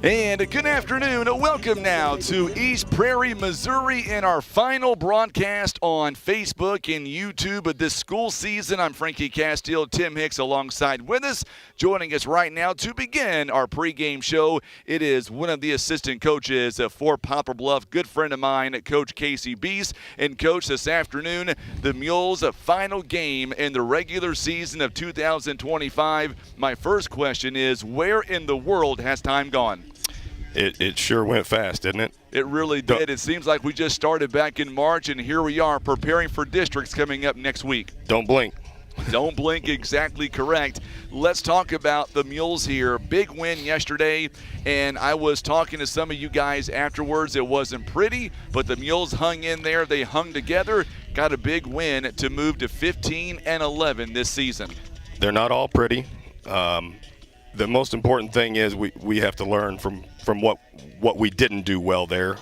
And good afternoon. Welcome now to East Prairie, Missouri in our final broadcast on Facebook and YouTube of this school season. I'm Frankie Castile, Tim Hicks alongside with us. Joining us right now to begin our pregame show, it is one of the assistant coaches for Poplar Bluff, good friend of mine, Coach Casey Beese. And Coach, this afternoon, the Mules' final game in the regular season of 2025. My first question is, where in the world has time gone? It sure went fast, didn't it? It really did. It seems like we just started back in March, and here we are preparing for districts coming up next week. Don't blink. Don't blink, exactly correct. Let's talk about the Mules here. Big win yesterday, and I was talking to some of you guys afterwards. It wasn't pretty, but the Mules hung in there. They hung together, got a big win to move to 15-11 this season. They're not all pretty. The most important thing is we have to learn from what we didn't do well there.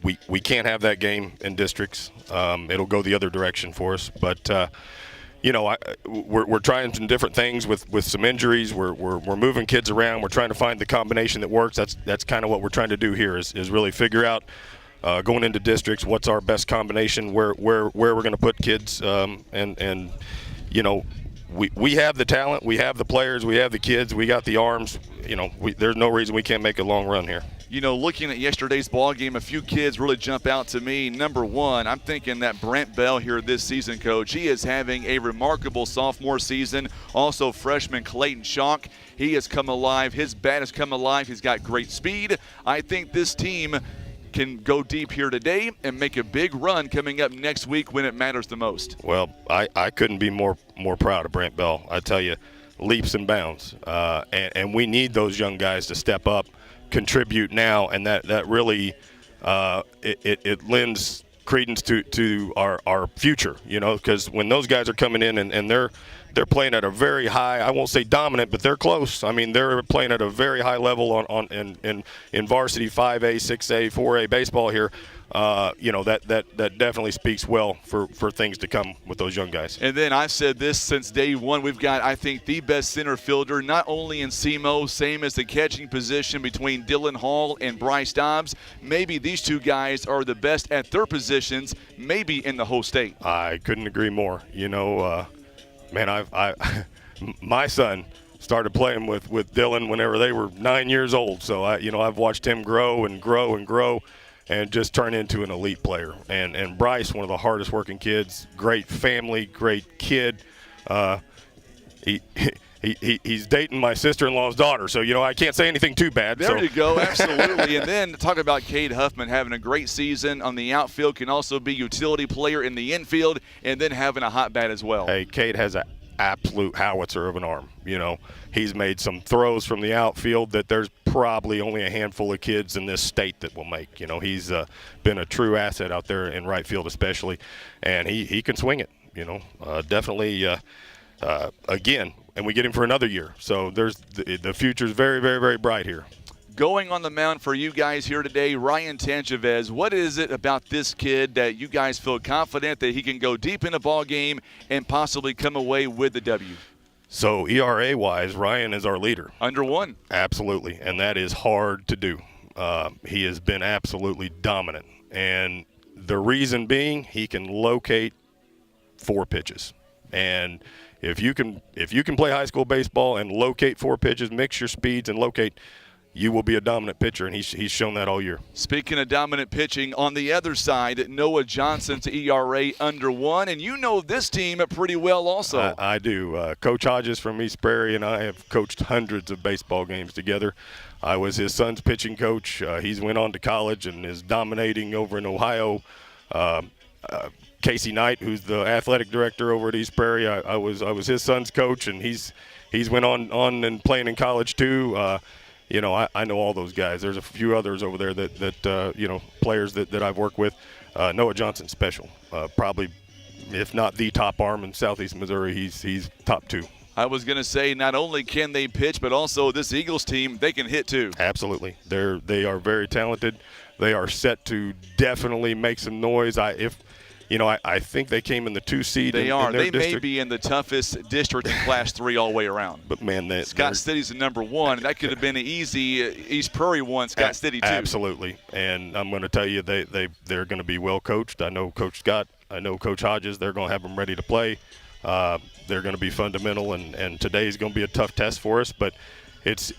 We can't have that game in districts. It'll go the other direction for us. But we're trying some different things with some injuries. We're moving kids around. We're trying to find the combination that works. That's kind of what we're trying to do here is really figure out going into districts what's our best combination, where we're going to put kids, and We have the talent, we have the players, we have the kids, we got the arms. There's no reason we can't make a long run here. Looking at yesterday's ball game, a few kids really jump out to me. Number one, I'm thinking that Brent Bell here this season, Coach, he is having a remarkable sophomore season. Also, freshman Clayton Schalk, he has come alive. His bat has come alive. He's got great speed. I think this team can go deep here today and make a big run coming up next week when it matters the most. Well, I couldn't be more proud of Brent Bell. I tell you, leaps and bounds. And we need those young guys to step up, contribute now, and that really it lends credence to our future, because when those guys are coming in and they're playing at a very high, I won't say dominant, but they're close. I mean, they're playing at a very high level in varsity 5A, 6A, 4A baseball here. That definitely speaks well for things to come with those young guys. And then I've said this since day one. We've got, I think, the best center fielder, not only in SEMO, same as the catching position between Dylan Hall and Bryce Dobbs. Maybe these two guys are the best at their positions, maybe in the whole state. I couldn't agree more. Man, my son started playing with Dylan whenever they were 9 years old. So I've watched him grow and grow and grow, and just turn into an elite player. And Bryce, one of the hardest working kids, great family, great kid. He's dating my sister-in-law's daughter, so I can't say anything too bad. There you go, absolutely. And then talk about Cade Huffman having a great season on the outfield, can also be utility player in the infield, and then having a hot bat as well. Hey, Cade has an absolute howitzer of an arm. He's made some throws from the outfield that there's probably only a handful of kids in this state that will make. He's been a true asset out there in right field especially, and he can swing it. Definitely. Again, and we get him for another year. So the future's very, very, very bright here. Going on the mound for you guys here today, Ryan Tanchavez, what is it about this kid that you guys feel confident that he can go deep in a ball game and possibly come away with the W? So ERA-wise, Ryan is our leader. Under one. Absolutely, and that is hard to do. He has been absolutely dominant, and the reason being he can locate 4 pitches. And if you can play high school baseball and locate 4 pitches, mix your speeds and locate, you will be a dominant pitcher, and he's shown that all year. Speaking of dominant pitching, on the other side, Noah Johnson's ERA under 1, and you know this team pretty well also. I do. Coach Hodges from East Prairie and I have coached hundreds of baseball games together. I was his son's pitching coach. He's went on to college and is dominating over in Ohio. Casey Knight, who's the athletic director over at East Prairie, I was his son's coach, and he's went on and playing in college too. I know all those guys. There's a few others over there that players that I've worked with. Noah Johnson's special. Probably, if not the top arm in Southeast Missouri, he's top 2. I was going to say, not only can they pitch, but also this Eagles team, they can hit too. Absolutely. They are very talented. They are set to definitely make some noise. I think they came in the 2 seed. They in their They district. may be in the toughest district in Class 3 all the way around. But, man, Scott City's the number 1. That could have been an easy East Prairie 1, Scott City 2. Absolutely. And I'm going to tell you, they're going to be well coached. I know Coach Scott. I know Coach Hodges. They're going to have them ready to play. They're going to be fundamental, and today's going to be a tough test for us. But it's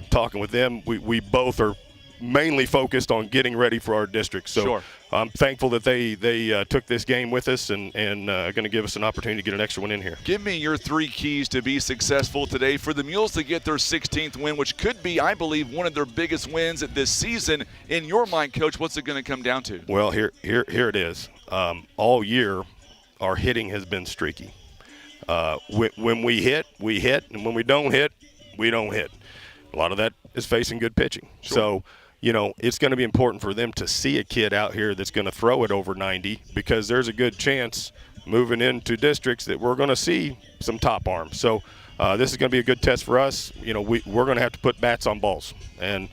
talking with them, we both are mainly focused on getting ready for our district. So sure. I'm thankful that they took this game with us and going to give us an opportunity to get an extra one in here. Give me your 3 keys to be successful today for the Mules to get their 16th win, which could be, I believe, one of their biggest wins this season. In your mind, Coach, what's it going to come down to? Well, here it is. All year, our hitting has been streaky. When we hit, and when we don't hit, we don't hit. A lot of that is facing good pitching. Sure. So, it's going to be important for them to see a kid out here that's going to throw it over 90, because there's a good chance moving into districts that we're going to see some top arms. So this is going to be a good test for us. We're going to have to put bats on balls. And,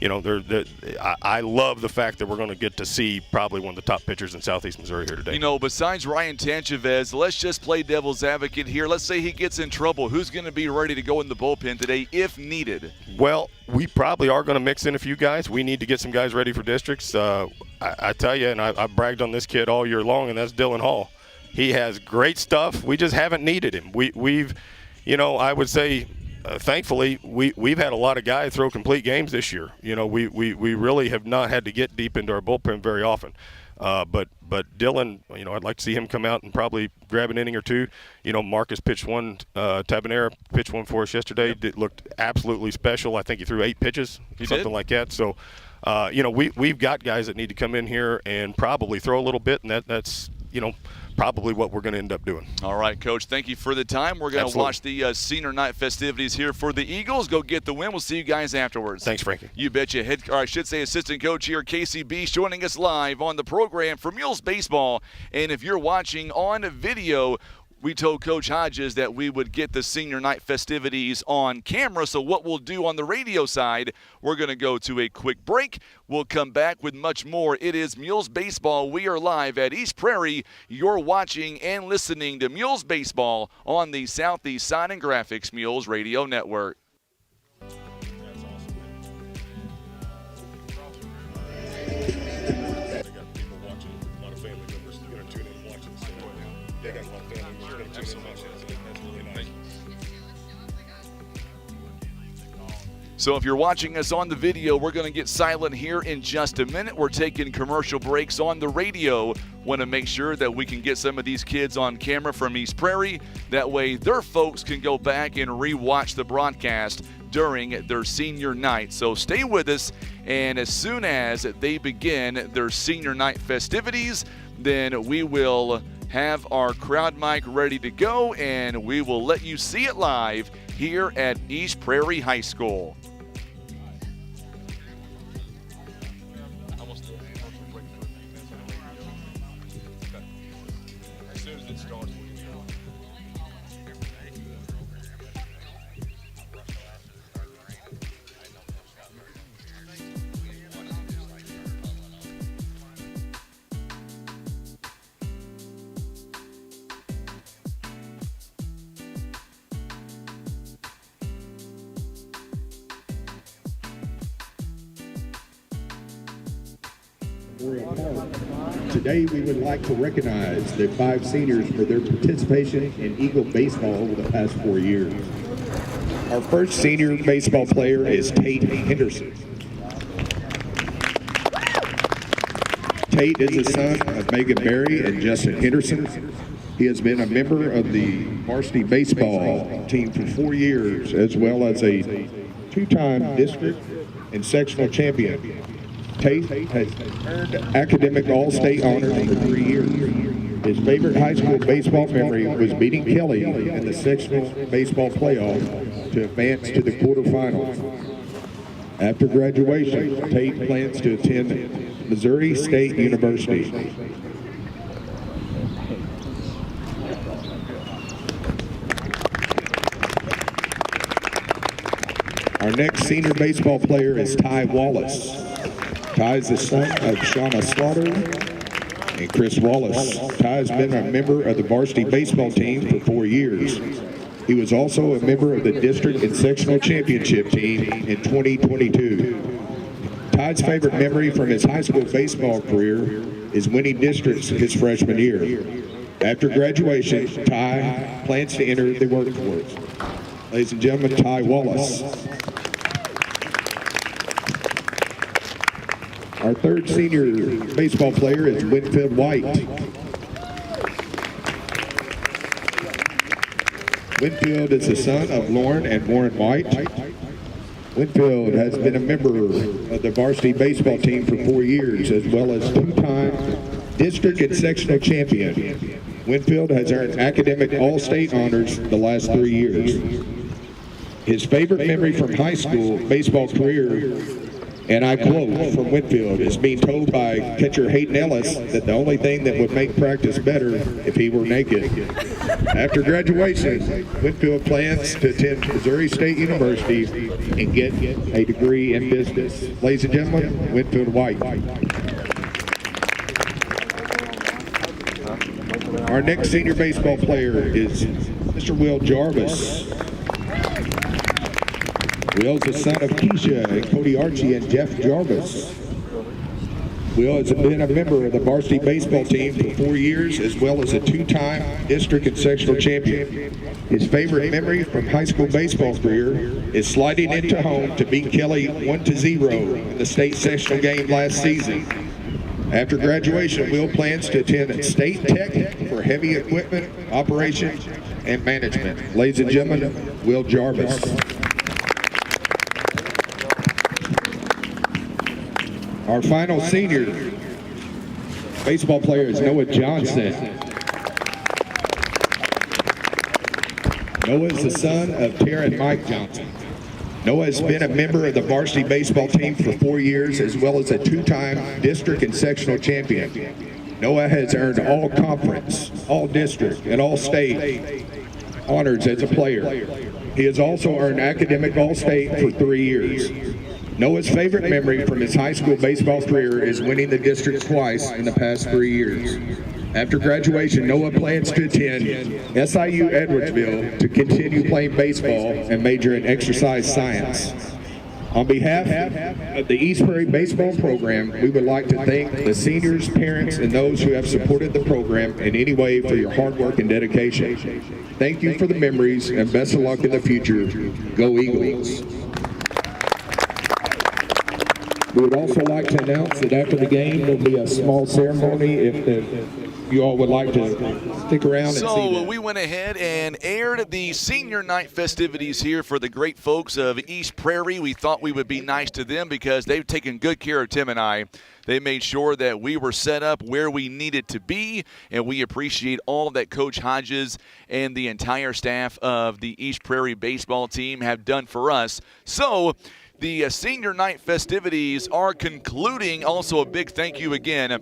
I love the fact that we're going to get to see probably one of the top pitchers in Southeast Missouri here today. Besides Ryan Tanchavez, let's just play devil's advocate here. Let's say he gets in trouble. Who's going to be ready to go in the bullpen today if needed? Well, we probably are going to mix in a few guys. We need to get some guys ready for districts. I tell you, and I bragged on this kid all year long, and that's Dylan Hall. He has great stuff. We just haven't needed him. We've I would say, thankfully, we've had a lot of guys throw complete games this year. We really have not had to get deep into our bullpen very often. But Dylan, I'd like to see him come out and probably grab an inning or two. Marcus pitched one, Tabanera pitched one for us yesterday. Yep. It looked absolutely special. I think he threw 8 pitches, something like that. So, we've got guys that need to come in here and probably throw a little bit, and that's probably what we're going to end up doing. All right, Coach, thank you for the time. We're going to watch the senior night festivities here for the Eagles. Go get the win. We'll see you guys afterwards. Thanks, Frankie. You betcha. Assistant coach here, Casey Beast, joining us live on the program for Mules Baseball. And if you're watching on video, we told Coach Hodges that we would get the senior night festivities on camera. So what we'll do on the radio side, we're going to go to a quick break. We'll come back with much more. It is Mules Baseball. We are live at East Prairie. You're watching and listening to Mules Baseball on the Southeast Sign and Graphics Mules Radio Network. So if you're watching us on the video, we're going to get silent here in just a minute. We're taking commercial breaks on the radio. Want to make sure that we can get some of these kids on camera from East Prairie. That way their folks can go back and re-watch the broadcast during their senior night. So stay with us, and as soon as they begin their senior night festivities, then we will have our crowd mic ready to go, and we will let you see it live here at East Prairie High School. Today we would like to recognize the 5 seniors for their participation in Eagle baseball over the past 4 years. Our first senior baseball player is Tate Henderson. Tate is the son of Megan Berry and Justin Henderson. He has been a member of the varsity baseball team for 4 years, as well as a 2-time district and sectional champion. Tate has earned academic all-state honors for 3 years. His favorite high school baseball memory was beating Kelly in the sectional baseball playoff to advance to the quarterfinals. After graduation, Tate plans to attend Missouri State University. Our next senior baseball player is Ty Wallace. Ty is the son of Shauna Slaughter and Chris Wallace. Ty has been a member of the varsity baseball team for 4 years. He was also a member of the district and sectional championship team in 2022. Ty's favorite memory from his high school baseball career is winning districts his freshman year. After graduation, Ty plans to enter the workforce. Ladies and gentlemen, Ty Wallace. Our third senior baseball player is Winfield White. Winfield is the son of Lauren and Warren White. Winfield has been a member of the varsity baseball team for 4 years, as well as 2-time district and sectional champion. Winfield has earned academic all-state honors the last 3 years. His favorite memory from high school baseball career, and I quote from Winfield, is being told by catcher Hayden Ellis that the only thing that would make practice better if he were naked. After graduation, Winfield plans to attend Missouri State University and get a degree in business. Ladies and gentlemen, Winfield White. Our next senior baseball player is Mr. Will Jarvis. Will's the son of Keisha and Cody Archie and Jeff Jarvis. Will has been a member of the varsity baseball team for 4 years, as well as a 2-time district and sectional champion. His favorite memory from high school baseball career is sliding into home to beat Kelly 1-0 in the state sectional game last season. After graduation, Will plans to attend State Tech for heavy equipment, operations, and management. Ladies and gentlemen, Will Jarvis. Our final senior baseball player is Noah Johnson. Noah is the son of Tara and Mike Johnson. Noah has been a member of the varsity baseball team for 4 years, as well as a 2-time district and sectional champion. Noah has earned all conference, all district, and all state honors as a player. He has also earned academic all-state for 3 years. Noah's favorite memory from his high school baseball career is winning the district twice in the past 3 years. After graduation, Noah plans to attend SIU Edwardsville to continue playing baseball and major in exercise science. On behalf of the East Prairie Baseball Program, we would like to thank the seniors, parents, and those who have supported the program in any way for your hard work and dedication. Thank you for the memories, and best of luck in the future. Go Eagles. We would also like to announce that after the game, there'll be a small ceremony if you all would like to stick around and see that. So we went ahead and aired the senior night festivities here for the great folks of East Prairie. We thought we would be nice to them because they've taken good care of Tim and I. They made sure that we were set up where we needed to be, and we appreciate all that Coach Hodges and the entire staff of the East Prairie baseball team have done for us. So the senior night festivities are concluding. Also, a big thank you again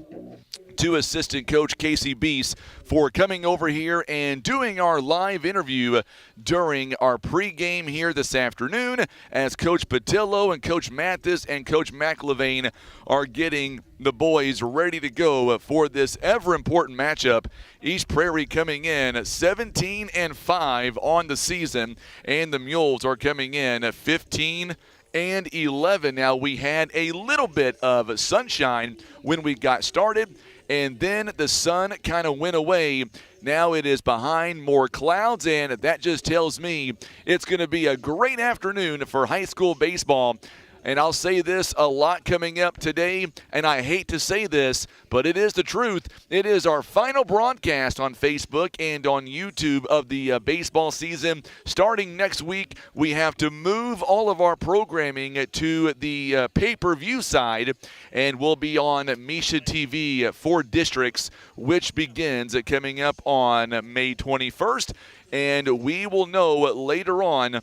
to assistant coach Casey Beese for coming over here and doing our live interview during our pregame here this afternoon, as Coach Patillo and Coach Mathis and Coach McLevain are getting the boys ready to go for this ever-important matchup. East Prairie coming in 17-5 on the season, and the Mules are coming in 15-11. Now, we had a little bit of sunshine when we got started, and then the sun kind of went away. Now it is behind more clouds, and that just tells me it's going to be a great afternoon for high school baseball. And I'll say this a lot coming up today, and I hate to say this, but it is the truth. It is our final broadcast on Facebook and on YouTube of the baseball season. Starting next week, we have to move all of our programming to the pay-per-view side, and we'll be on Misha TV for districts, which begins coming up on May 21st. And we will know later on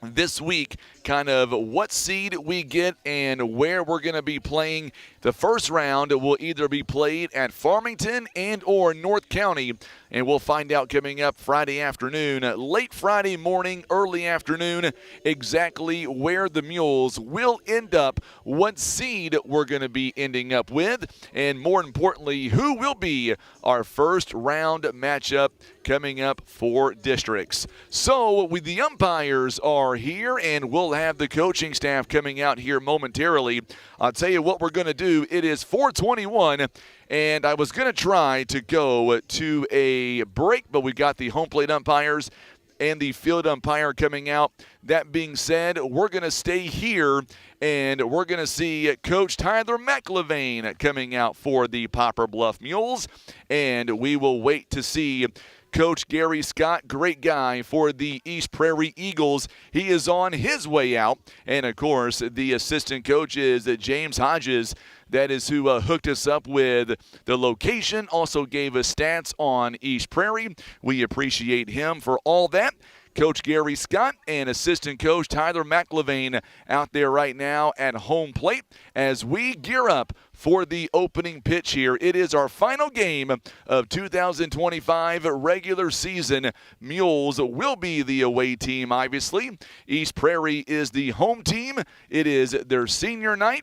this week kind of what seed we get and where we're going to be playing. The first round will either be played at Farmington and or North County, and we'll find out coming up Friday afternoon, late Friday morning, early afternoon, exactly where the Mules will end up, what seed we're going to be ending up with, and more importantly, who will be our first round matchup coming up for districts. So the umpires are here, and we'll have the coaching staff coming out here momentarily. I'll tell you what we're going to do. It is 4:21, and I was going to try to go to a break, but we got the home plate umpires and the field umpire coming out. That being said, we're going to stay here, and we're going to see Coach Tyler McIlvaine coming out for the Poplar Bluff Mules, and we will wait to see Coach Gary Scott, great guy for the East Prairie Eagles. He is on his way out. And, of course, the assistant coach is James Hodges. That is who hooked us up with the location, also gave us stats on East Prairie. We appreciate him for all that. Coach Gary Scott and assistant coach Tyler McIlvaine out there right now at home plate as we gear up for the opening pitch here. It is our final game of 2025 regular season. Mules will be the away team, obviously. East Prairie is the home team. It is their senior night.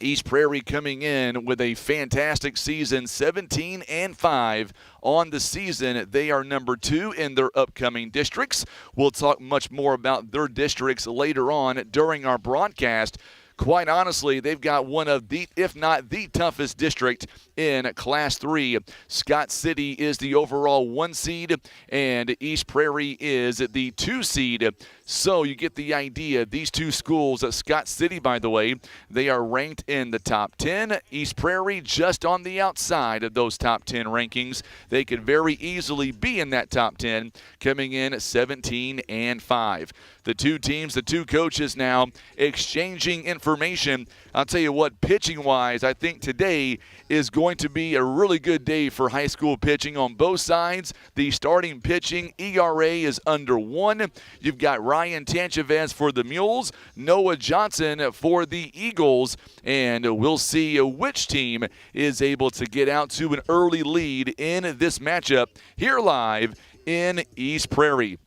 East Prairie coming in with a fantastic season, 17-5 on the season. They are number 2 in their upcoming districts. We'll talk much more about their districts later on during our broadcast. Quite honestly, they've got one of the, if not the toughest district in Class 3. Scott City is the overall 1 seed, and East Prairie is the 2 seed. So you get the idea. These two schools, Scott City, by the way, they are ranked in the top 10. East Prairie just on the outside of those top 10 rankings. They could very easily be in that top 10, coming in 17-5. The two teams, the two coaches now exchanging information. I'll tell you what, pitching-wise, I think today is going to be a really good day for high school pitching on both sides. The starting pitching ERA is under 1. You've got Ryan Tanchavez for the Mules, Noah Johnson for the Eagles, and we'll see which team is able to get out to an early lead in this matchup here live in East Prairie.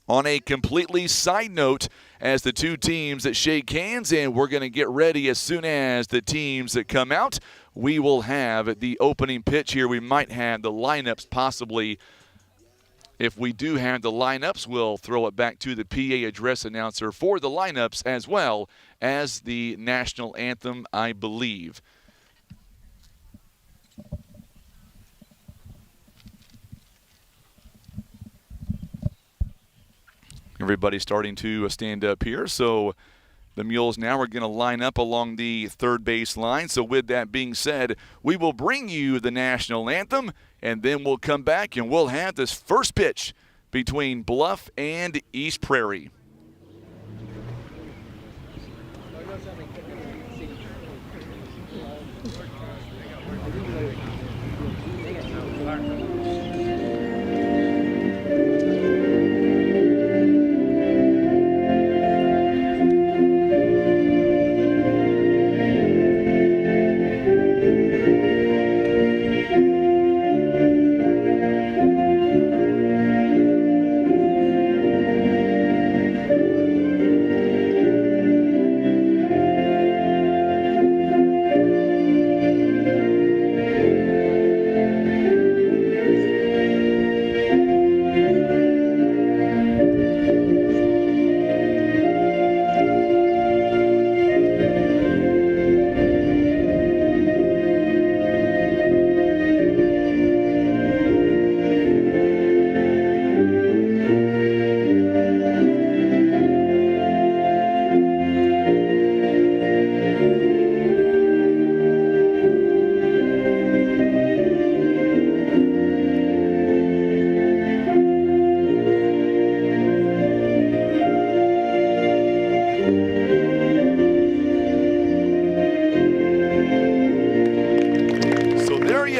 On a completely side note, as the two teams that shake hands, and we're going to get ready as soon as the teams that come out, we will have the opening pitch here. We might have the lineups possibly. If we do have the lineups, we'll throw it back to the PA address announcer for the lineups as well as the national anthem, I believe. Everybody's starting to stand up here. So the Mules now are going to line up along the third base line. So with that being said, we will bring you the national anthem, and then we'll come back and we'll have this first pitch between Bluff and East Prairie.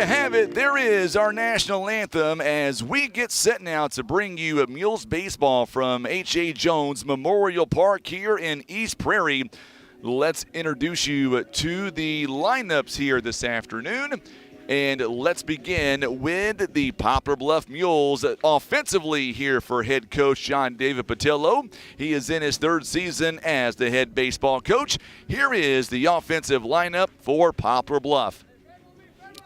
you have it. There is our national anthem as we get set now to bring you Mules baseball from H.A. Jones Memorial Park here in East Prairie. Let's introduce you to the lineups here this afternoon. And let's begin with the Poplar Bluff Mules offensively here for head coach John David Patillo. He is in his third season as the head baseball coach. Here is the offensive lineup for Poplar Bluff.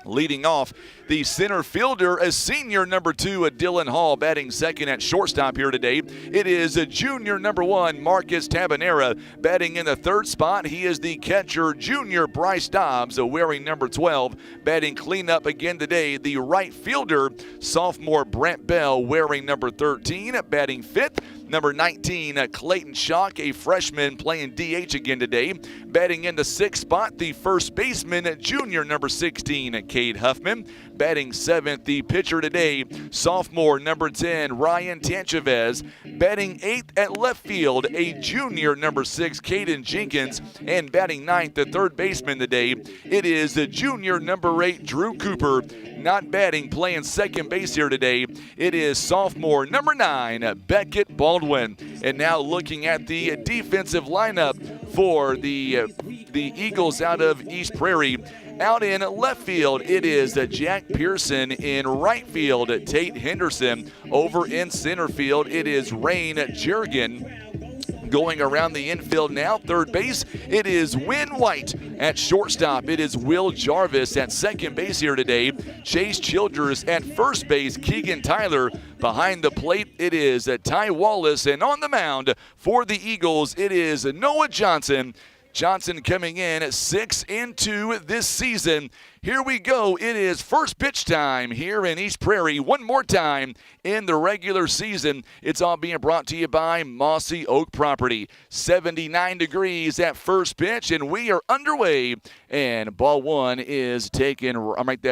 Leading off, the center fielder, a senior number 2, Dylan Hall, batting second at shortstop here today. It is a junior number 1, Marcus Tabanera, batting in the third spot. He is the catcher, junior Bryce Dobbs, wearing number 12, batting cleanup again today. The right fielder, sophomore Brent Bell, wearing number 13, batting fifth. Number 19, Clayton Schock, a freshman playing DH again today. Batting in the sixth spot, the first baseman, junior number 16, Cade Huffman. Batting seventh, the pitcher today, sophomore number 10, Ryan Tanchavez. Batting eighth at left field, a junior number 6, Caden Jenkins. And batting ninth, the third baseman today, it is the junior number 8, Drew Cooper. Not batting, playing second base here today, it is sophomore number 9, Beckett Baldwin. And now looking at the defensive lineup for the Eagles out of East Prairie. Out in left field, it is Jack Pearson. In right field, Tate Henderson. Over in center field, it is Rain Jerrigan. Going around the infield now, third base, it is Wynn White. At shortstop, it is Will Jarvis. At second base here today, Chase Childers. At first base, Keegan Tyler. Behind the plate, it is Ty Wallace. And on the mound for the Eagles, it is Noah Johnson. Johnson coming in at 6-2 this season. Here we go. It is first pitch time here in East Prairie. One more time in the regular season. It's all being brought to you by Mossy Oak Property. 79 degrees at first pitch, and we are underway. And ball one is taken,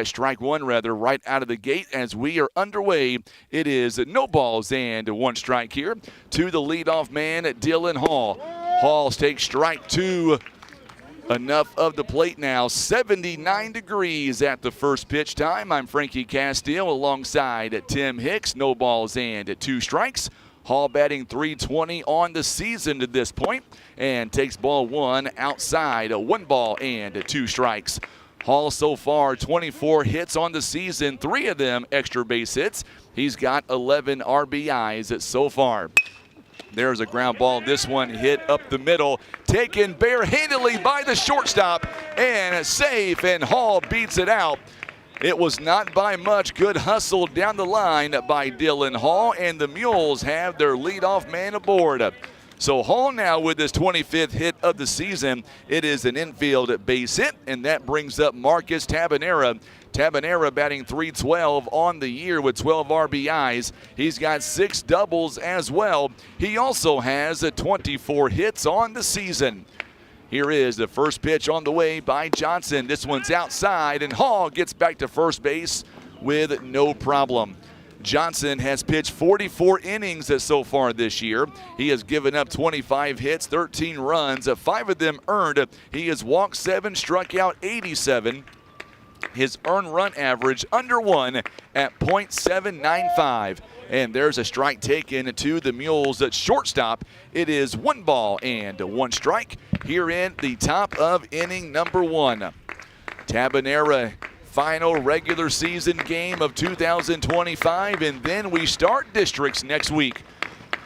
strike one right out of the gate as we are underway. It is no balls and one strike here to the leadoff man, Dylan Hall. Hall takes strike two. Enough of the plate now. 79 degrees at the first pitch time. I'm Frankie Castile alongside Tim Hicks. No balls and two strikes. Hall batting .320 on the season to this point and takes ball one outside. 1 ball and 2 strikes. Hall so far 24 hits on the season, 3 of them extra base hits. He's got 11 RBIs so far. There's a ground ball. This one hit up the middle, taken barehandedly by the shortstop, and safe, and Hall beats it out. It was not by much. Good hustle down the line by Dylan Hall, and the Mules have their leadoff man aboard. So Hall now with his 25th hit of the season. It is an infield base hit, and that brings up Marcus Tabanera. Tabanera batting .312 on the year with 12 RBIs. He's got 6 doubles as well. He also has 24 hits on the season. Here is the first pitch on the way by Johnson. This one's outside, and Hall gets back to first base with no problem. Johnson has pitched 44 innings so far this year. He has given up 25 hits, 13 runs, 5 of them earned. He has walked 7, struck out 87. His earned run average under 1 at .795. And there's a strike taken to the Mules at shortstop. It is 1 ball and 1 strike here in the top of inning number 1. Tabanera, final regular season game of 2025, and then we start districts next week.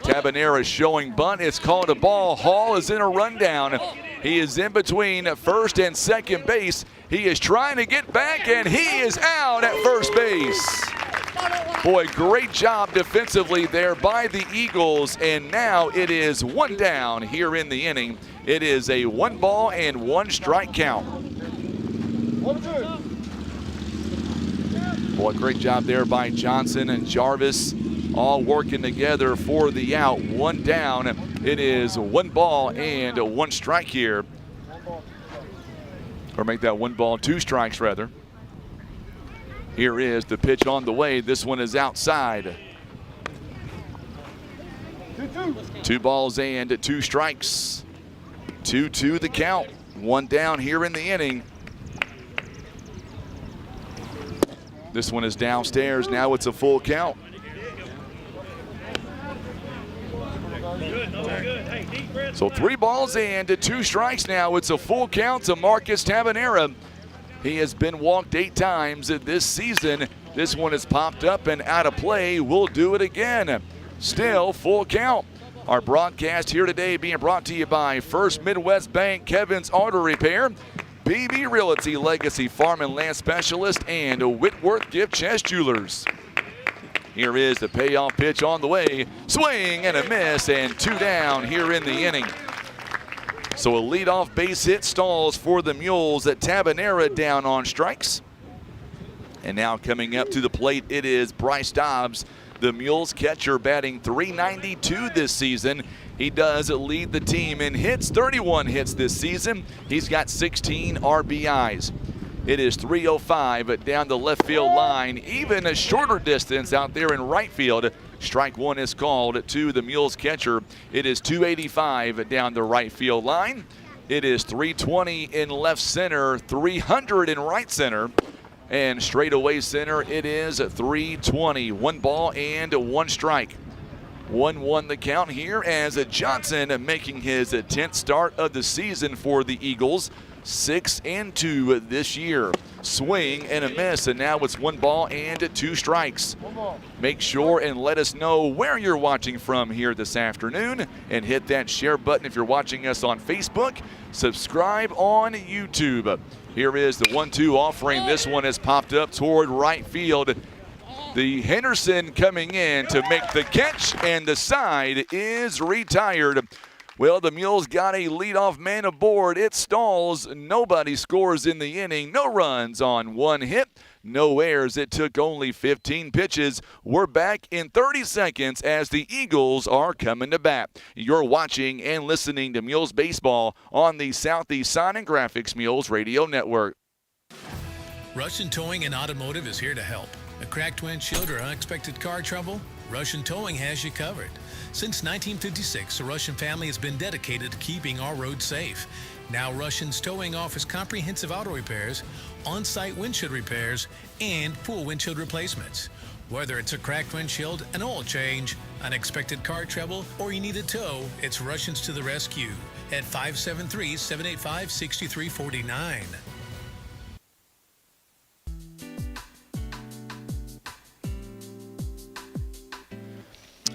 Tabanera showing bunt. It's called a ball. Hall is in a rundown. He is in between first and second base. He is trying to get back, and he is out at first base. Boy, great job defensively there by the Eagles, and now it is 1 down here in the inning. It is a 1 ball and 1 strike count. Boy, great job there by Johnson and Jarvis, all working together for the out. 1 down. It is 1 ball and 1 strike here. Or make that 1 ball, 2 strikes rather. Here is the pitch on the way. This one is outside. 2 balls and 2 strikes. 2-2 the count. 1 down here in the inning. This one is downstairs. Now it's a full count. So 3 balls and 2 strikes now. It's a full count to Marcus Tabanera. He has been walked 8 times this season. This one has popped up and out of play. We'll do it again. Still full count. Our broadcast here today being brought to you by First Midwest Bank, Kevin's Auto Repair, BB Realty, Legacy Farm and Land Specialist, and Whitworth Gift Chest Jewelers. Here is the payoff pitch on the way. Swing and a miss, and 2 down here in the inning. So a leadoff base hit stalls for the Mules at Tabanera down on strikes. And now coming up to the plate, it is Bryce Dobbs, the Mules catcher, batting .392 this season. He does lead the team in hits, 31 hits this season. He's got 16 RBIs. It is 305 down the left field line, even a shorter distance out there in right field. Strike 1 is called to the Mules catcher. It is 285 down the right field line. It is 320 in left center, 300 in right center. And straightaway center, it is 320. 1 ball and 1 strike. 1-1 the count here as Johnson making his 10th start of the season for the Eagles. 6-2 this year. Swing and a miss, and now it's 1 ball and 2 strikes. Make sure and let us know where you're watching from here this afternoon, and hit that share button if you're watching us on Facebook. Subscribe on YouTube. Here is the 1-2 offering. This one has popped up toward right field. The Henderson coming in to make the catch, and the side is retired. Well, the Mules got a leadoff man aboard. It stalls. Nobody scores in the inning. No runs on 1 hit. No errors. It took only 15 pitches. We're back in 30 seconds as the Eagles are coming to bat. You're watching and listening to Mules Baseball on the Southeast Sign and Graphics Mules Radio Network. Russian Towing and Automotive is here to help. A cracked windshield or unexpected car trouble? Russian Towing has you covered. Since 1956, the Russian family has been dedicated to keeping our roads safe. Now Russian's Towing offers comprehensive auto repairs, on-site windshield repairs, and full windshield replacements. Whether it's a cracked windshield, an oil change, unexpected car trouble, or you need a tow, it's Russians to the rescue at 573-785-6349.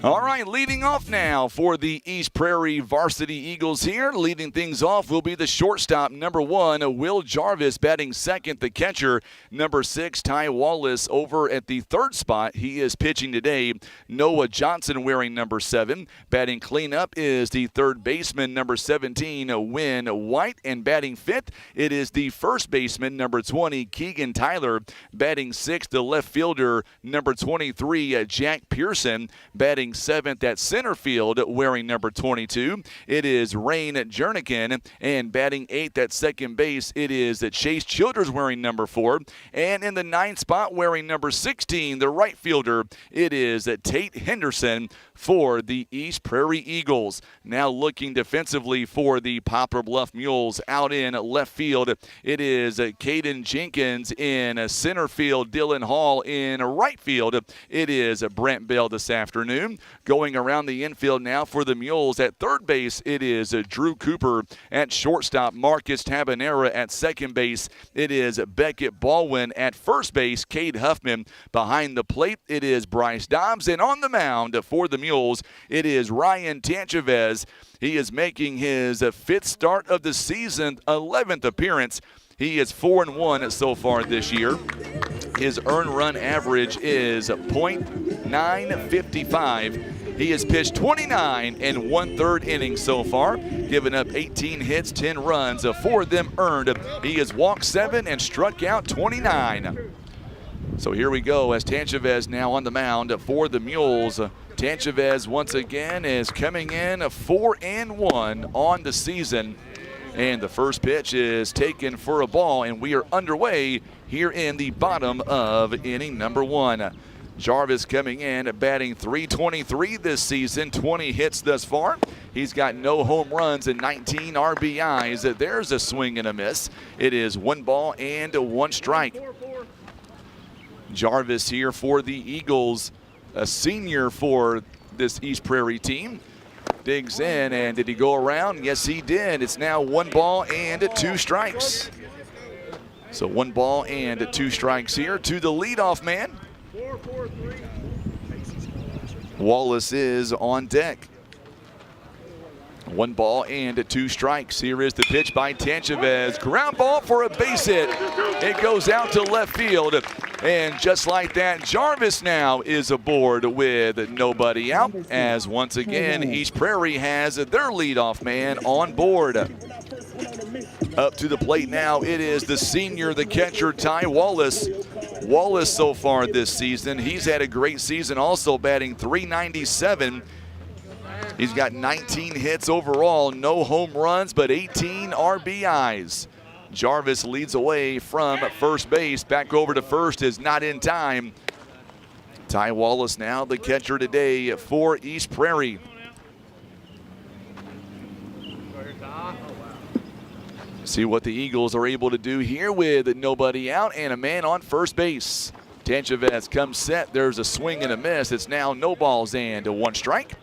All right, leading off now for the East Prairie Varsity Eagles here. Leading things off will be the shortstop, number 1, Will Jarvis, batting second. The catcher, number 6, Ty Wallace, over at the third spot. He is pitching today. Noah Johnson wearing number 7. Batting cleanup is the third baseman, number 17, Wynn White. And batting fifth, it is the first baseman, number 20, Keegan Tyler. Batting sixth, the left fielder, number 23, Jack Pearson. Batting seventh at center field wearing number 22, it is Rain Jernigan. And batting eighth at second base, it is Chase Childers wearing number 4. And in the ninth spot wearing number 16, the right fielder, it is Tate Henderson for the East Prairie Eagles. Now looking defensively for the Poplar Bluff Mules out in left field, it is Caden Jenkins. In center field, Dylan Hall. In right field, it is Brent Bell this afternoon. Going around the infield now for the Mules at third base, it is Drew Cooper. At shortstop, Marcus Tabanera. At second base, it is Beckett Baldwin. At first base, Cade Huffman. Behind the plate, it is Bryce Dobbs. And on the mound for the Mules, it is Ryan Tanchavez. He is making his 5th start of the season, 11th appearance. He is 4-1 so far this year. His earned run average is .955. He has pitched 29 and 1/3 innings so far, giving up 18 hits, 10 runs, 4 of them earned. He has walked 7 and struck out 29. So here we go as Tanchavez now on the mound for the Mules. Tanchavez once again is coming in 4-1 on the season. And the first pitch is taken for a ball, and we are underway here in the bottom of inning number 1. Jarvis coming in, batting .323 this season, 20 hits thus far. He's got no home runs and 19 RBIs. There's a swing and a miss. It is 1 ball and 1 strike. Jarvis here for the Eagles, a senior for this East Prairie team. Digs in, and did he go around? Yes, he did. It's now 1 ball and 2 strikes. So 1 ball and 2 strikes here to the leadoff man. Wallace is on deck. 1 ball and 2 strikes. Here is the pitch by Tanchavez. Ground ball for a base hit. It goes out to left field. And just like that, Jarvis now is aboard with nobody out, as once again, East Prairie has their leadoff man on board. Up to the plate now, it is the senior, the catcher, Ty Wallace. Wallace so far this season, he's had a great season, also batting .397. He's got 19 hits overall, no home runs, but 18 RBIs. Jarvis leads away from first base. Back over to first is not in time. Ty Wallace now the catcher today for East Prairie. See what the Eagles are able to do here with nobody out and a man on first base. Tanchavez comes set. There's a swing and a miss. It's now no balls and 1 strike.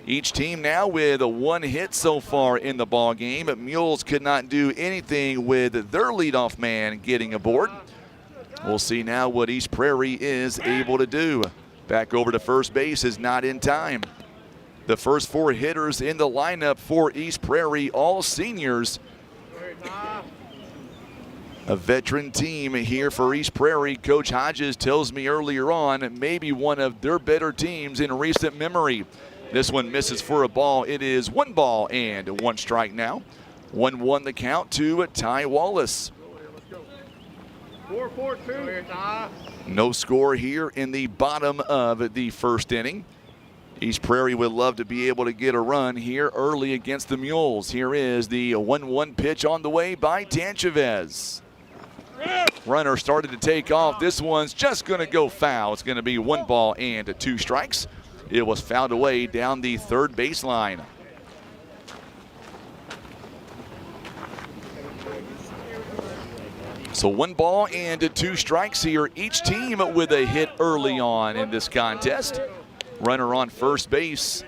Each team now with 1 hit so far in the ball game. Mules could not do anything with their leadoff man getting aboard. We'll see now what East Prairie is able to do. Back over to first base is not in time. The first 4 hitters in the lineup for East Prairie, all seniors. A veteran team here for East Prairie. Coach Hodges tells me earlier on, maybe one of their better teams in recent memory. This one misses for a ball. It is 1 ball and 1 strike now. 1-1 the count to Ty Wallace. 4-4-2. No score here in the bottom of the first inning. East Prairie would love to be able to get a run here early against the Mules. Here is the 1-1 pitch on the way by Tanchavez. Runner started to take off. This one's just going to go foul. It's going to be 1 ball and 2 strikes. It was fouled away down the third baseline. So 1 ball and 2 strikes here. Each team with a hit early on in this contest. Runner on first base.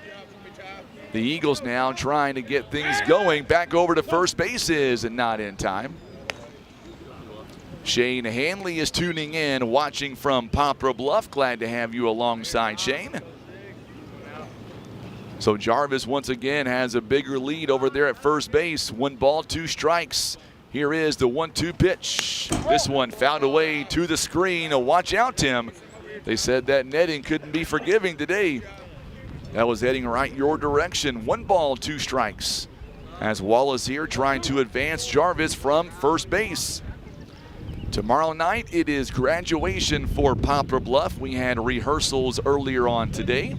The Eagles now trying to get things going. Back over to first base is not in time. Shane Hanley is tuning in, watching from Poplar Bluff. Glad to have you alongside, Shane. So Jarvis once again has a bigger lead over there at first base. 1 ball, 2 strikes. Here is the 1-2 pitch. This one fouled away to the screen. Watch out, Tim. They said that netting couldn't be forgiving today. That was heading right your direction. 1 ball, 2 strikes. As Wallace here trying to advance Jarvis from first base. Tomorrow night it is graduation for Poplar Bluff. We had rehearsals earlier on today.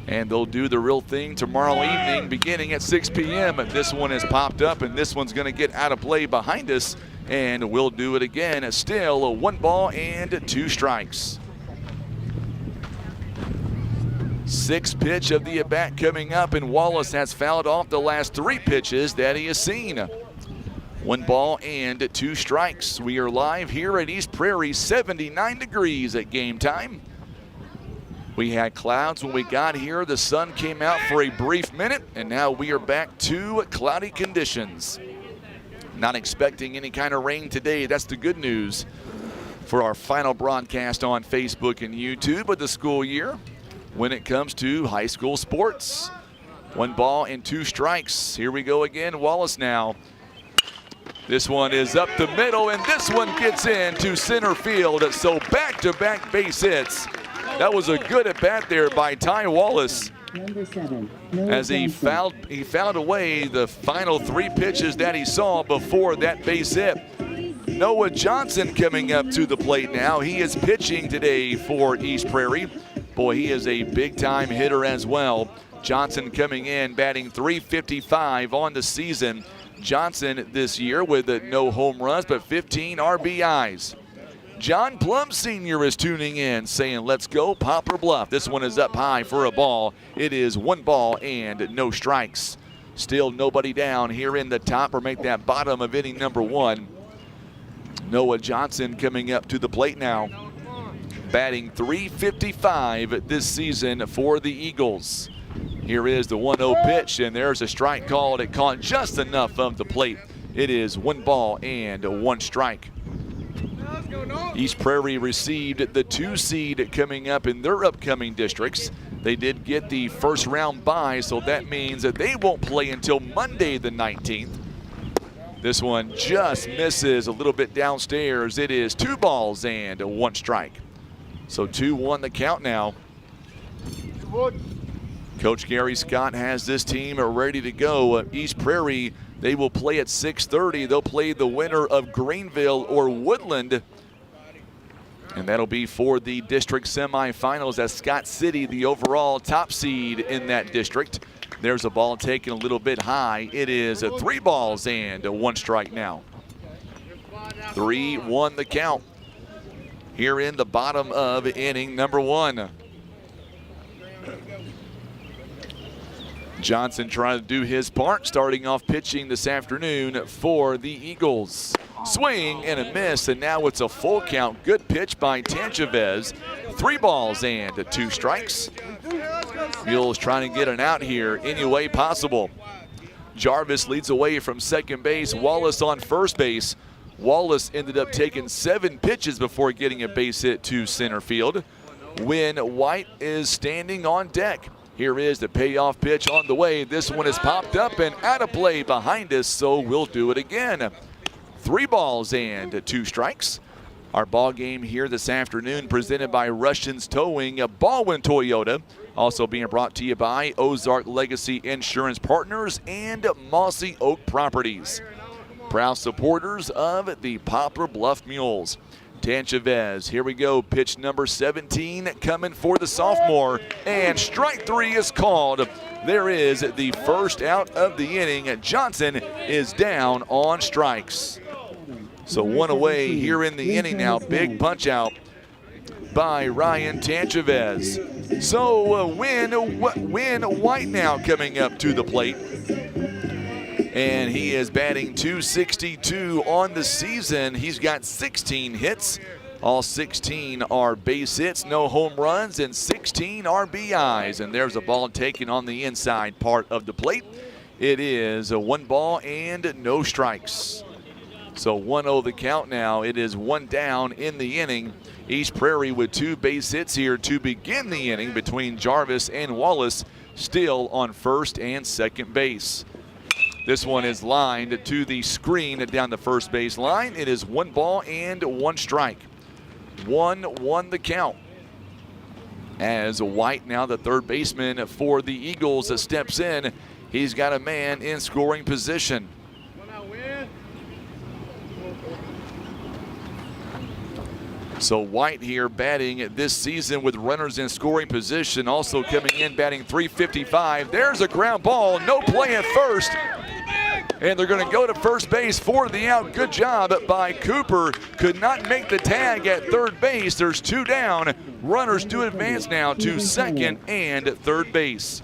And they'll do the real thing tomorrow evening beginning at 6 p.m. This one has popped up, and this one's going to get out of play behind us. And we'll do it again. Still a 1 ball and 2 strikes. 6th pitch of the at-bat coming up, and Wallace has fouled off the last 3 pitches that he has seen. 1 ball and 2 strikes. We are live here at East Prairie, 79 degrees at game time. We had clouds when we got here. The sun came out for a brief minute, and now we are back to cloudy conditions. Not expecting any kind of rain today. That's the good news for our final broadcast on Facebook and YouTube of the school year when it comes to high school sports. 1 ball and 2 strikes. Here we go again. Wallace now. This one is up the middle, and this one gets into center field. So back-to-back base hits. That was a good at-bat there by Ty Wallace. Number 7. As he fouled away the final 3 pitches that he saw before that base hit. Noah Johnson coming up to the plate now. He is pitching today for East Prairie. Boy, he is a big-time hitter as well. Johnson coming in, batting .355 on the season. Johnson this year with no home runs, but 15 RBIs. John Plum Sr. is tuning in, saying, let's go Poplar Bluff. This one is up high for a ball. It is 1 ball and no strikes. Still nobody down here in the top, or make that bottom of inning number 1. Noah Johnson coming up to the plate now, batting .355 this season for the Eagles. Here is the 1-0 pitch, and there's a strike called. It caught just enough of the plate. It is 1 ball and 1 strike. East Prairie received the 2 seed coming up in their upcoming districts. They did get the first round bye, so that means that they won't play until Monday the 19th. This one just misses a little bit downstairs. It is 2 balls and 1 strike. So 2-1 the count now. Coach Gary Scott has this team ready to go. East Prairie, they will play at 6:30. They'll play the winner of Greenville or Woodland. And that'll be for the district semifinals as Scott City, the overall top seed in that district. There's a ball taken a little bit high. It is 3 balls and 1 strike now. 3-1 the count here in the bottom of inning number 1. Johnson trying to do his part, starting off pitching this afternoon for the Eagles. Swing and a miss, and now it's a full count. Good pitch by Tanchavez. 3 balls and 2 strikes. Mules trying to get an out here any way possible. Jarvis leads away from second base. Wallace on first base. Wallace ended up taking 7 pitches before getting a base hit to center field. Wynn White is standing on deck. Here is the payoff pitch on the way. This one is popped up and out of play behind us, so we'll do it again. 3 balls and 2 strikes. Our ball game here this afternoon presented by Russians Towing, Baldwin Toyota. Also being brought to you by Ozark Legacy Insurance Partners and Mossy Oak Properties. Proud supporters of the Poplar Bluff Mules. Tanchavez, here we go, pitch number 17 coming for the sophomore, and strike 3 is called. There is the first out of the inning. Johnson is down on strikes. So 1 away here in the inning now. Big punch out by Ryan Tanchavez. So Wynn White now coming up to the plate. And he is batting .262 on the season. He's got 16 hits. All 16 are base hits, no home runs, and 16 RBIs. And there's a ball taken on the inside part of the plate. It is a 1 ball and no strikes. So 1-0 the count now. It is 1 down in the inning. East Prairie with 2 base hits here to begin the inning between Jarvis and Wallace, still on first and second base. This one is lined to the screen down the first base line. It is 1 ball and 1 strike. 1-1 the count. As White, now the third baseman for the Eagles, steps in. He's got a man in scoring position. So White here batting this season with runners in scoring position. Also coming in batting .355. There's a ground ball, no play at first. And they're going to go to first base for the out. Good job by Cooper. Could not make the tag at third base. There's 2 down. Runners do advance now to second and third base.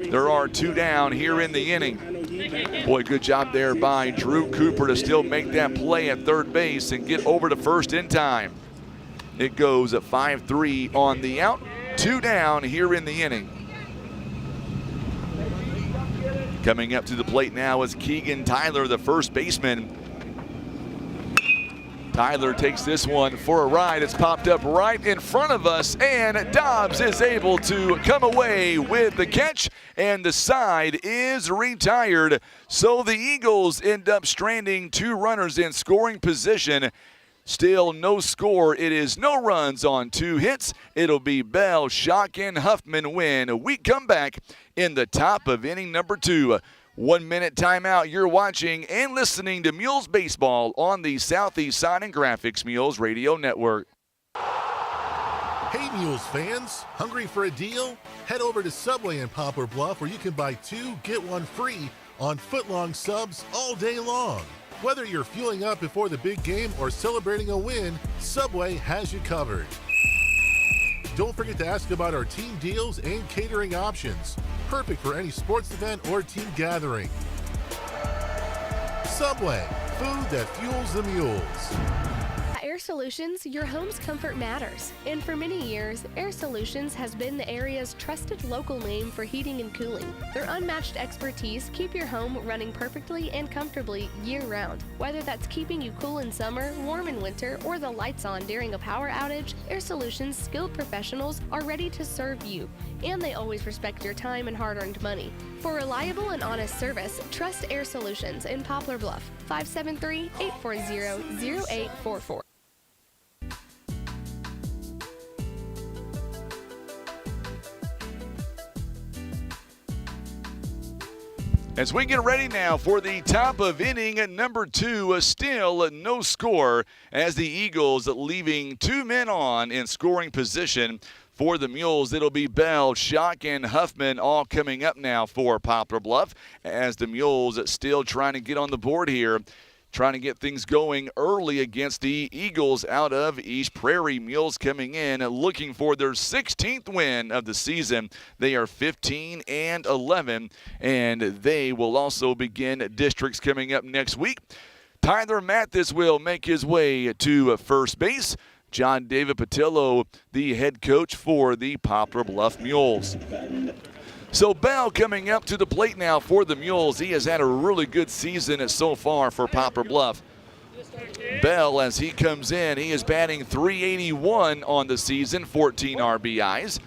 There are 2 down here in the inning. Boy, good job there by Drew Cooper to still make that play at third base and get over to first in time. It goes at 5-3 on the out. 2 down here in the inning. Coming up to the plate now is Keegan Tyler, the first baseman. Tyler takes this one for a ride. It's popped up right in front of us, and Dobbs is able to come away with the catch, and the side is retired. So the Eagles end up stranding 2 runners in scoring position. Still no score. It is no runs on 2 hits. It'll be Bell, Schock, and Huffman win. We come back in the top of inning number 2. 1 minute timeout. You're watching and listening to Mules Baseball on the Southeast Sign and Graphics Mules Radio Network. Hey Mules fans, hungry for a deal? Head over to Subway in Poplar Bluff where you can buy 2, get 1 free on footlong subs all day long. Whether you're fueling up before the big game or celebrating a win, Subway has you covered. Don't forget to ask about our team deals and catering options. Perfect for any sports event or team gathering. Subway, food that fuels the mules. Air Solutions, your home's comfort matters. And for many years, Air Solutions has been the area's trusted local name for heating and cooling. Their unmatched expertise keep your home running perfectly and comfortably year-round. Whether that's keeping you cool in summer, warm in winter, or the lights on during a power outage, Air Solutions' skilled professionals are ready to serve you. And they always respect your time and hard-earned money. For reliable and honest service, trust Air Solutions in Poplar Bluff, 573-840-0844. As we get ready now for the top of inning number 2, still no score as the Eagles leaving 2 men on in scoring position. For the Mules, it'll be Bell, Schock, and Huffman all coming up now for Poplar Bluff as the Mules still trying to get on the board here, trying to get things going early against the Eagles out of East Prairie. Mules coming in looking for their 16th win of the season. They are 15-11, and they will also begin districts coming up next week. Tyler Mathis will make his way to first base. John David Patillo, the head coach for the Poplar Bluff Mules. So Bell coming up to the plate now for the Mules. He has had a really good season so far for Poplar Bluff. Bell, as he comes in, he is batting .381 on the season, 14 RBIs.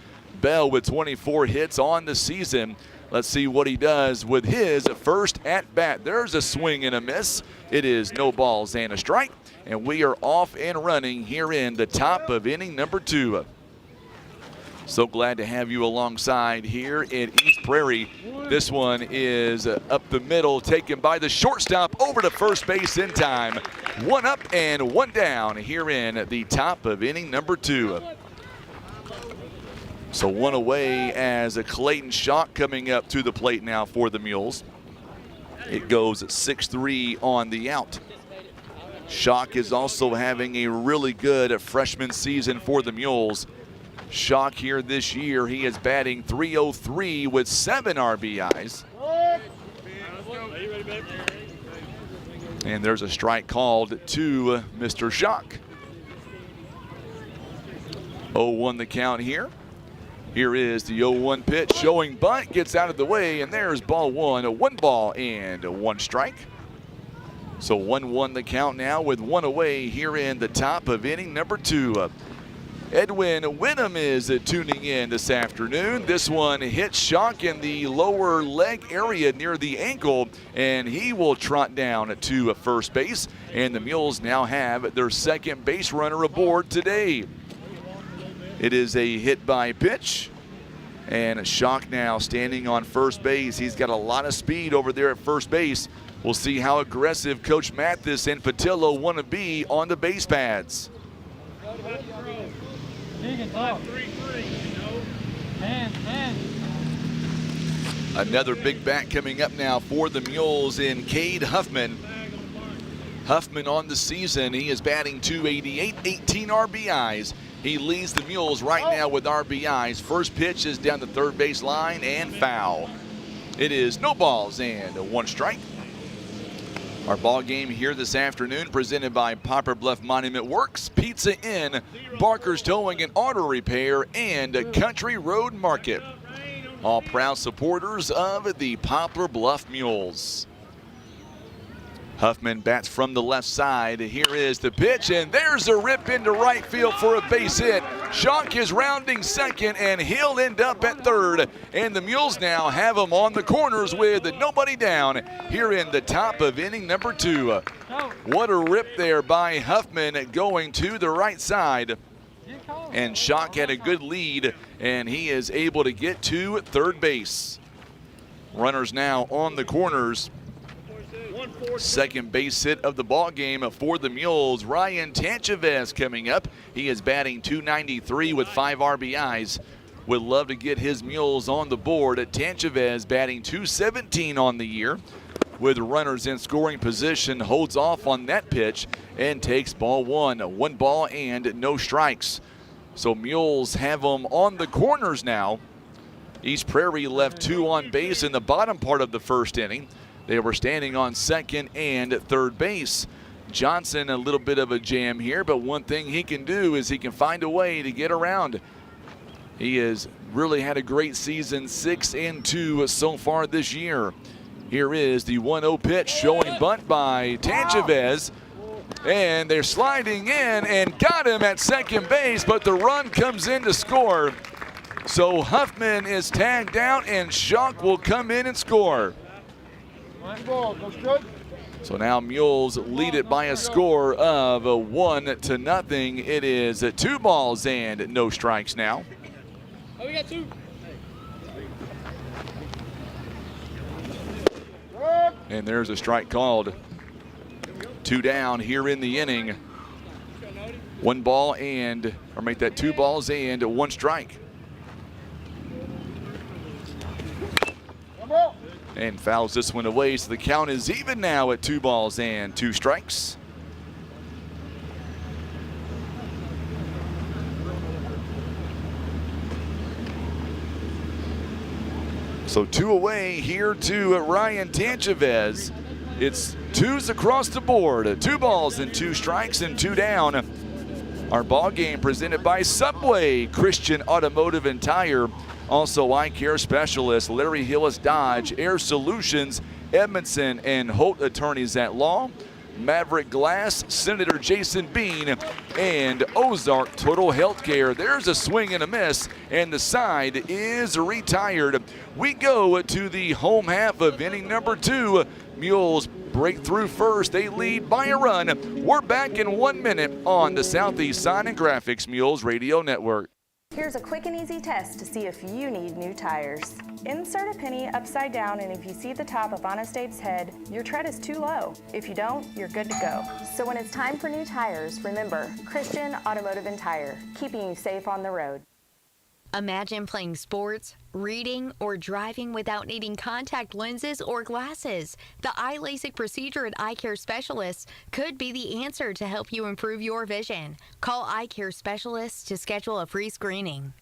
Bell with 24 hits on the season. Let's see what he does with his first at-bat. There's a swing and a miss. It is no balls and a strike. And we are off and running here in the top of inning number 2. So glad to have you alongside here in East Prairie. This one is up the middle, taken by the shortstop over to first base in time. 1 up and 1 down here in the top of inning number 2. So 1 away as a Clayton Schock coming up to the plate now for the Mules. It goes 6-3 on the out. Schock is also having a really good freshman season for the Mules. Schock here this year, he is batting .303 with 7 RBIs. And there's a strike called to Mr. Schock. 0-1 the count here. Here is the 0-1 pitch, showing bunt, gets out of the way, and there's ball 1, 1 ball and 1 strike. So 1-1 the count now with 1 away here in the top of inning number 2. Edwin Winham is tuning in this afternoon. This one hits Schock in the lower leg area near the ankle, and he will trot down to first base. And the Mules now have their second base runner aboard today. It is a hit by pitch. And Schock now standing on first base. He's got a lot of speed over there at first base. We'll see how aggressive Coach Mathis and Patillo want to be on the base pads. Another big bat coming up now for the Mules in Cade Huffman. Huffman on the season, he is batting .288, 18 RBIs. He leads the Mules right now with RBIs. First pitch is down the third base line and foul. It is no balls and 1 strike. Our ball game here this afternoon presented by Poplar Bluff Monument Works, Pizza Inn, Barker's Towing and Auto Repair, and Country Road Market. All proud supporters of the Poplar Bluff Mules. Huffman bats from the left side. Here is the pitch, and there's a rip into right field for a base hit. Schock is rounding second, and he'll end up at third. And the Mules now have him on the corners with nobody down here in the top of inning number 2. What a rip there by Huffman going to the right side. And Schock had a good lead, and he is able to get to third base. Runners now on the corners. Second base hit of the ball game for the Mules. Ryan Tanchavez coming up. He is batting .293 with 5 RBIs. Would love to get his Mules on the board. Tanchavez batting .217 on the year. With runners in scoring position, holds off on that pitch and takes ball 1. 1 ball and no strikes. So Mules have them on the corners now. East Prairie left 2 on base in the bottom part of the first inning. They were standing on second and third base. Johnson a little bit of a jam here, but one thing he can do is he can find a way to get around. He has really had a great season, 6-2 so far this year. Here is the 1-0 pitch, showing bunt by Tanchavez. And they're sliding in and got him at second base, but the run comes in to score. So Huffman is tagged out and Schuck will come in and score. So now Mules lead it by a score of 1-0. It is 2 balls and no strikes now. Oh, we got 2. And there's a strike called. 2 down here in the inning. 1 ball and, or make that 2 balls and 1 strike. And fouls this one away, so the count is even now at 2 balls and 2 strikes. So 2 away here to Ryan Tanchavez. It's 2s across the board, 2 balls and 2 strikes and 2 down. Our ball game presented by Subway, Christian Automotive and Tire. Also eye care specialist, Larry Hillis Dodge, Air Solutions, Edmondson and Holt Attorneys at Law, Maverick Glass, Senator Jason Bean, and Ozark Total Healthcare. There's a swing and a miss, and the side is retired. We go to the home half of inning number 2. Mules break through first. They lead by a run. We're back in 1 minute on the Southeast Sign and Graphics Mules Radio Network. Here's a quick and easy test to see if you need new tires. Insert a penny upside down, and if you see the top of Honest Abe's head, your tread is too low. If you don't, you're good to go. So when it's time for new tires, remember, Christian Automotive and Tire, keeping you safe on the road. Imagine playing sports, reading, or driving without needing contact lenses or glasses. The eye LASIK procedure at Eye Care Specialists could be the answer to help you improve your vision. Call Eye Care Specialists to schedule a free screening.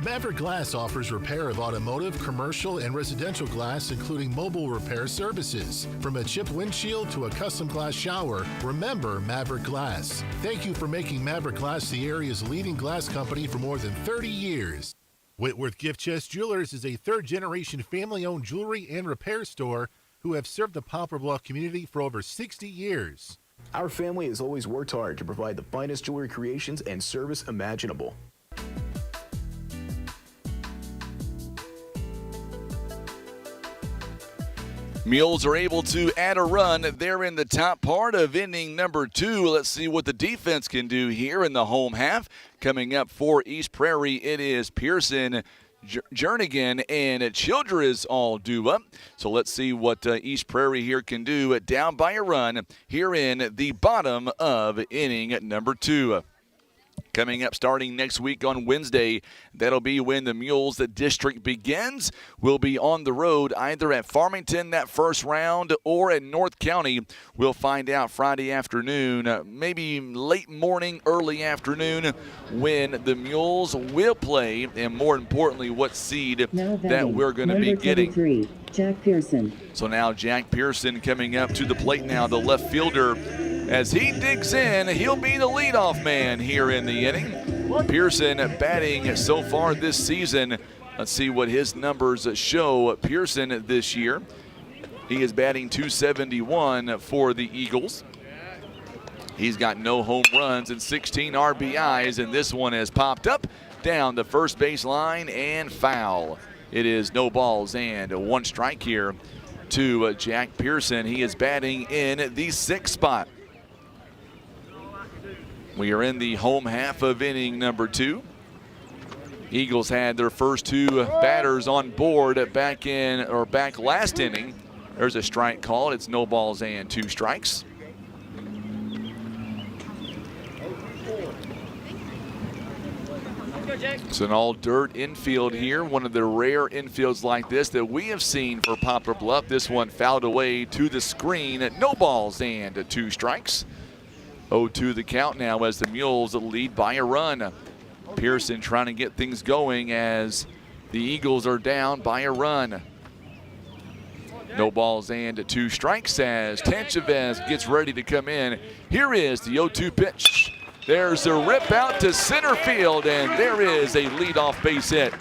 Maverick Glass offers repair of automotive, commercial, and residential glass, including mobile repair services. From a chipped windshield to a custom glass shower, remember Maverick Glass. Thank you for making Maverick Glass the area's leading glass company for more than 30 years. Whitworth Gift Chest Jewelers is a third-generation family-owned jewelry and repair store who have served the Poplar Bluff community for over 60 years. Our family has always worked hard to provide the finest jewelry creations and service imaginable. Mules are able to add a run. They're in the top part of inning number 2. Let's see what the defense can do here in the home half. Coming up for East Prairie, it is Pearson, Jernigan, and Childress all due up. So let's see what East Prairie here can do down by a run here in the bottom of inning number 2. Coming up starting next week on Wednesday, that'll be when the Mules district begins. We'll be on the road either at Farmington that first round or at North County. We'll find out Friday afternoon, maybe late morning, early afternoon, when the Mules will play, and more importantly, what seed that we're going to be getting. Jack Pearson. So now Jack Pearson coming up to the plate now, the left fielder. As he digs in, he'll be the leadoff man here in the inning. Pearson batting so far this season. Let's see what his numbers show Pearson this year. He is batting .271 for the Eagles. He's got no home runs and 16 RBIs, and this one has popped up down the first base line and foul. It is no balls and 1 strike here to Jack Pearson. He is batting in the 6th spot. We are in the home half of inning number 2. Eagles had their first 2 batters on board back last inning. There's a strike called. It's no balls and 2 strikes. It's an all dirt infield here. One of the rare infields like this that we have seen for Poplar Bluff. This one fouled away to the screen. No balls and 2 strikes. 0-2 the count now as the Mules lead by a run. Pearson trying to get things going as the Eagles are down by a run. No balls and 2 strikes as Tanchavez gets ready to come in. Here is the 0-2 pitch. There's a rip out to center field, and there is a leadoff base hit.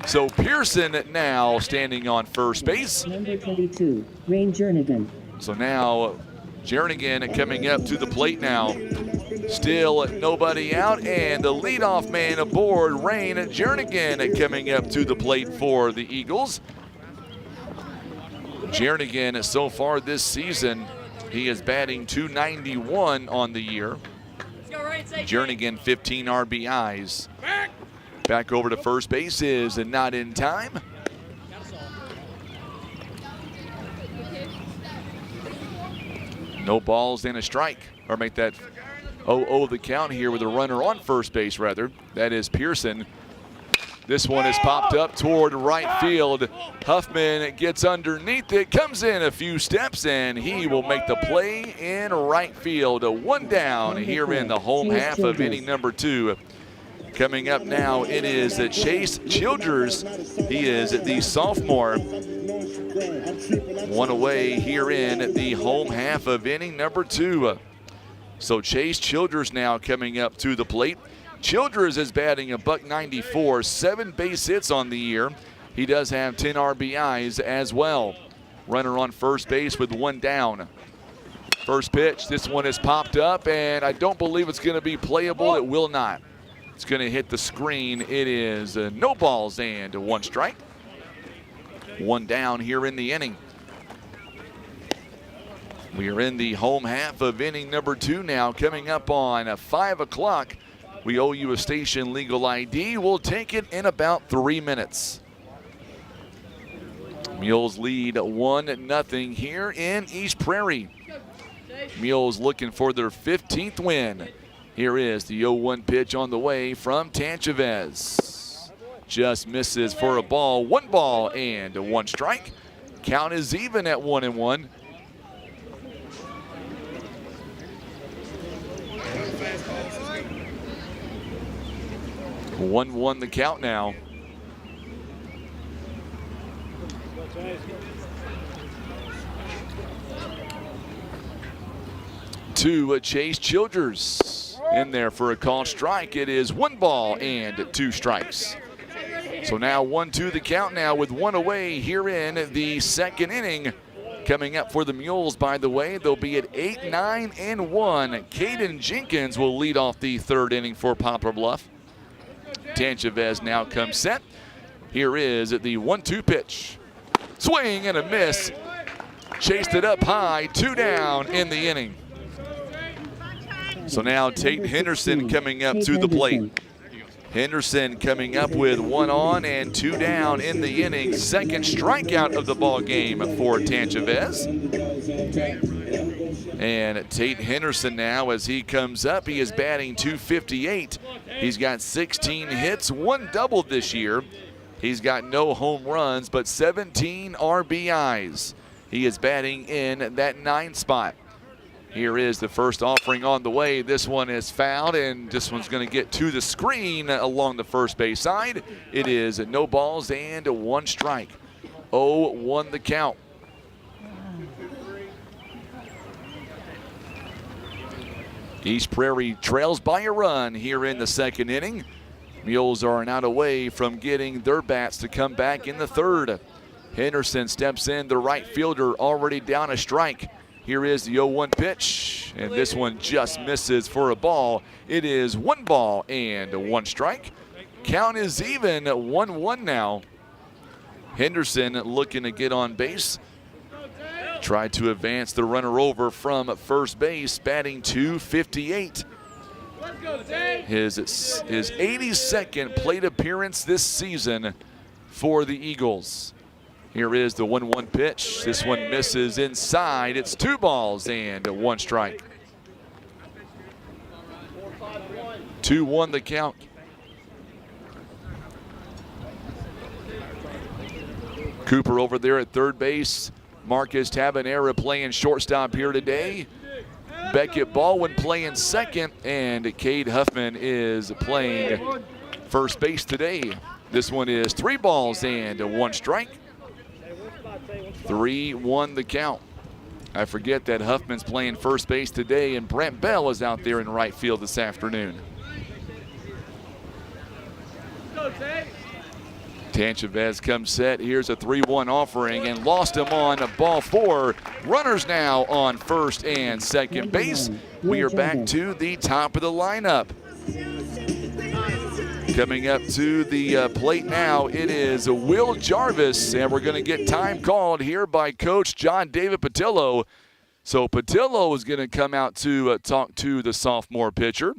So Pearson now standing on first base. Number 22, Rain Jernigan. So now Jernigan coming up to the plate now. Still nobody out, and the leadoff man aboard, Rain Jernigan, coming up to the plate for the Eagles. Jernigan, so far this season, he is batting .291 on the year. Jernigan, 15 RBIs. Back over to first base is not in time. No balls and a strike, or make that 0-0 the count here with a runner on first base, rather. That is Pearson. This one is popped up toward right field. Huffman gets underneath it, comes in a few steps, and he will make the play in right field. One down here in the home half of inning number 2. Coming up now, it is Chase Childers. He is the sophomore. One away here in the home half of inning number 2. So Chase Childers now coming up to the plate. Childers is batting a .194, 7 base hits on the year. He does have 10 RBIs as well. Runner on first base with 1 down. First pitch, this one is popped up, and I don't believe it's going to be playable. It will not. It's going to hit the screen. It is no balls and 1 strike. 1 down here in the inning. We are in the home half of inning number 2 now, coming up on 5 o'clock. We owe you a station legal ID. We'll take it in about 3 minutes. Mules lead 1-0 here in East Prairie. Mules looking for their 15th win. Here is the 0-1 pitch on the way from Tanchavez. Just misses for a ball. 1 ball and 1 strike. Count is even at 1-1. 1-1 the count now. To Chase Childers in there for a called strike. It is 1 ball and 2 strikes. So now 1-2 the count now with 1 away here in the 2nd inning. Coming up for the Mules, by the way, they'll be at 8, 9, and 1. Caden Jenkins will lead off the 3rd inning for Poplar Bluff. Tanchavez now comes set. Here is the 1-2 pitch. Swing and a miss. Chased it up high, 2 down in the inning. So now Tate Henderson coming up to the plate. Henderson coming up with 1 on and 2 down in the inning. 2nd strikeout of the ball game for Tanchavez. And Tate Henderson now, as he comes up, he is batting .258. He's got 16 hits, 1 double this year. He's got no home runs, but 17 RBIs. He is batting in that 9 spot. Here is the first offering on the way. This one is fouled, and this one's going to get to the screen along the first base side. It is no balls and 1 strike. 0-1 the count. East Prairie trails by a run here in the 2nd inning. Mules are not away from getting their bats to come back in the 3rd. Henderson steps in, the right fielder already down a strike. Here is the 0-1 pitch, and this one just misses for a ball. It is 1 ball and 1 strike. Count is even, 1-1 now. Henderson looking to get on base. Tried to advance the runner over from first base, batting .258. His 82nd plate appearance this season for the Eagles. Here is the 1-1 pitch. This one misses inside. It's 2 balls and 1 strike. 2-1 the count. Cooper over there at 3rd base. Marcus Tabanera playing shortstop here today. Beckett Baldwin playing 2nd, and Cade Huffman is playing first base today. This one is 3 balls and 1 strike. 3-1 the count. I forget that Huffman's playing first base today, and Brent Bell is out there in right field this afternoon. Tanchavez comes set. Here's a 3-1 offering and lost him on ball 4. Runners now on first and second base. We are back to the top of the lineup. Coming up to the plate now, it is Will Jarvis, and we're going to get time called here by Coach John David Patillo. So Patillo is going to come out to talk to the sophomore pitcher.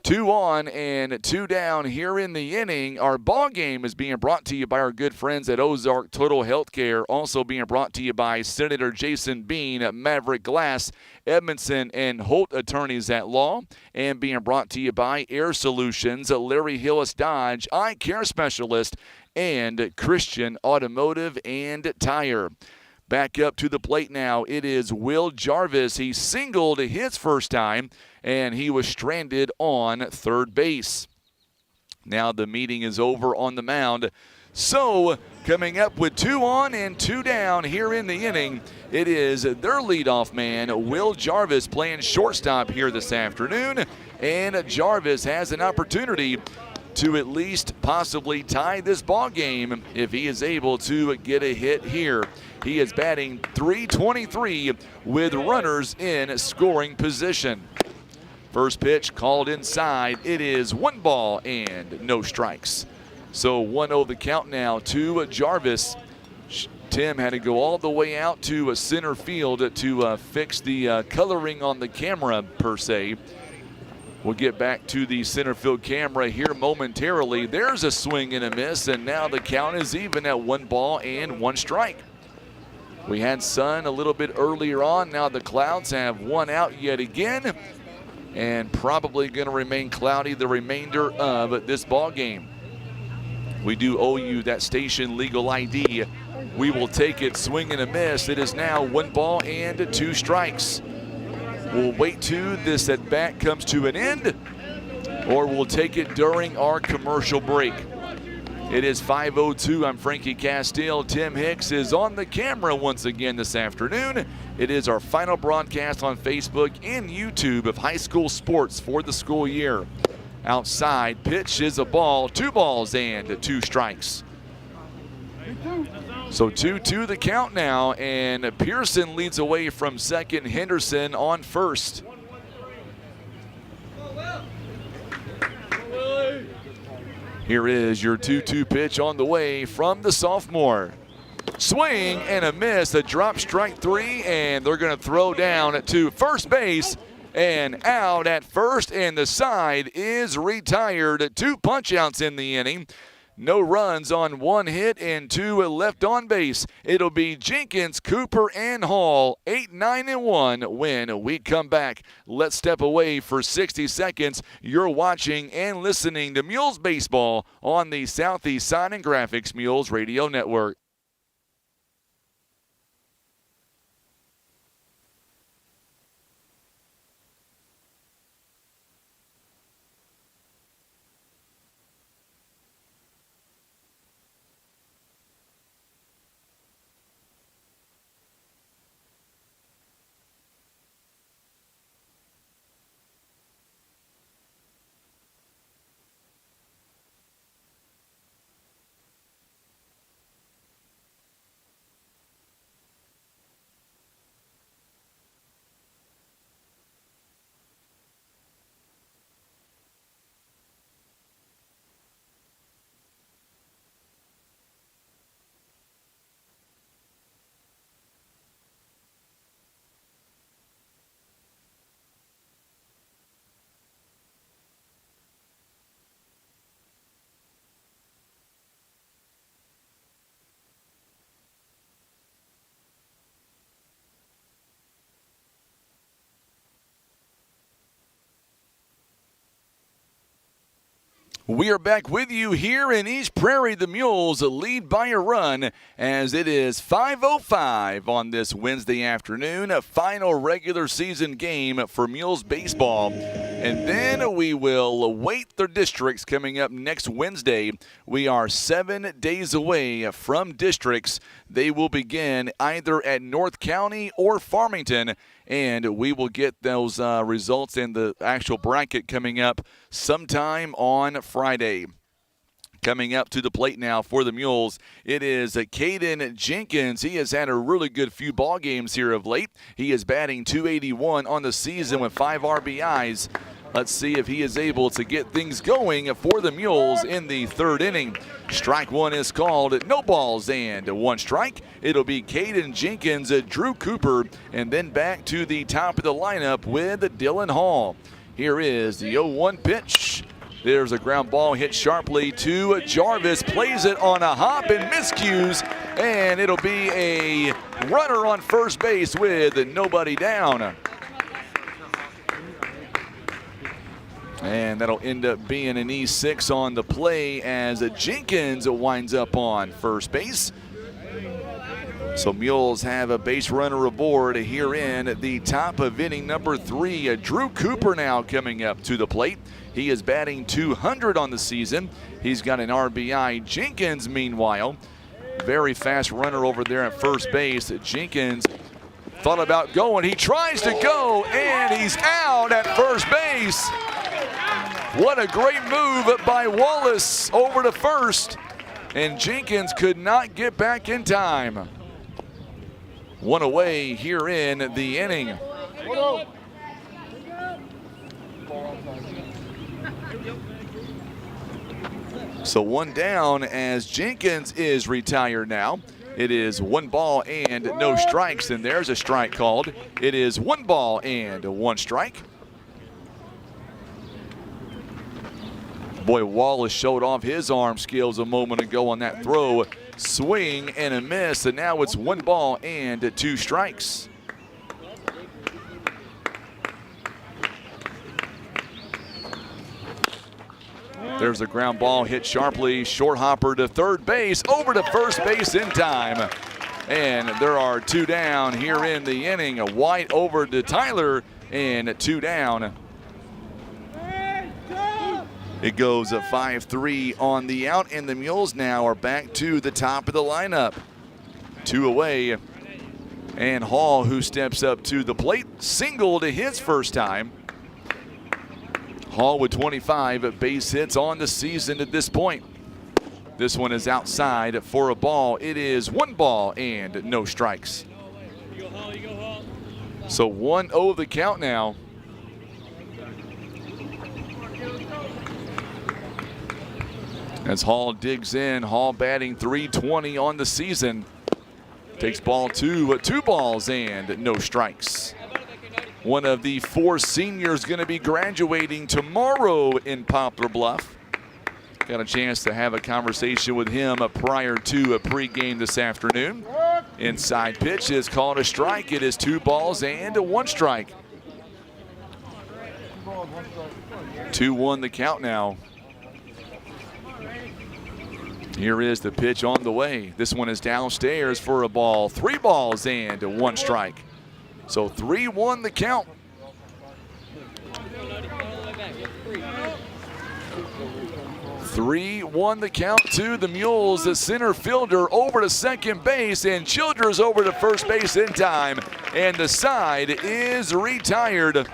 2 on and 2 down here in the inning. Our ball game is being brought to you by our good friends at Ozark Total Healthcare. Also being brought to you by Senator Jason Bean at Maverick Glass, Edmondson and Holt Attorneys at Law. And being brought to you by Air Solutions, Larry Hillis Dodge, Eye Care Specialist, and Christian Automotive and Tire. Back up to the plate now, it is Will Jarvis. He singled his first time, and he was stranded on third base. Now the meeting is over on the mound. So coming up with 2 on and 2 down here in the inning, it is their leadoff man, Will Jarvis, playing shortstop here this afternoon. And Jarvis has an opportunity to at least possibly tie this ball game if he is able to get a hit here. He is batting .323 with runners in scoring position. First pitch called inside. It is 1 ball and no strikes. So 1-0 the count now to Jarvis. Tim had to go all the way out to center field to fix the coloring on the camera per se. We'll get back to the center field camera here momentarily. There's a swing and a miss, and now the count is even at 1 ball and 1 strike. We had sun a little bit earlier on. Now the clouds have 1 out yet again, and probably going to remain cloudy the remainder of this ball game. We do owe you that station legal ID. We will take it, swing and a miss. It is now 1 ball and 2 strikes. We'll wait till this at bat comes to an end, or we'll take it during our commercial break. It is 5:02. I'm Frankie Castile. Tim Hicks is on the camera once again this afternoon. It is our final broadcast on Facebook and YouTube of high school sports for the school year. Outside pitch is a ball, 2 balls and 2 strikes. So 2-2 the count now, and Pearson leads away from second, Henderson on first. Here is your 2-2 pitch on the way from the sophomore. Swing and a miss, a drop, strike 3, and they're going to throw down to first base and out at first, and the side is retired. 2 punch-outs in the inning. No runs on 1 hit and 2 left on base. It'll be Jenkins, Cooper, and Hall. 8, 9, and 1 when we come back. Let's step away for 60 seconds. You're watching and listening to Mules Baseball on the Southeast Sign and Graphics Mules Radio Network. We are back with you here in East Prairie. The Mules lead by a run as it is 5:05 on this Wednesday afternoon. A final regular season game for Mules baseball. And then we will await their districts coming up next Wednesday. We are 7 days away from districts. They will begin either at North County or Farmington, and we will get those results in the actual bracket coming up sometime on Friday. Coming up to the plate now for the Mules, it is Caden Jenkins. He has had a really good few ball games here of late. He is batting .281 on the season with 5 RBIs. Let's see if he is able to get things going for the Mules in the third inning. Strike one is called. No balls and 1 strike. It'll be Caden Jenkins, Drew Cooper, and then back to the top of the lineup with Dylan Hall. Here is the 0-1 pitch. There's a ground ball hit sharply to Jarvis. Plays it on a hop and miscues, and it'll be a runner on first base with nobody down. And that'll end up being an E6 on the play as Jenkins winds up on first base. So Mules have a base runner aboard here in the top of inning number 3. Drew Cooper now coming up to the plate. He is batting .200 on the season. He's got an RBI. Jenkins, meanwhile, very fast runner over there at first base. Jenkins thought about going. He tries to go, and he's out at first base. What a great move by Wallace over to first, and Jenkins could not get back in time. One away here in the inning. So one down as Jenkins is retired now. It is 1 ball and no strikes, and there's a strike called. It is 1 ball and 1 strike. Boy, Wallace showed off his arm skills a moment ago on that throw. Swing and a miss, and now it's 1 ball and 2 strikes. There's a ground ball hit sharply. Short hopper to third base, over to first base in time. And there are 2 down here in the inning. A White over to Tyler, and 2 down. It goes a 5-3 on the out, and the Mules now are back to the top of the lineup. 2 away. And Hall, who steps up to the plate, singled his first time. Hall with 25 base hits on the season at this point. This one is outside for a ball. It is 1 ball and no strikes. So 1-0 the count now. As Hall digs in, Hall batting .320 on the season. Takes ball 2, 2 balls and no strikes. One of the 4 seniors going to be graduating tomorrow in Poplar Bluff. Got a chance to have a conversation with him prior to a pregame this afternoon. Inside pitch is called a strike. It is 2 balls and 1 strike. 2-1 the count now. Here is the pitch on the way. This one is downstairs for a ball. 3 balls and 1 strike. So 3-1 the count. Three-1 the count to the Mules. The center fielder over to second base, and Childress over to first base in time. And the side is retired.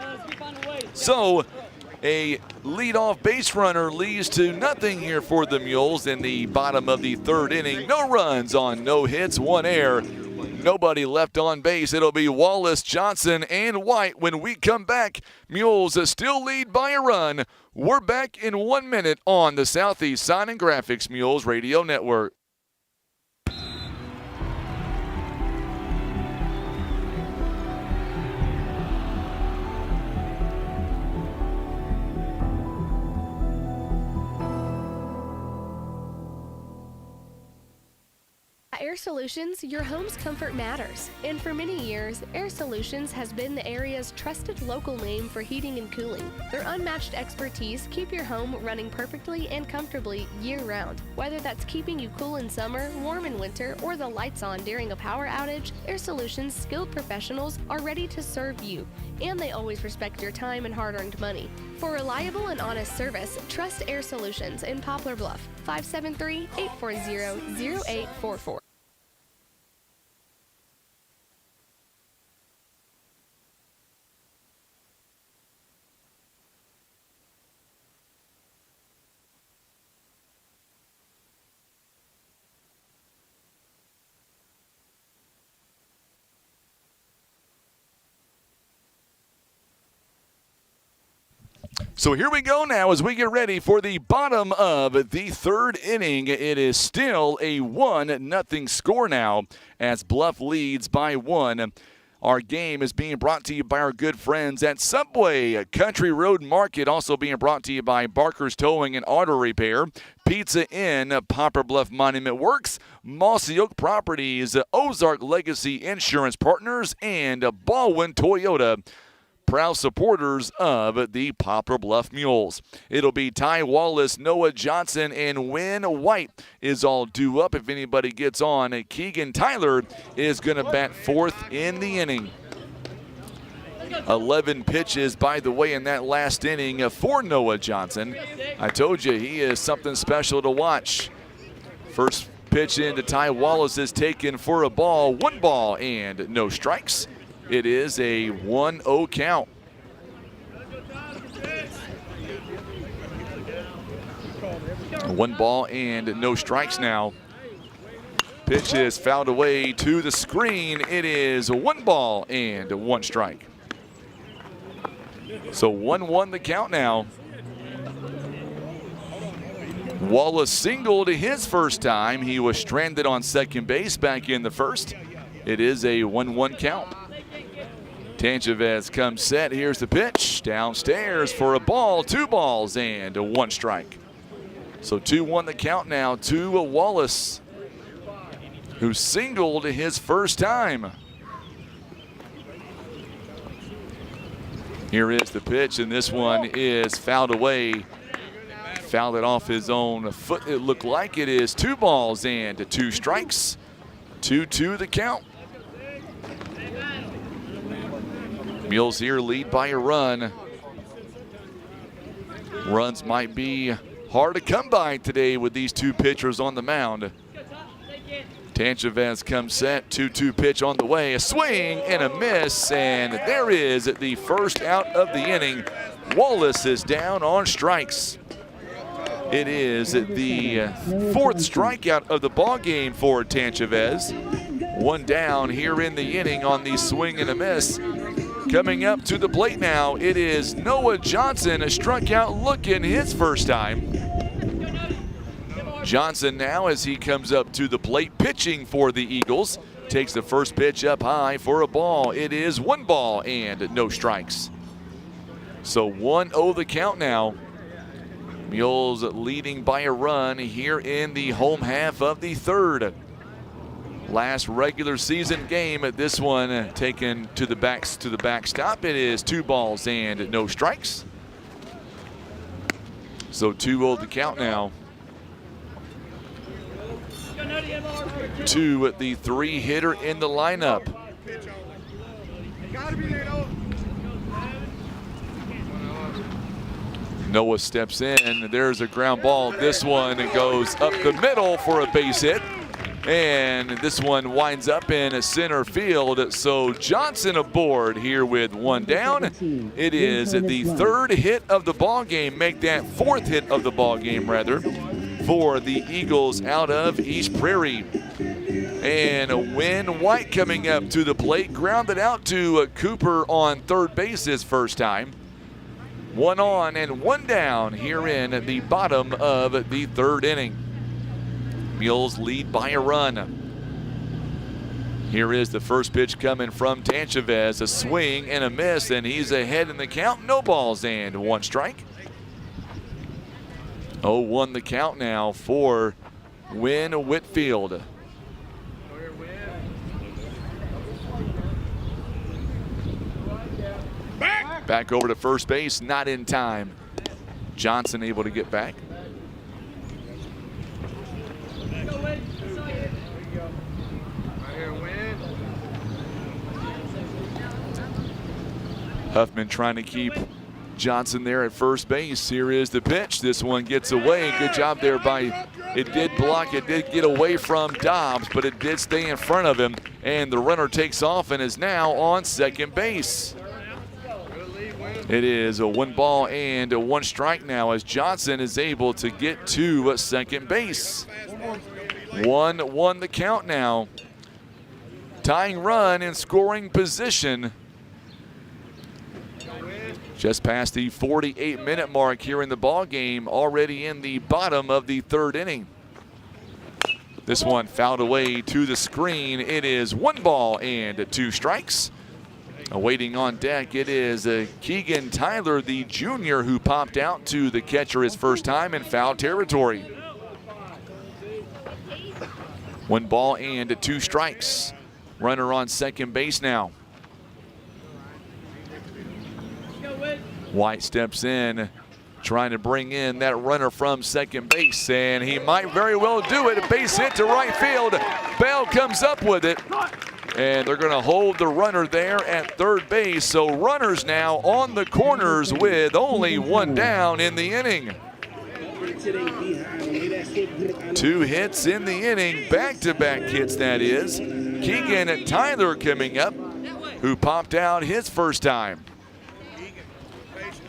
So a leadoff base runner leads to nothing here for the Mules in the bottom of the 3rd inning. No runs on no hits, 1 error. Nobody left on base. It'll be Wallace, Johnson, and White. When we come back, Mules still lead by a run. We're back in 1 minute on the Southeast Sign and Graphics Mules Radio Network. Air Solutions, your home's comfort matters. And for many years, Air Solutions has been the area's trusted local name for heating and cooling. Their unmatched expertise keep your home running perfectly and comfortably year-round. Whether that's keeping you cool in summer, warm in winter, or the lights on during a power outage, Air Solutions' skilled professionals are ready to serve you. And they always respect your time and hard-earned money. For reliable and honest service, trust Air Solutions in Poplar Bluff, 573-840-0844. So here we go now as we get ready for the bottom of the third inning. It is still a 1-0 score now as Bluff leads by 1. Our game is being brought to you by our good friends at Subway, Country Road Market, also being brought to you by Barker's Towing and Auto Repair, Pizza Inn, Poplar Bluff Monument Works, Mossy Oak Properties, Ozark Legacy Insurance Partners, and Baldwin Toyota, proud supporters of the Poplar Bluff Mules. It'll be Ty Wallace, Noah Johnson, and Wynn White is all due up if anybody gets on. Keegan Tyler is going to bat fourth in the inning. 11 pitches, by the way, in that last inning for Noah Johnson. I told you, he is something special to watch. First pitch into Ty Wallace is taken for a ball. 1 ball and no strikes. It is a 1-0 count. One ball and no strikes now. Pitch is fouled away to the screen. It is 1 ball and 1 strike. So 1-1 the count now. Wallace singled his first time. He was stranded on second base back in the first. It is a 1-1 count. Tanchavez comes set. Here's the pitch. Downstairs for a ball. 2 balls and 1 strike. So 2-1 the count now to Wallace, who singled his first time. Here is the pitch, and this one is fouled away. Fouled it off his own foot. It looked like it is 2 balls and 2 strikes. 2-2 the count. Mules here lead by a run. Runs might be hard to come by today with these 2 pitchers on the mound. Tanchavez comes set. 2-2 pitch on the way. A swing and a miss, and there is the first out of the inning. Wallace is down on strikes. It is the 4th strikeout of the ball game for Tanchavez. 1 down here in the inning on the swing and a miss. Coming up to the plate now, it is Noah Johnson, struck out looking his first time. Johnson now, as he comes up to the plate pitching for the Eagles, takes the first pitch up high for a ball. It is 1 ball and no strikes. So 1-0 the count now. Mules leading by a run here in the home half of the third. Last regular season game, this one taken to the backstop. It is 2 balls and no strikes. So 2-0 the count now. To the 3-hitter in the lineup. Noah steps in. There's a ground ball. This one goes up the middle for a base hit. And this one winds up in center field. So Johnson aboard here with 1 down. It is the 3rd hit of the ball game. Make that 4th hit of the ball game, rather, for the Eagles out of East Prairie. And Wynn White coming up to the plate. Grounded out to Cooper on third base his first time. 1 on and 1 down here in the bottom of the 3rd inning. Mules lead by a run. Here is the first pitch coming from Tanchavez. A swing and a miss, and he's ahead in the count. No balls and 1 strike. 0-1 the count now for Wynn Whitfield. Back over to first base, not in time. Johnson able to get back. Huffman trying to keep Johnson there at first base. Here is the pitch. This one gets away. Good job there by, it did block, it did get away from Dobbs, but it did stay in front of him. And the runner takes off and is now on second base. It is a 1 ball and a 1 strike now as Johnson is able to get to second base. 1-1 the count now. Tying run in scoring position. Just past the 48-minute mark here in the ball game, already in the bottom of the 3rd inning. This one fouled away to the screen. It is 1 ball and 2 strikes. Awaiting on deck, it is Keegan Tyler, the junior, who popped out to the catcher his first time in foul territory. 1 ball and 2 strikes. Runner on second base now. White steps in, trying to bring in that runner from second base, and he might very well do it. A base hit to right field. Bell comes up with it, and they're going to hold the runner there at third base. So runners now on the corners with only 1 down in the inning. 2 hits in the inning, back-to-back hits that is. Keegan Tyler coming up, who popped out his first time.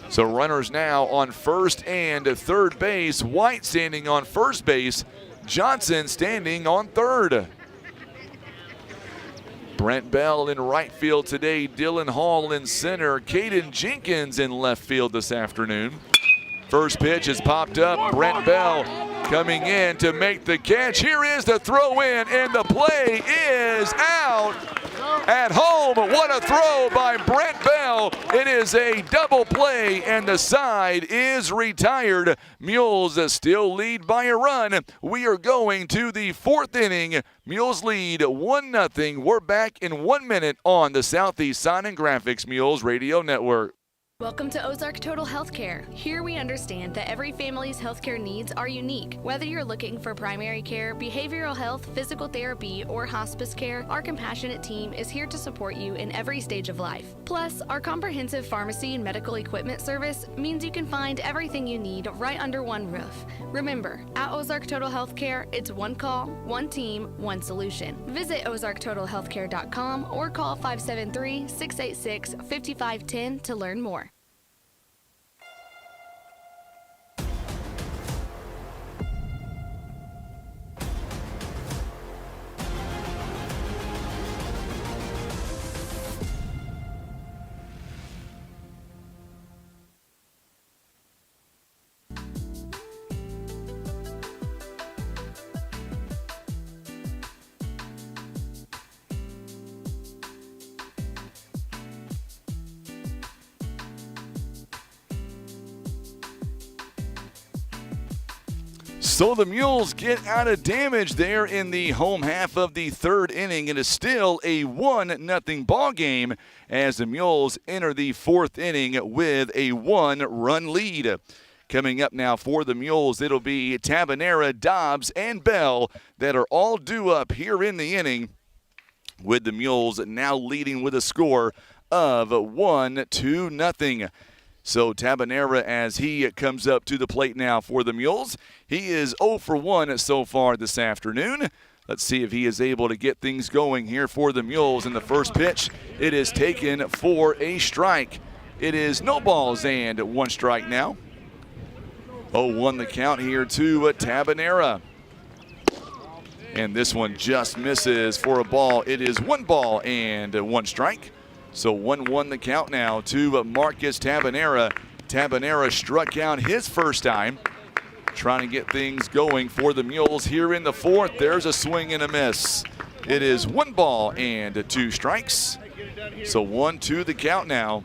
So runners now on first and third base. White standing on first base. Johnson standing on third. Brent Bell in right field today. Dylan Hall in center. Caden Jenkins in left field this afternoon. First pitch has popped up. Brent Bell coming in to make the catch. Here is the throw in, and the play is out at home. What a throw by Brent Bell. It is a double play, and the side is retired. Mules still lead by a run. We are going to the 4th inning. Mules lead 1-0. We're back in 1 minute on the Southeast Sign and Graphics Mules Radio Network. Welcome to Ozark Total Healthcare. Here we understand that every family's healthcare needs are unique. Whether you're looking for primary care, behavioral health, physical therapy, or hospice care, our compassionate team is here to support you in every stage of life. Plus, our comprehensive pharmacy and medical equipment service means you can find everything you need right under one roof. Remember, at Ozark Total Healthcare, it's 1 call, 1 team, 1 solution. Visit ozarktotalhealthcare.com or call 573-686-5510 to learn more. So the Mules get out of damage there in the home half of the 3rd inning. It is still a 1-0 ball game as the Mules enter the 4th inning with a 1-run lead. Coming up now for the Mules, it'll be Tabanera, Dobbs, and Bell that are all due up here in the inning, with the Mules now leading with a score of 1-0. So Tabanera, as he comes up to the plate now for the Mules, he is 0 for 1 so far this afternoon. Let's see if he is able to get things going here for the Mules. In the first pitch, it is taken for a strike. It is no balls and 1 strike now. 0-1 the count here to Tabanera. And this one just misses for a ball. It is 1 ball and 1 strike. So 1-1 the count now to Marcus Tabanera. Tabanera struck out his first time. Trying to get things going for the Mules here in the 4th. There's a swing and a miss. It is 1 ball and 2 strikes. So 1-2 the count now.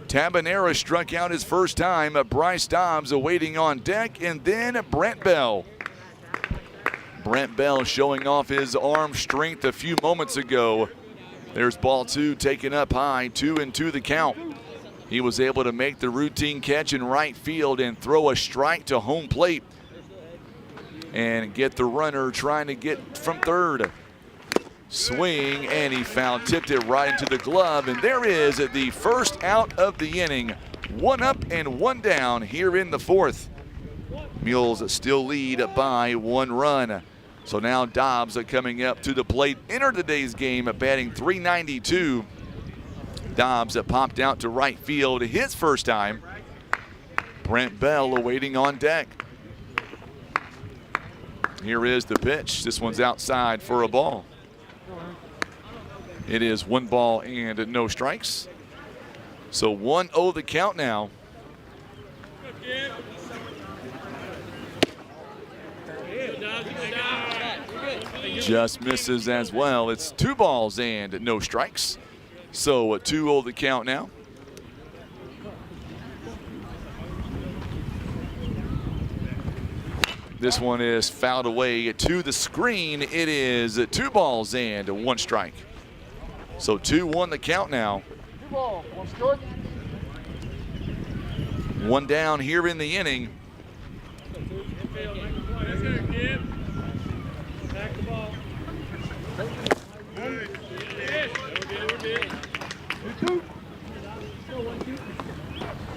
Tabanera struck out his first time. Bryce Dobbs awaiting on deck, and then Brent Bell. Brent Bell showing off his arm strength a few moments ago. There's ball 2 taken up high, 2-2 the count. He was able to make the routine catch in right field and throw a strike to home plate and get the runner trying to get from third. Swing, and he tipped it right into the glove, and there is the first out of the inning. 1 up and 1 down here in the fourth. Mules still lead by 1 run. So now Dobbs coming up to the plate, entered today's game batting .392. Dobbs popped out to right field his first time. Brent Bell awaiting on deck. Here is the pitch. This one's outside for a ball. It is 1 ball and no strikes. So 1-0 the count now. Just misses as well. It's 2 balls and no strikes. So 2-0 the count now. This one is fouled away to the screen. It is 2 balls and 1 strike. So 2-1 the count now. 1 down here in the inning.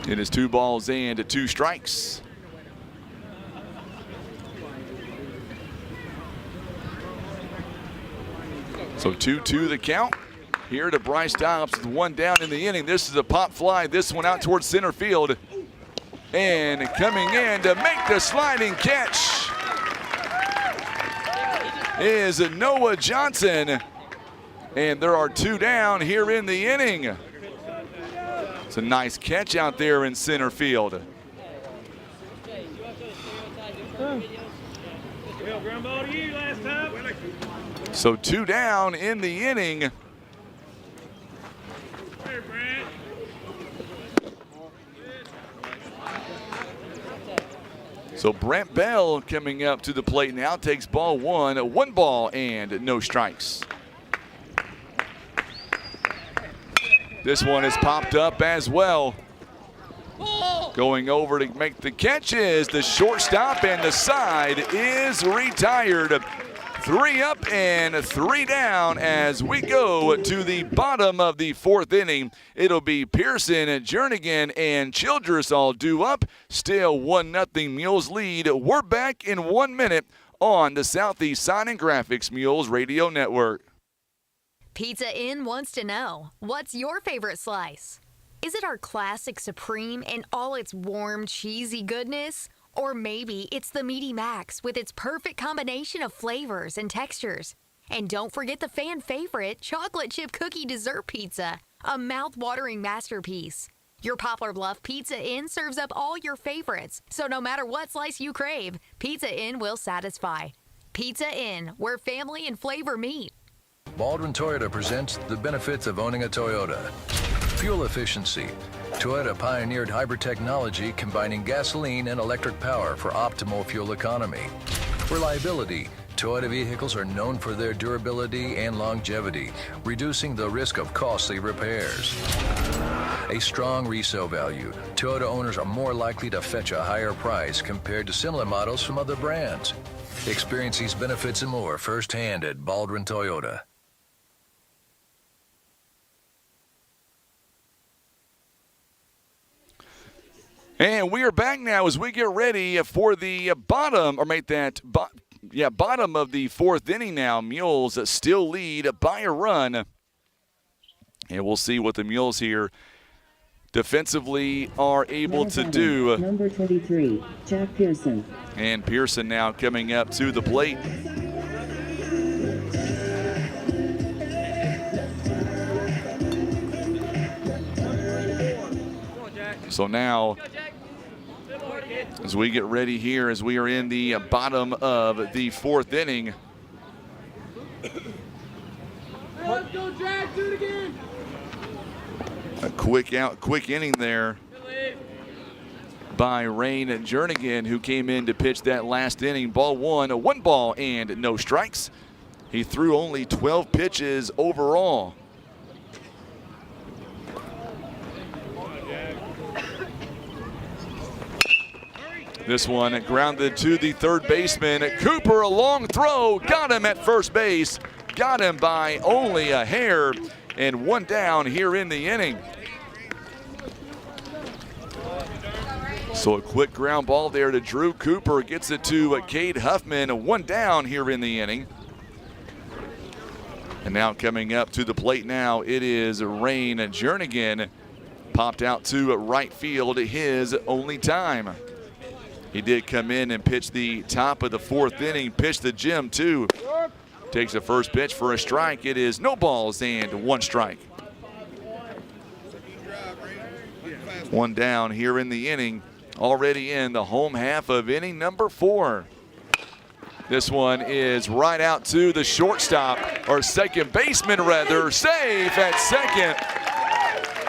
It is 2 balls and 2 strikes. So 2-2 the count. Here to Bryce Dobbs with 1 down in the inning. This is a pop fly. This one out towards center field. And coming in to make the sliding catch is Noah Johnson. And there are 2 down here in the inning. It's a nice catch out there in center field. So 2 down in the inning. So Brent Bell coming up to the plate now, takes ball 1, 1 ball and no strikes. This one is popped up as well. Going over to make the catch is the shortstop, and the side is retired. 3 up and 3 down as we go to the bottom of the 4th inning. It'll be Pearson, Jernigan, and Childress all due up. Still 1-0 Mules lead. We're back in 1 minute on the Southeast Sign and Graphics Mules Radio Network. Pizza Inn wants to know, what's your favorite slice? Is it our classic Supreme and all its warm, cheesy goodness? Or maybe it's the Meaty Max with its perfect combination of flavors and textures. And don't forget the fan favorite chocolate chip cookie dessert pizza, a mouth-watering masterpiece. Your Poplar Bluff Pizza Inn serves up all your favorites, so no matter what slice you crave, Pizza Inn will satisfy. Pizza Inn, where family and flavor meet. Baldwin Toyota presents the benefits of owning a Toyota. Fuel efficiency. Toyota pioneered hybrid technology combining gasoline and electric power for optimal fuel economy. Reliability. Toyota vehicles are known for their durability and longevity, reducing the risk of costly repairs. A strong resale value. Toyota owners are more likely to fetch a higher price compared to similar models from other brands. Experience these benefits and more firsthand at Baldwin Toyota. And we are back now as we get ready for the bottom of the 4th inning now. Mules still lead by a run. And we'll see what the Mules here defensively are able to do. Number 23, Jack Pearson. And Pearson now coming up to the plate. So now, as we get ready here, as we are in the bottom of the 4th inning. Let's go, Jack, do it again. A quick inning there by Rain Jernigan, who came in to pitch that last inning. Ball 1, 1 ball and no strikes. He threw only 12 pitches overall. This one grounded to the third baseman. Cooper, a long throw, got him at first base. Got him by only a hair, and one down here in the inning. So a quick ground ball there to Drew Cooper. Gets it to Cade Huffman. One down here in the inning. And now coming up to the plate now, it is Rain Jernigan. Popped out to right field, his only time. He did come in and pitch the top of the fourth inning, pitched the gym too. Takes the first pitch for a strike. It is no balls and one strike. One down here in the inning, already in the home half of inning number 4. This one is right out to the shortstop, or second baseman rather, safe at second.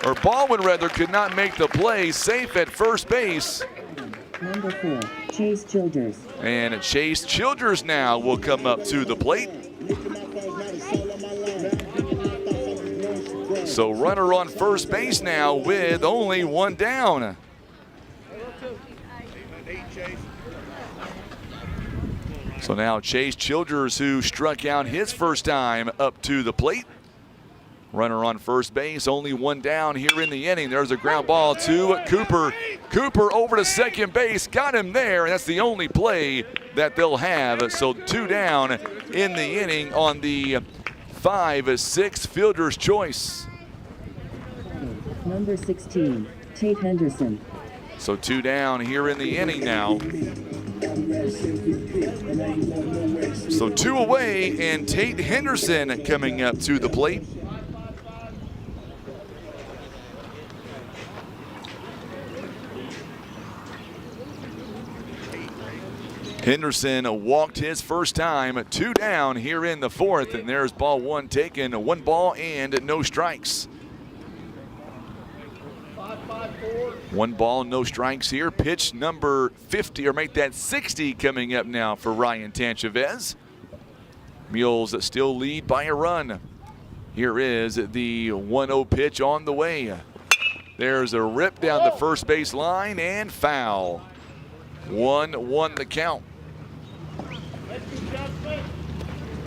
Or Baldwin rather could not make the play, safe at first base. Number 4, Chase Childers. And Chase Childers now will come up to the plate. So runner on first base now with only one down. So now Chase Childers, who struck out his first time, up to the plate. Runner on first base, only one down here in the inning. There's a ground ball to Cooper. Cooper over to second base, got him there, and that's the only play that they'll have. So 2 down in the inning on the 5-6 fielder's choice. Number 16, Tate Henderson. So 2 down here in the inning now. So 2 away, and Tate Henderson coming up to the plate. Henderson walked his first time, 2 down here in the 4th, and there's ball 1 taken, 1 ball and no strikes. 1 ball, no strikes here. Pitch number 50, or make that 60 coming up now for Ryan Tanchavez. Mules still lead by a run. Here is the 1-0 pitch on the way. There's a rip down the first base line and foul. 1-1 the count.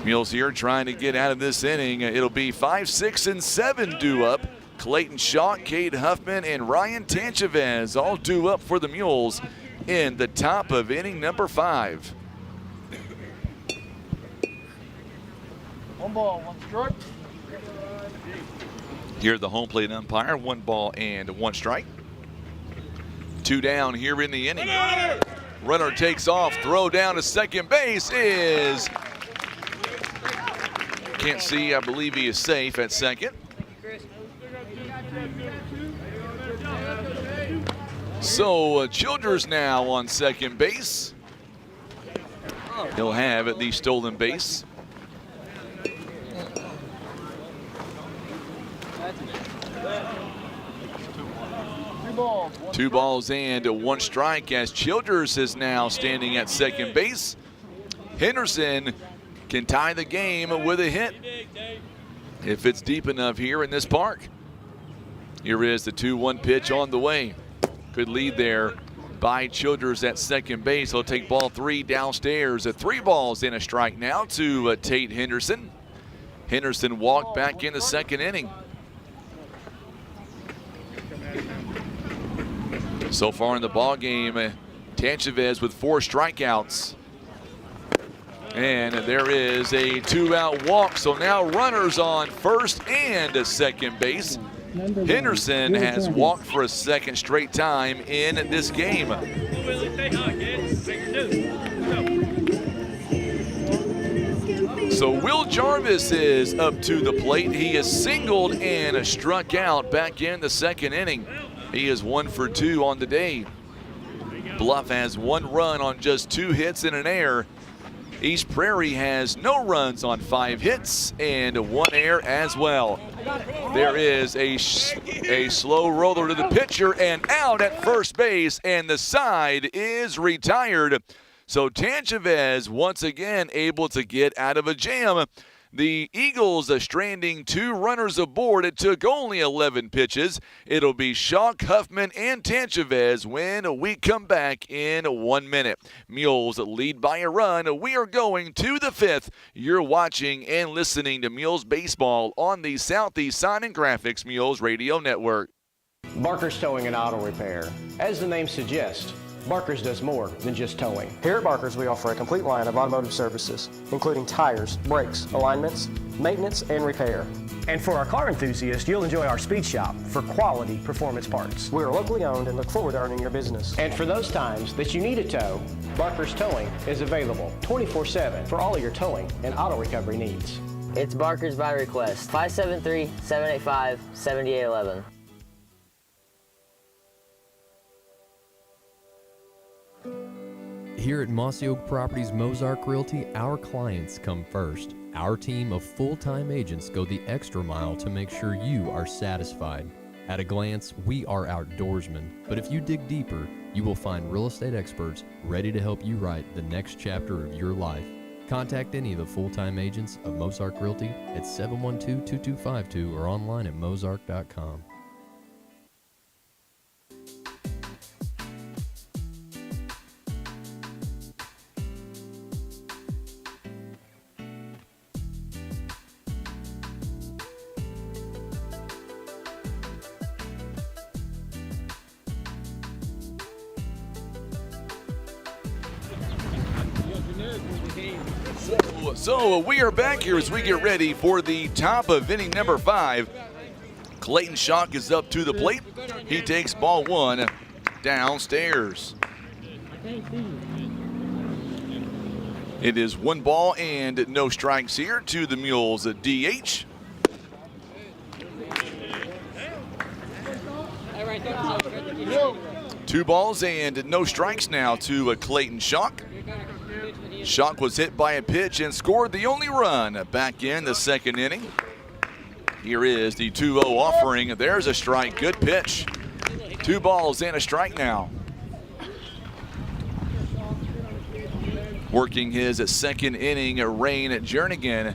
Mules here trying to get out of this inning. It'll be 5, 6, and 7 due up. Clayton Shaw, Cade Huffman, and Ryan Tanchavez all due up for the Mules in the top of inning number 5. 1 ball, 1 strike. Here the home plate umpire, 1 ball and 1 strike. 2 down here in the inning. Runner takes off, throw down to second base is, can't see, I believe he is safe at second. So Childers now on second base. He'll have the stolen base. Two balls and 1 strike as Childers is now standing at second base. Henderson can tie the game with a hit if it's deep enough here in this park. Here is the 2-1 pitch on the way. Good lead there by Childers at second base. He'll take ball 3 downstairs. 3 balls and a strike now to Tate Henderson. Henderson walked back in the second inning. So far in the ball game, Tanchavez with 4 strikeouts. And there is a 2-out walk. So now runners on first and second base. Henderson has walked for a second straight time in this game. So Will Jarvis is up to the plate. He is singled and struck out back in the second inning. He is 1 for 2 on the day. Bluff has 1 run on just 2 hits and an error. East Prairie has no runs on 5 hits and 1 error as well. There is a slow roller to the pitcher and out at first base, and the side is retired. So Tanchavez once again able to get out of a jam. The Eagles are stranding 2 runners aboard. It took only 11 pitches. It'll be Schock, Huffman, and Tanchavez when we come back in 1 minute. Mules lead by a run. We are going to the 5th. You're watching and listening to Mules Baseball on the Southeast Sign and Graphics Mules Radio Network. Barker's Towing and Auto Repair. As the name suggests, Barker's does more than just towing. Here at Barker's, we offer a complete line of automotive services, including tires, brakes, alignments, maintenance, and repair. And for our car enthusiasts, you'll enjoy our speed shop for quality performance parts. We are locally owned and look forward to earning your business. And for those times that you need a tow, Barker's Towing is available 24/7 for all of your towing and auto recovery needs. It's Barker's by request, 573-785-7811. Here at Mossy Oak Properties Mozark Realty, our clients come first. Our team of full-time agents go the extra mile to make sure you are satisfied. At a glance, we are outdoorsmen, but if you dig deeper, you will find real estate experts ready to help you write the next chapter of your life. Contact any of the full-time agents of Mozark Realty at 712-2252 or online at mozark.com. So we are back here as we get ready for the top of inning number 5. Clayton Schock is up to the plate. He takes ball 1 downstairs. It is 1 ball and no strikes here to the Mules DH. Two balls and no strikes now to Clayton Schock. Schock was hit by a pitch and scored the only run back in the 2nd inning. Here is the 2-0 offering. There's a strike. Good pitch. 2 balls and a strike now. Working his 2nd inning, Rain Jernigan.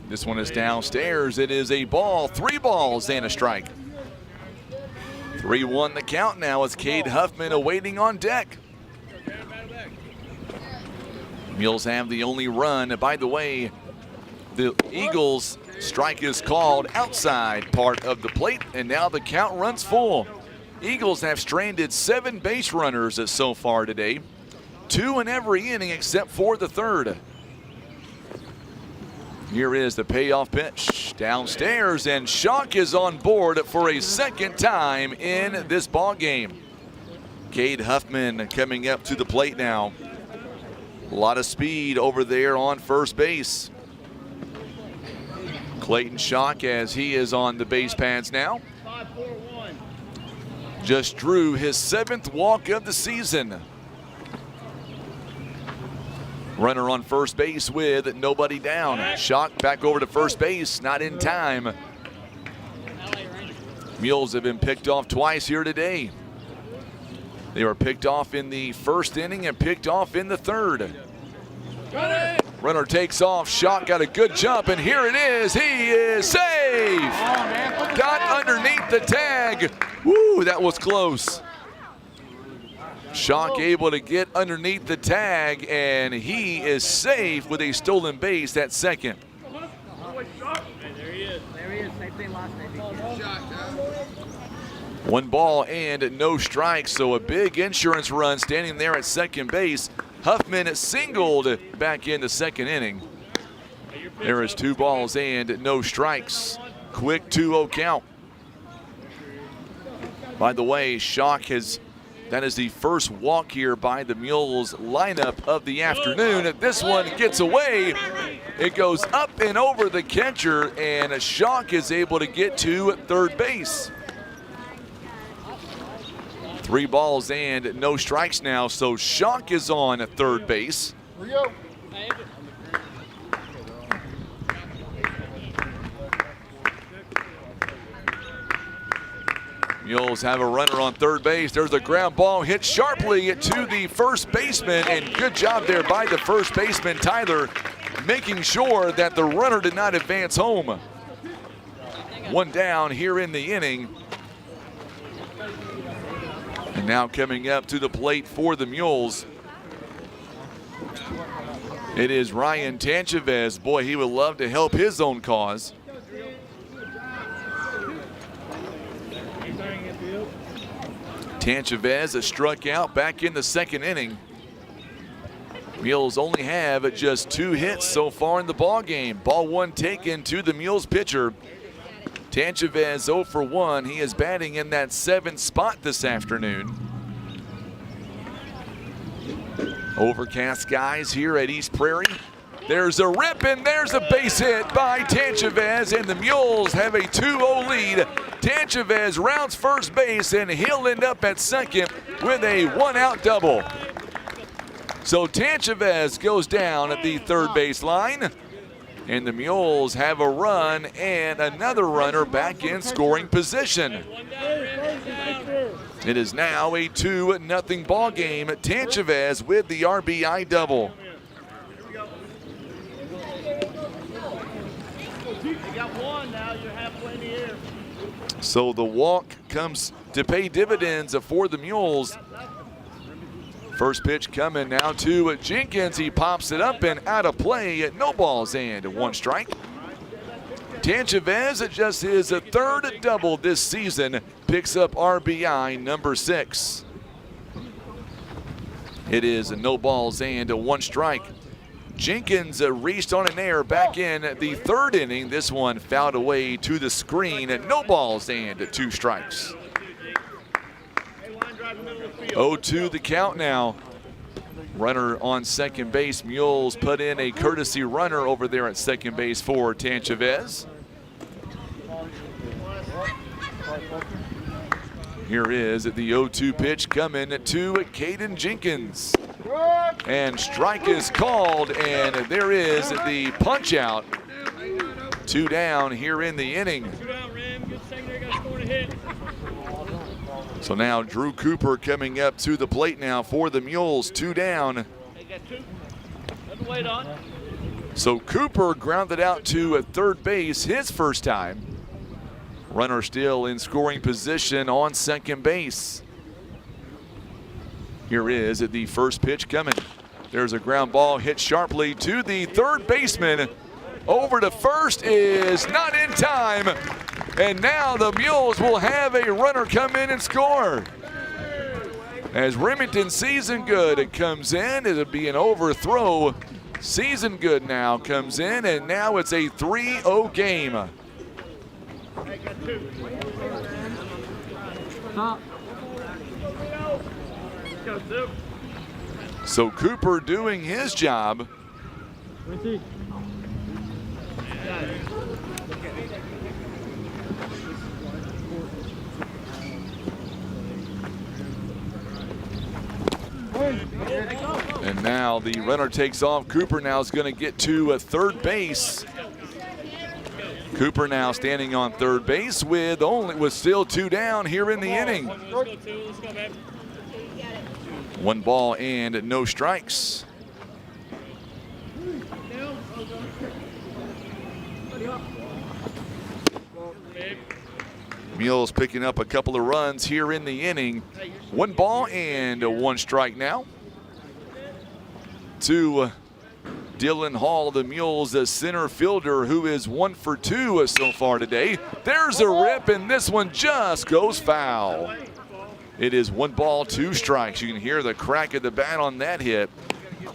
This one is downstairs. It is a ball. 3 balls and a strike. 3-1 the count now as Cade Huffman awaiting on deck. Mules have the only run. By the way, the Eagles strike is called outside part of the plate, and now the count runs full. Eagles have stranded 7 base runners so far today, 2 in every inning except for the 3rd. Here is the payoff pitch downstairs, and Schock is on board for a 2nd time in this ball game. Cade Huffman coming up to the plate now. A lot of speed over there on first base. Clayton Schock, as he is on the base pads now, just drew his 7th walk of the season. Runner on first base with nobody down. Schock back over to first base, not in time. Mules have been picked off twice here today. They were picked off in the 1st inning and picked off in the 3rd. Runner takes off. Schock got a good jump, and here it is. He is safe. Got underneath the tag. Woo, that was close. Schock able to get underneath the tag, and he is safe with a stolen base at 2nd. There he is. Same thing last night. 1 ball and no strikes, so a big insurance run standing there at 2nd base. Huffman singled back in the 2nd inning. There is 2 balls and no strikes. Quick 2-0 count. By the way, Schock that is the first walk here by the Mules lineup of the afternoon. This one gets away. It goes up and over the catcher, and Schock is able to get to 3rd base. 3 balls and no strikes now, so Schock is on 3rd base. Mules have a runner on third base. There's a ground ball hit sharply to the first baseman, and good job there by the first baseman, Tyler, making sure that the runner did not advance home. One down here in the inning. And now coming up to the plate for the Mules, it is Ryan Tanchavez. Boy, he would love to help his own cause. Tanchavez struck out back in the second inning. Mules only have just 2 hits so far in the ball game. Ball 1 taken to the Mules pitcher. Tanchavez 0 for 1. He is batting in that 7th spot this afternoon. Overcast skies here at East Prairie. There's a rip and there's a base hit by Tanchavez, and the Mules have a 2-0 lead. Tanchavez rounds first base, and he'll end up at second with a 1-out double. So Tanchavez goes down at the third base line, and the Mules have a run and another runner back in scoring position. It is now a 2-0 ball game. Tanchavez with the RBI double. So the walk comes to pay dividends for the Mules. First pitch coming now to Jenkins. He pops it up and out of play. No balls and 1 strike. Tanchavez, just his 3rd double this season, picks up RBI number 6. It is no balls and 1 strike. Jenkins reached on an error back in the 3rd inning. This one fouled away to the screen. No balls and 2 strikes. 0-2 the count now. Runner on second base. Mules put in a courtesy runner over there at second base for Tanchavez. Here is the 0-2 pitch coming to Caden Jenkins. And strike is called, and there is the punch out. 2 down here in the inning. So now Drew Cooper coming up to the plate now for the Mules. 2 down. So Cooper grounded out to third base his first time. Runner still in scoring position on second base. Here is the first pitch coming. There's a ground ball hit sharply to the third baseman. Over to first is not in time. And now the Mules will have a runner come in and score. As Remington Season Good comes in, it'll be an overthrow. Season Good now comes in, and now it's a 3-0 game. So Cooper doing his job. And now the runner takes off. Cooper now is going to get to third base. Cooper now standing on third base with still 2 down here in the inning. 1 ball and no strikes. Mules picking up a couple of runs here in the inning. 1 ball and 1 strike now. To Dylan Hall, the Mules' center fielder, who is 1 for 2 so far today. There's a rip, and this one just goes foul. It is 1 ball, 2 strikes. You can hear the crack of the bat on that hit.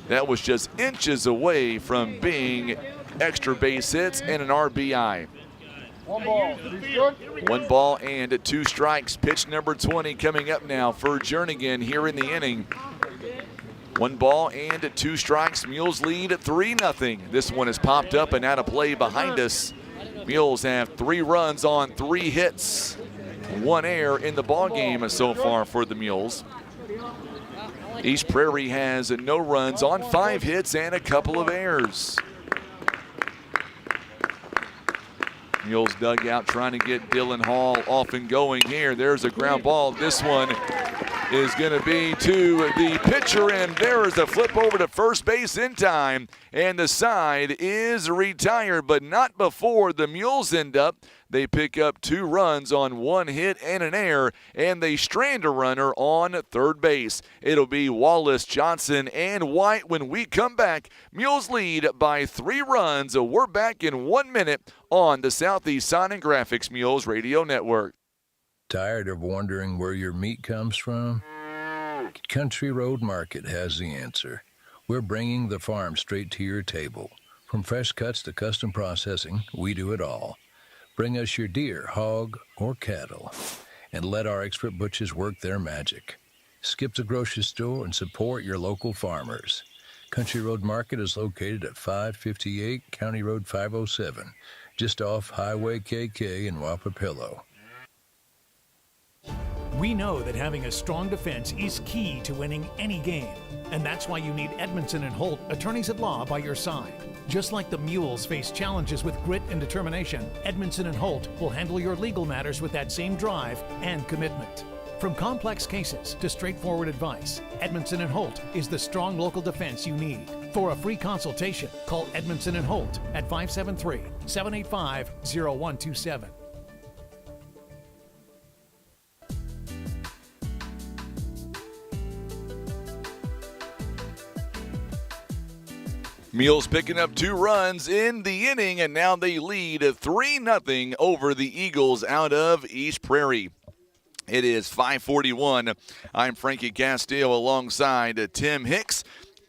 That was just inches away from being extra base hits and an RBI. 1 ball and 2 strikes. Pitch number 20 coming up now for Jernigan here in the inning. 1 ball and 2 strikes. Mules lead at 3-0. This one is popped up and out of play behind us. Mules have 3 runs on 3 hits. 1 error in the ball game so far for the Mules. East Prairie has no runs on 5 hits and a couple of errors. Mules dugout trying to get Dylan Hall off and going here. There's a ground ball. This one is going to be to the pitcher, and there is a flip over to first base in time, and the side is retired, but not before the Mules end up. They pick up 2 runs on 1 hit and an error, and they strand a runner on third base. It'll be Wallace, Johnson, and White when we come back. Mules lead by 3 runs. We're back in 1 minute on the Southeast Sign and Graphics Mules Radio Network. Tired of wondering where your meat comes from? Country Road Market has the answer. We're bringing the farm straight to your table. From fresh cuts to custom processing, we do it all. Bring us your deer, hog, or cattle, and let our expert butchers work their magic. Skip the grocery store and support your local farmers. Country Road Market is located at 558 County Road 507, just off Highway KK in Wapapillo. We know that having a strong defense is key to winning any game, and that's why you need Edmondson and Holt, attorneys at law, by your side. Just like the Mules face challenges with grit and determination, Edmondson and Holt will handle your legal matters with that same drive and commitment. From complex cases to straightforward advice, Edmondson and Holt is the strong local defense you need. For a free consultation, call Edmondson and Holt at 573-785-0127. Mules picking up 2 runs in the inning, and now they lead 3-0 over the Eagles out of East Prairie. It is 5:41. I'm Frankie Castile alongside Tim Hicks.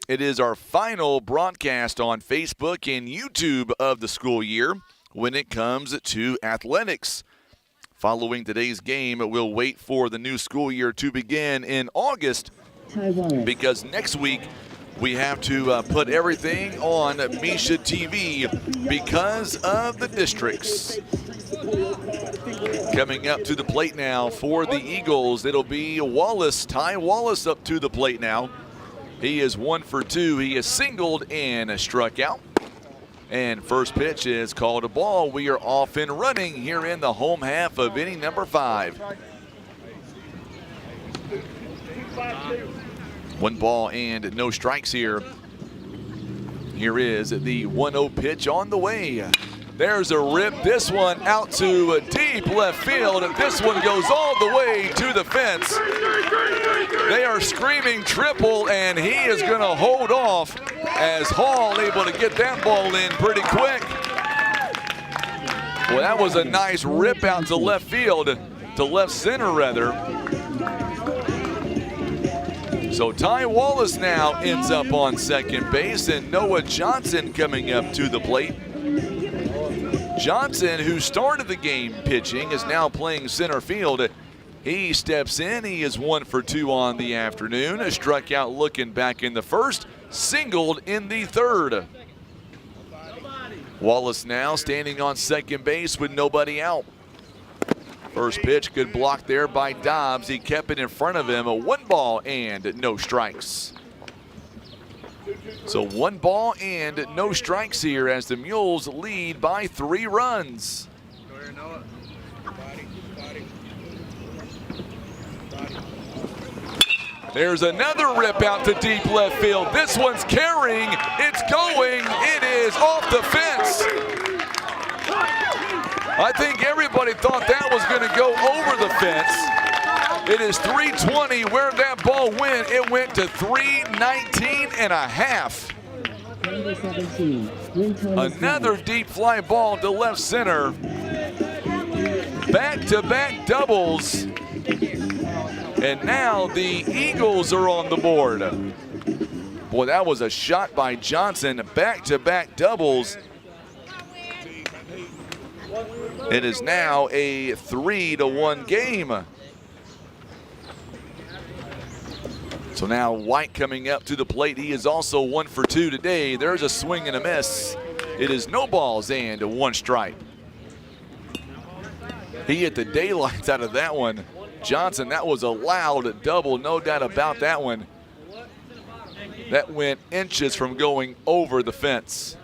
It is our final broadcast on Facebook and YouTube of the school year when it comes to athletics. Following today's game, we'll wait for the new school year to begin in August because next week we have to put everything on Misha TV because of the districts. Coming up to the plate now for the Eagles, it'll be Wallace. Ty Wallace up to the plate now. He is 1 for 2. He is singled and struck out. And first pitch is called a ball. We are off and running here in the home half of inning number 5. 1 ball and no strikes here. Here is the 1-0 pitch on the way. There's a rip. This one out to deep left field. This one goes all the way to the fence. They are screaming triple, and he is going to hold off as Hall able to get that ball in pretty quick. Well, that was a nice rip out to left field, to left center rather. So Ty Wallace now ends up on second base, and Noah Johnson coming up to the plate. Johnson, who started the game pitching, is now playing center field. He steps in. He is 1 for 2 on the afternoon. Struck out looking back in the first, singled in the third. Wallace now standing on second base with nobody out. First pitch, good block there by Dobbs. He kept it in front of him. A 1 ball and no strikes. So 1 ball and no strikes here as the Mules lead by 3 runs. There's another rip out to deep left field. This one's carrying. It's going. It is off the fence. I think everybody thought that was going to go over the fence. It is 320 where that ball went. It went to 319 and a half. Another deep fly ball to left center. Back-to-back doubles. And now the Eagles are on the board. Boy, that was a shot by Johnson. Back-to-back doubles. It is now a 3-1 game. So now White coming up to the plate. He is also 1 for 2 today. There's a swing and a miss. It is no balls and 1 strike. He hit the daylights out of that one. Johnson, that was a loud double, no doubt about that one. That went inches from going over the fence.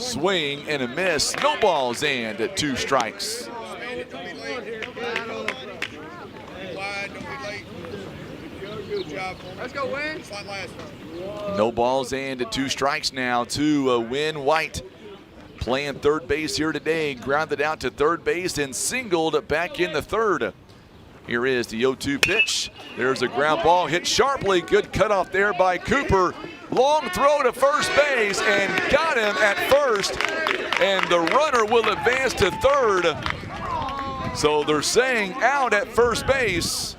Swing and a miss. No balls and 2 strikes. Let's go, Win. No balls and 2 strikes now to Win White. Playing third base here today. Grounded out to third base and singled back in the third. Here is the 0-2 pitch. There's a ground ball hit sharply. Good cutoff there by Cooper. Long throw to first base and got him at first. And the runner will advance to third. So they're saying out at first base.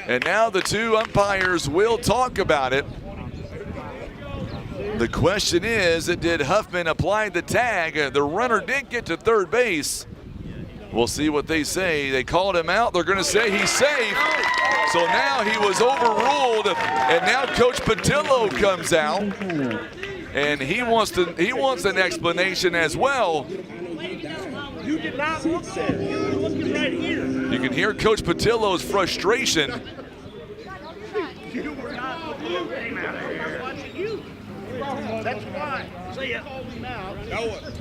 And now the 2 umpires will talk about it. The question is, did Huffman apply the tag? The runner did get to third base. We'll see what they say. They called him out. They're going to say he's safe. So now he was overruled, and now Coach Patillo comes out, and he wants an explanation as well. You did not look there. You were looking right here. You can hear Coach Patillo's frustration. You were not looking at I was watching you. That's why. Say it.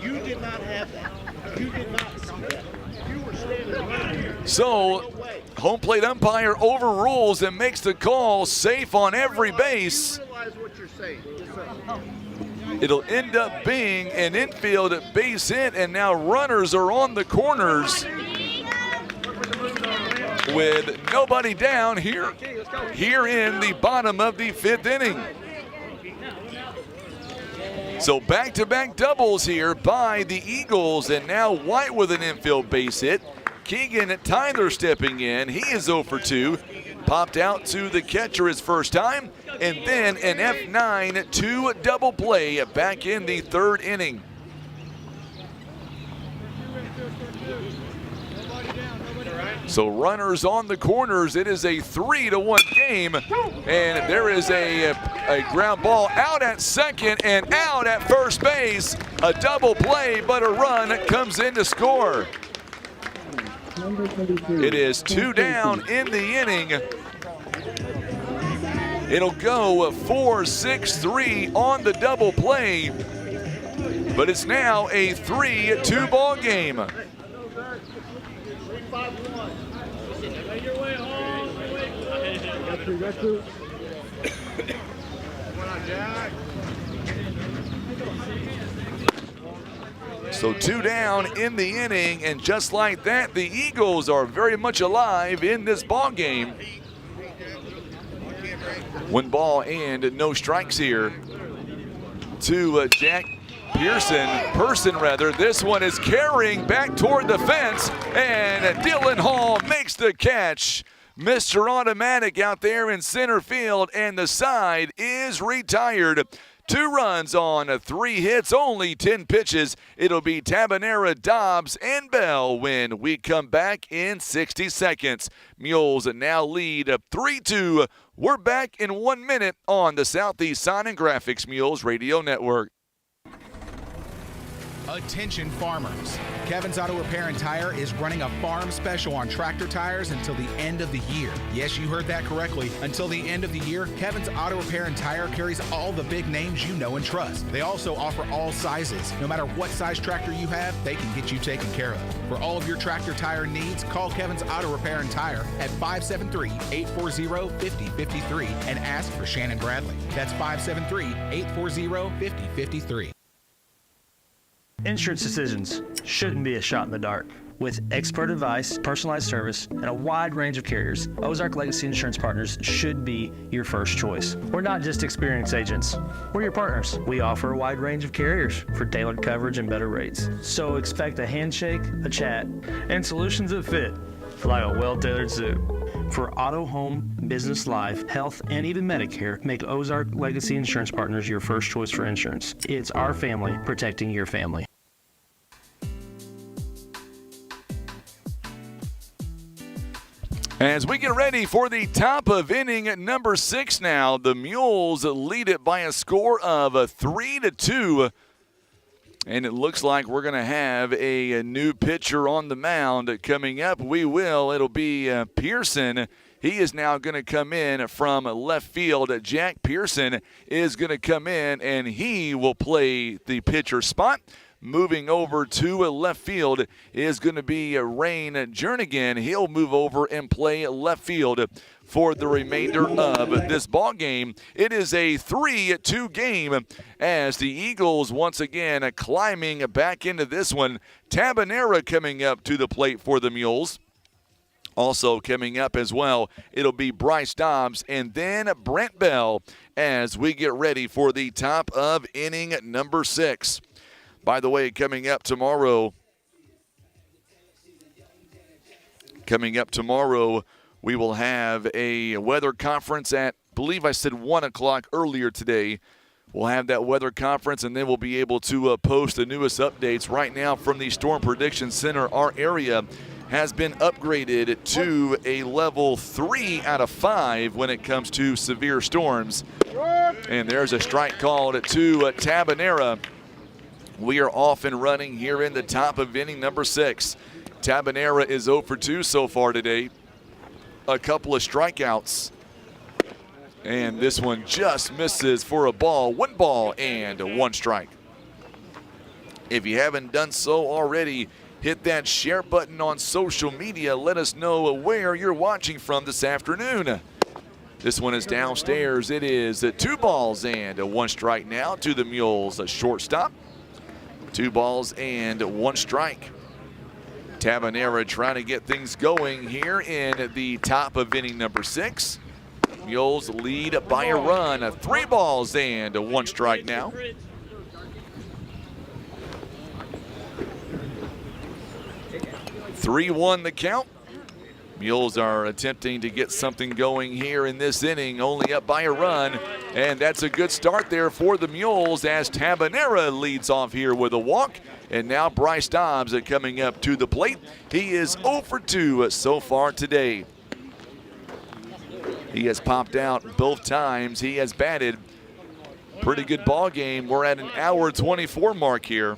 You did not have that. You did not see that. You were standing right here. So, home plate umpire overrules and makes the call safe on every base. You realize what you're saying. It'll end up being an infield base hit, and now runners are on the corners with nobody down here in the bottom of the 5th inning. So back-to-back doubles here by the Eagles, and now White with an infield base hit. Keegan Tyler stepping in. He is 0 for 2. Popped out to the catcher his first time, and then an F9-2 double play back in the 3rd inning. So runners on the corners. It is a 3-1 game, and there is a ground ball out at second and out at first base. A double play, but a run comes in to score. It is 2 down in the inning. It'll go 4-6-3 on the double play, but it's now a 3-2 ball game. So 2 down in the inning, and just like that, the Eagles are very much alive in this ball game. 1 ball and no strikes here to Jack Person rather. This one is carrying back toward the fence, and Dylan Hall makes the catch. Mr. Automatic out there in center field, and the side is retired. 2 runs on 3 hits, only 10 pitches. It'll be Tabanera, Dobbs, and Bell when we come back in 60 seconds. Mules now lead 3-2. We're back in 1 minute on the Southeast Sign and Graphics Mules Radio Network. Attention farmers. Kevin's Auto Repair and Tire is running a farm special on tractor tires until the end of the year. Yes, you heard that correctly. Until the end of the year, Kevin's Auto Repair and Tire carries all the big names you know and trust. They also offer all sizes. No matter what size tractor you have, they can get you taken care of. For all of your tractor tire needs, call Kevin's Auto Repair and Tire at 573-840-5053 and ask for Shannon Bradley. That's 573-840-5053. Insurance decisions shouldn't be a shot in the dark. With expert advice, personalized service, and a wide range of carriers, Ozark Legacy Insurance Partners should be your first choice. We're not just experienced agents. We're your partners. We offer a wide range of carriers for tailored coverage and better rates. So expect a handshake, a chat, and solutions that fit like a well-tailored suit. For auto, home, business, life, health, and even Medicare, make Ozark Legacy Insurance Partners your first choice for insurance. It's our family protecting your family. As we get ready for the top of inning number 6 now, the Mules lead it by a score of 3-2. And it looks like we're going to have a new pitcher on the mound coming up. We will. It'll be Pearson. He is now going to come in from left field. Jack Pearson is going to come in, and he will play the pitcher spot. moving over to left field is going to be Rain Jernigan. He'll move over and play left field for the remainder of this ball game. It is a 3-2 game as the Eagles once again climbing back into this one. Tabanera coming up to the plate for the Mules. Also coming up as well, it'll be Bryce Dobbs and then Brent Bell as we get ready for the top of inning number 6. By the way, coming up tomorrow, we will have a weather conference at, I believe I said 1 o'clock earlier today. We'll have that weather conference, and then we'll be able to post the newest updates. Right now from the Storm Prediction Center, our area has been upgraded to a level 3 out of 5 when it comes to severe storms. And there's a strike called to Tabanera. We are off and running here in the top of inning number 6. Tabanera is 0 for 2 so far today. A couple of strikeouts. And this one just misses for a ball. 1 ball and 1 strike. If you haven't done so already, hit that share button on social media. Let us know where you're watching from this afternoon. This one is downstairs. It is 2 balls and 1 strike now to the Mules. A shortstop. 2 balls and 1 strike. Tabanera trying to get things going here in the top of inning number 6. Mules lead by a run. 3 balls and 1 strike now. (3-1) the count. Mules are attempting to get something going here in this inning, only up by a run. And that's a good start there for the Mules as Tabanera leads off here with a walk. And now Bryce Dobbs coming up to the plate. He is 0 for 2 so far today. He has popped out both times. He has batted. Pretty good ball game. We're at an hour 24 mark here.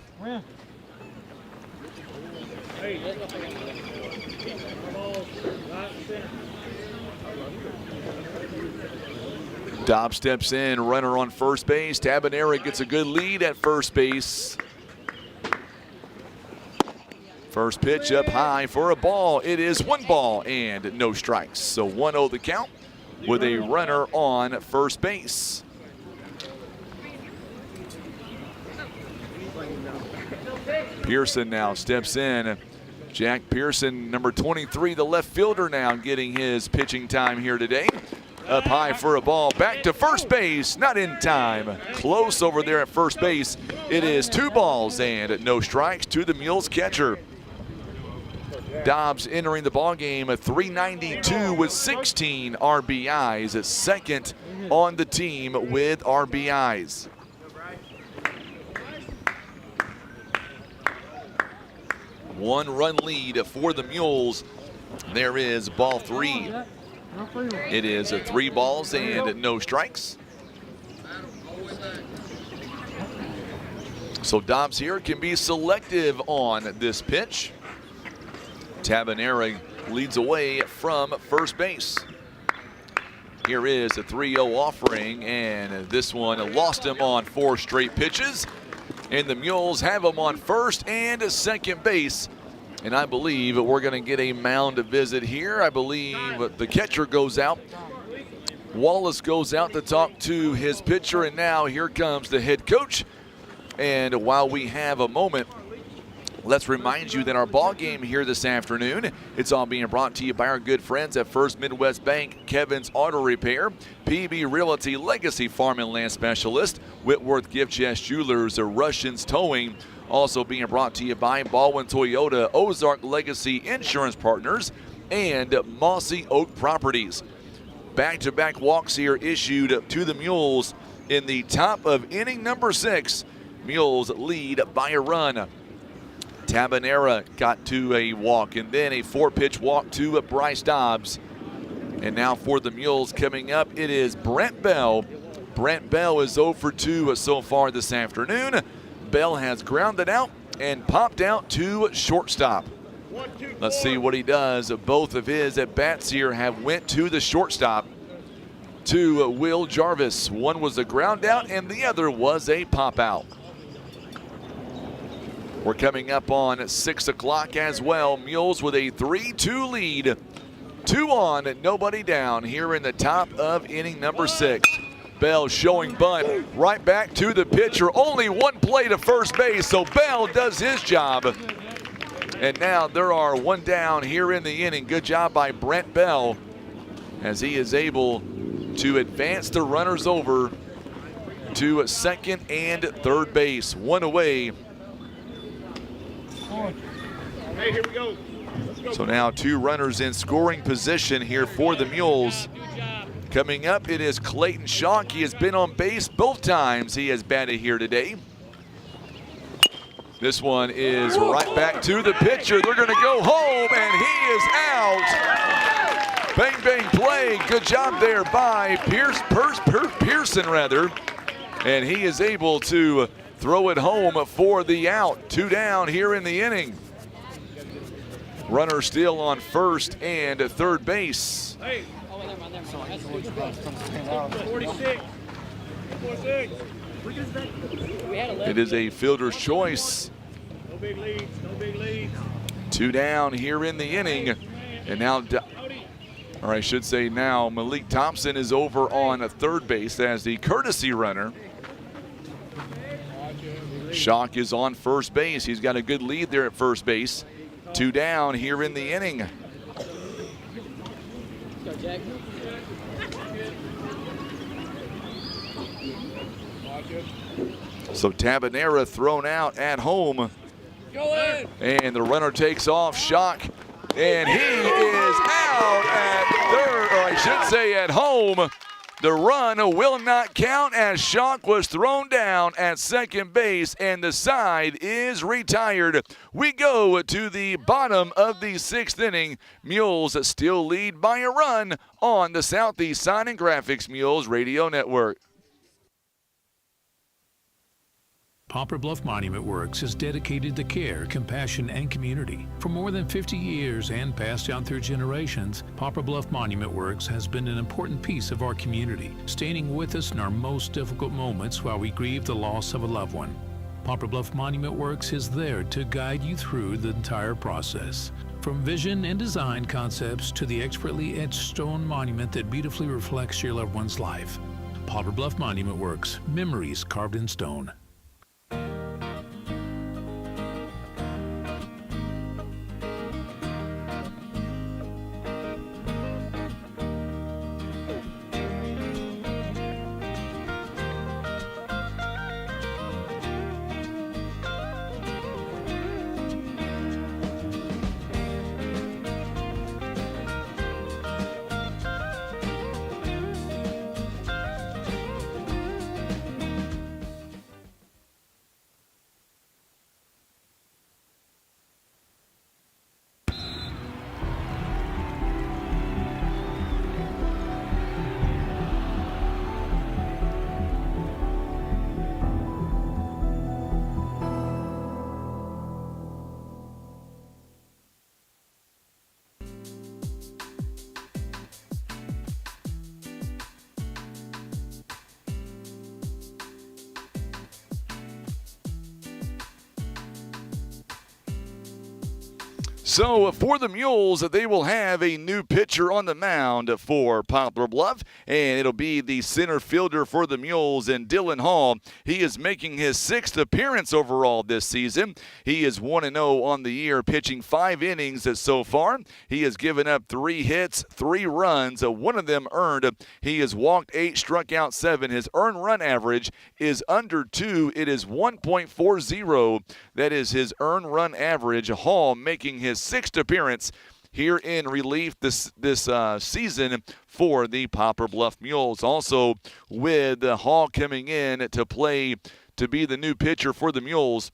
Dobbs steps in, runner on first base. Tabanera gets a good lead at first base. First pitch up high for a ball. It is 1 ball and no strikes. So 1-0 the count with a runner on first base. Pearson now steps in. Jack Pearson, number 23, the left fielder now getting his pitching time here today. Up high for a ball, back to first base, not in time. Close over there at first base. It is 2 balls and no strikes to the Mules catcher. Dobbs entering the ball game at .392 with 16 RBIs, at second on the team with RBIs. One-run lead for the Mules. There is ball 3. It is 3 balls and no strikes. So Dobbs here can be selective on this pitch. Tabanera leads away from first base. Here is a 3-0 offering, and this one lost him on 4 straight pitches. And the Mules have him on first and second base. And I believe we're going to get a mound visit here. I believe the catcher goes out. Wallace goes out to talk to his pitcher, and now here comes the head coach. And while we have a moment, let's remind you that our ball game here this afternoon, it's all being brought to you by our good friends at First Midwest Bank, Kevin's Auto Repair, PB Realty, Legacy Farm and Land Specialist, Whitworth Gift Chest Jewelers, Russians Towing. Also being brought to you by Baldwin Toyota, Ozark Legacy Insurance Partners, and Mossy Oak Properties. Back-to-back walks here issued to the Mules in the top of inning number 6. Mules lead by a run. Tabanera got to a walk, and then a 4-pitch walk to Bryce Dobbs. And now for the Mules coming up, it is Brent Bell. Brent Bell is 0 for 2 so far this afternoon. Bell has grounded out and popped out to shortstop. Let's see what he does. Both of his at-bats here have went to the shortstop, to Will Jarvis. One was a ground out and the other was a pop out. We're coming up on 6 o'clock as well. Mules with a 3-2 lead. 2 on, nobody down here in the top of inning number 6. Bell showing bunt right back to the pitcher. Only one play to first base, so Bell does his job. And now there are 1 down here in the inning. Good job by Brent Bell as he is able to advance the runners over to second and third base. 1 away. Hey, here we go. So now 2 runners in scoring position here for the Mules. Coming up, it is Clayton Schock. He has been on base both times he has batted here today. This one is right back to the pitcher. They're going to go home, and he is out. Bang, bang play. Good job there by Pearson, rather. And he is able to throw it home for the out. 2 down here in the inning. Runner still on first and third base. Hey. 46. It is a fielder's choice. No big leads, no big leads. 2 down here in the inning. And now, or I should say now, Malik Thompson is over on a third base as the courtesy runner. Schock is on first base. He's got a good lead there at first base. 2 down here in the inning. So Tabanera thrown out at home. And the runner takes off. Schock. And he is out at third, or I should say at home. The run will not count as Schock was thrown down at second base, and the side is retired. We go to the bottom of the 6th inning. Mules still lead by a run on the Southeast Sign and Graphics Mules Radio Network. Poplar Bluff Monument Works is dedicated to care, compassion, and community. For more than 50 years and passed down through generations, Poplar Bluff Monument Works has been an important piece of our community, standing with us in our most difficult moments while we grieve the loss of a loved one. Poplar Bluff Monument Works is there to guide you through the entire process. From vision and design concepts to the expertly etched stone monument that beautifully reflects your loved one's life. Poplar Bluff Monument Works, memories carved in stone. So for the Mules, they will have a new pitcher on the mound for Poplar Bluff, and it'll be the center fielder for the Mules in Dylan Hall. He is making his 6th appearance overall this season. He is 1-0 on the year, pitching 5 innings so far. He has given up 3 hits, 3 runs, 1 of them earned. He has walked 8, struck out 7. His earned run average is under 2. It is 1.40. That is his earned run average. Hall making his 6th appearance here in relief this season for the Poplar Bluff Mules. Also, with Hall coming in to play to be the new pitcher for the Mules,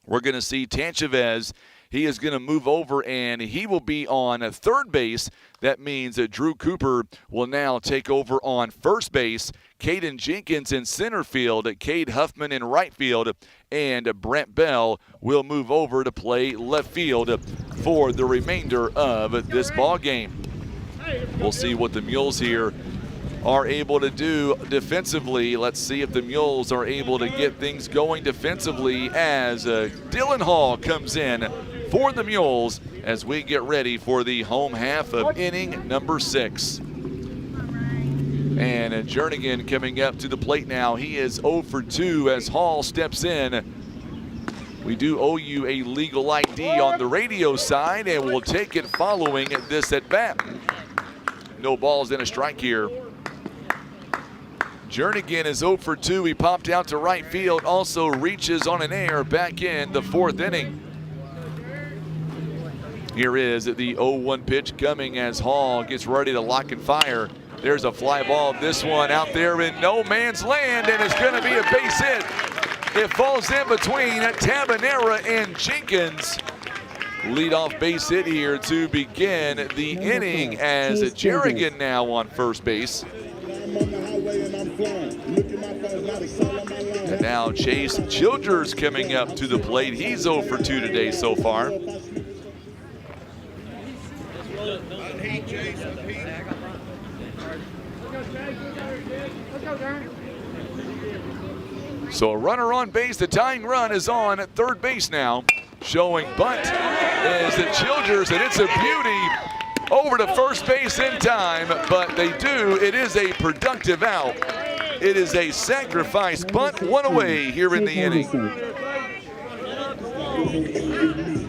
we're going to see Tanchavez. He is going to move over, and he will be on third base. That means that Drew Cooper will now take over on first base. Caden Jenkins in center field, Cade Huffman in right field, and Brent Bell will move over to play left field for the remainder of this ball game. We'll see what the Mules here are able to do defensively. Let's see if the Mules are able to get things going defensively as Dylan Hall comes in for the Mules as we get ready for the home half of inning number 6. And Jernigan coming up to the plate now. He is 0 for 2 as Hall steps in. We do owe you a legal ID on the radio side, and we'll take it following this at bat. No balls and a strike here. Jernigan is 0 for 2. He popped out to right field, also reaches on an air back in the 4th inning. Here is the 0-1 pitch coming as Hall gets ready to lock and fire. There's a fly ball. This one out there in no man's land, and it's going to be a base hit. It falls in between Tabanera and Jenkins. Leadoff base hit here to begin the inning as Jernigan now on first base. And now Chase Childers coming up to the plate. He's 0 for 2 today so far. So a runner on base. The tying run is on at third base now. Showing bunt is the Childers, and it's a beauty over to first base in time, but they do. It is a productive out. It is a sacrifice bunt, one away here in the inning.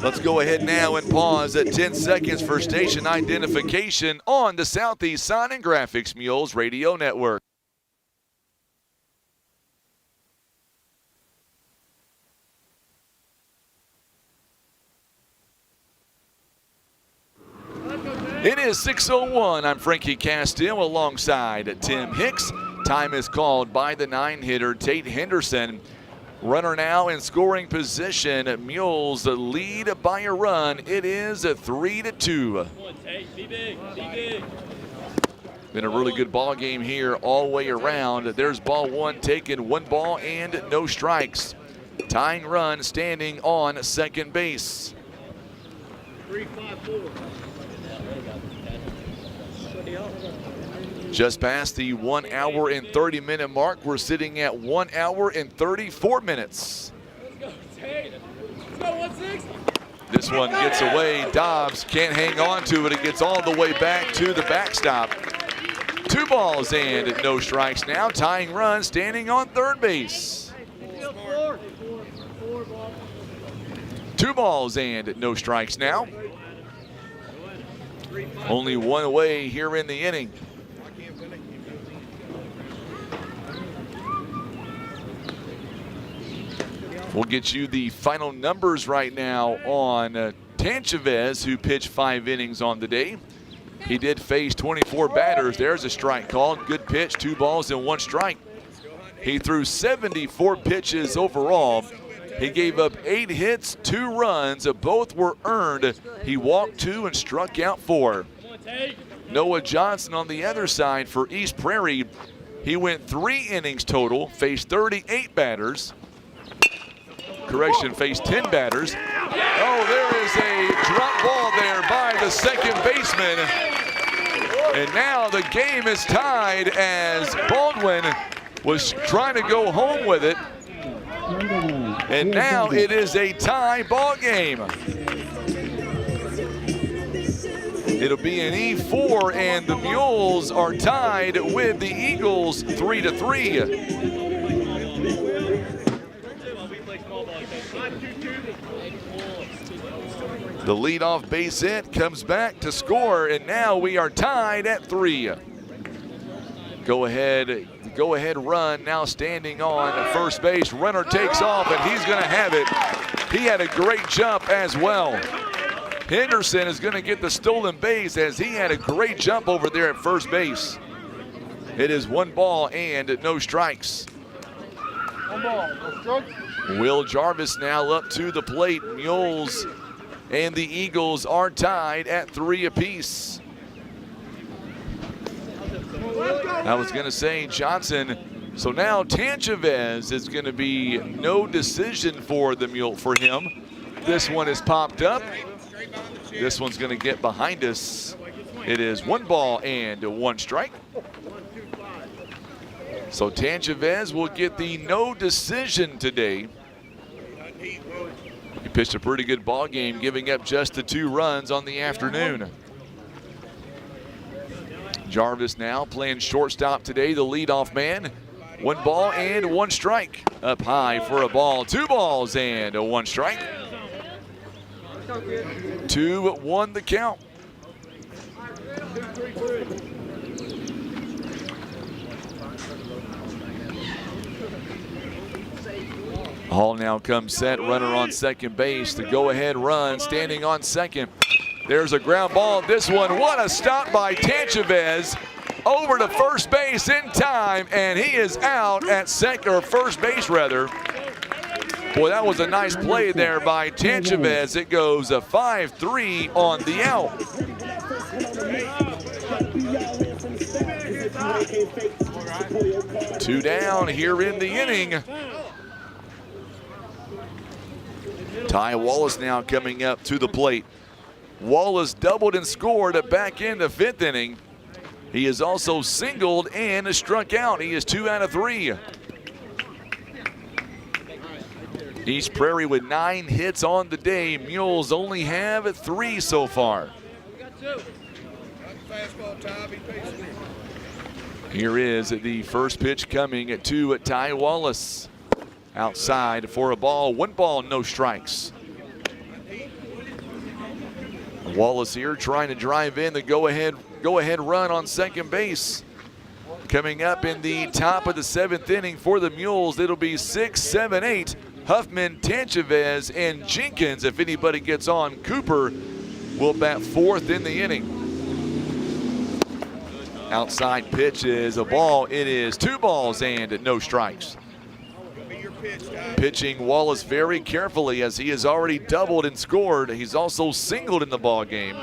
Let's go ahead now and pause at 10 seconds for station identification on the Southeast Sign and Graphics Mules Radio Network. It is 6:01. I'm Frankie Castile alongside Tim Hicks. Time is called by the 9-hitter Tate Henderson. Runner now in scoring position. Mules lead by a run. It is a 3-2. Been a really good ball game here all the way around. There's ball one taken, 1 ball and no strikes. Tying run standing on second base. 3-5-4. Just past the 1 hour and 30-minute mark. We're sitting at 1 hour and 34 minutes. This one gets away. Dobbs can't hang on to it. It gets all the way back to the backstop. 2 balls and no strikes now. Tying run standing on third base. 2 balls and no strikes now. Only 1 away here in the inning. We'll get you the final numbers right now on Tanchavez, who pitched 5 innings on the day. He did face 24 batters. There's a strike called. Good pitch, 2 balls and 1 strike. He threw 74 pitches overall. He gave up 8 hits, 2 runs. Both were earned. He walked 2 and struck out 4. Noah Johnson on the other side for East Prairie. He went 3 innings total, faced 38 batters. Correction, faced 10 batters. Oh, there is a drop ball there by the second baseman. And now the game is tied as Baldwin was trying to go home with it. And now it is a tie ball game. It'll be an E4, and the Mules are tied with the Eagles 3-3. The leadoff base hit comes back to score, and now we are tied at 3. Go ahead run now standing on first base. Runner takes off, and he's going to have it. He had a great jump as well. Henderson is going to get the stolen base as he had a great jump over there at first base. It is 1 ball and no strikes. 1 ball, no strikes. Will Jarvis now up to the plate. Mules and the Eagles are tied at 3 apiece. I was going to say Johnson. So now Tanchavez is going to be no decision for him. This one is popped up. This one's going to get behind us. It is 1 ball and 1 strike. So Tanchavez will get the no decision today. He pitched a pretty good ball game, giving up just the 2 runs on the afternoon. Jarvis now playing shortstop today, the leadoff man. 1 ball and 1 strike. Up high for a ball. 2 balls and 1 strike. 2-1 the count. Hall now comes set, runner on second base. The go-ahead run, standing on second. There's a ground ball. This one, what a stop by Tanchavez. Over to first base in time, and he is out at first base rather. Boy, that was a nice play there by Tanchavez. It goes a 5-3 on the out. Two down here in the inning. Ty Wallace now coming up to the plate. Wallace doubled and scored back in the 5th inning. He is also singled and struck out. He is 2 out of 3. East Prairie with 9 hits on the day. Mules only have 3 so far. Here is the first pitch coming to Ty Wallace. Outside for a ball. 1 ball, no strikes. Wallace here trying to drive in the go-ahead run on second base. Coming up in the top of the 7th inning for the Mules, it'll be 6, 7, 8. Huffman, Tanchavez, and Jenkins. If anybody gets on, Cooper will bat 4th in the inning. Outside pitch is a ball. It is 2 balls and no strikes. Pitching Wallace very carefully as he has already doubled and scored. He's also singled in the ball game.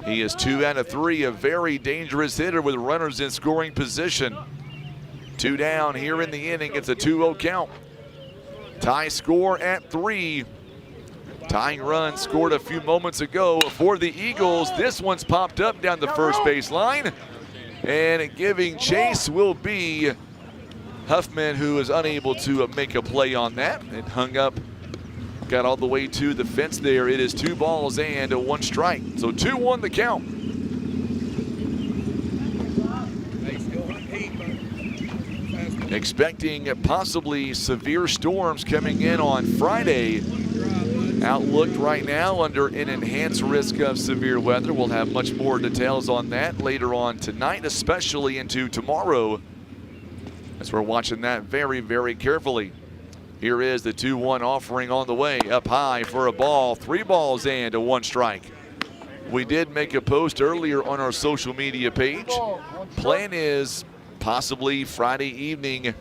He is 2 out of 3, a very dangerous hitter with runners in scoring position. 2 down here in the inning. It's a 2-0 count. Tie score at 3. Tying run scored a few moments ago for the Eagles. This one's popped up down the first base line. And giving chase will be Huffman, who is unable to make a play on that. It hung up, got all the way to the fence there. It is 2 balls and 1 strike. So 2-1 the count. Expecting possibly severe storms coming in on Friday. Outlooked right now under an enhanced risk of severe weather. We'll have much more details on that later on tonight, especially into tomorrow, as we're watching that very, very carefully. Here is the 2-1 offering on the way. Up high for a ball. 3 balls and 1 strike. We did make a post earlier on our social media page. Plan is possibly Friday evening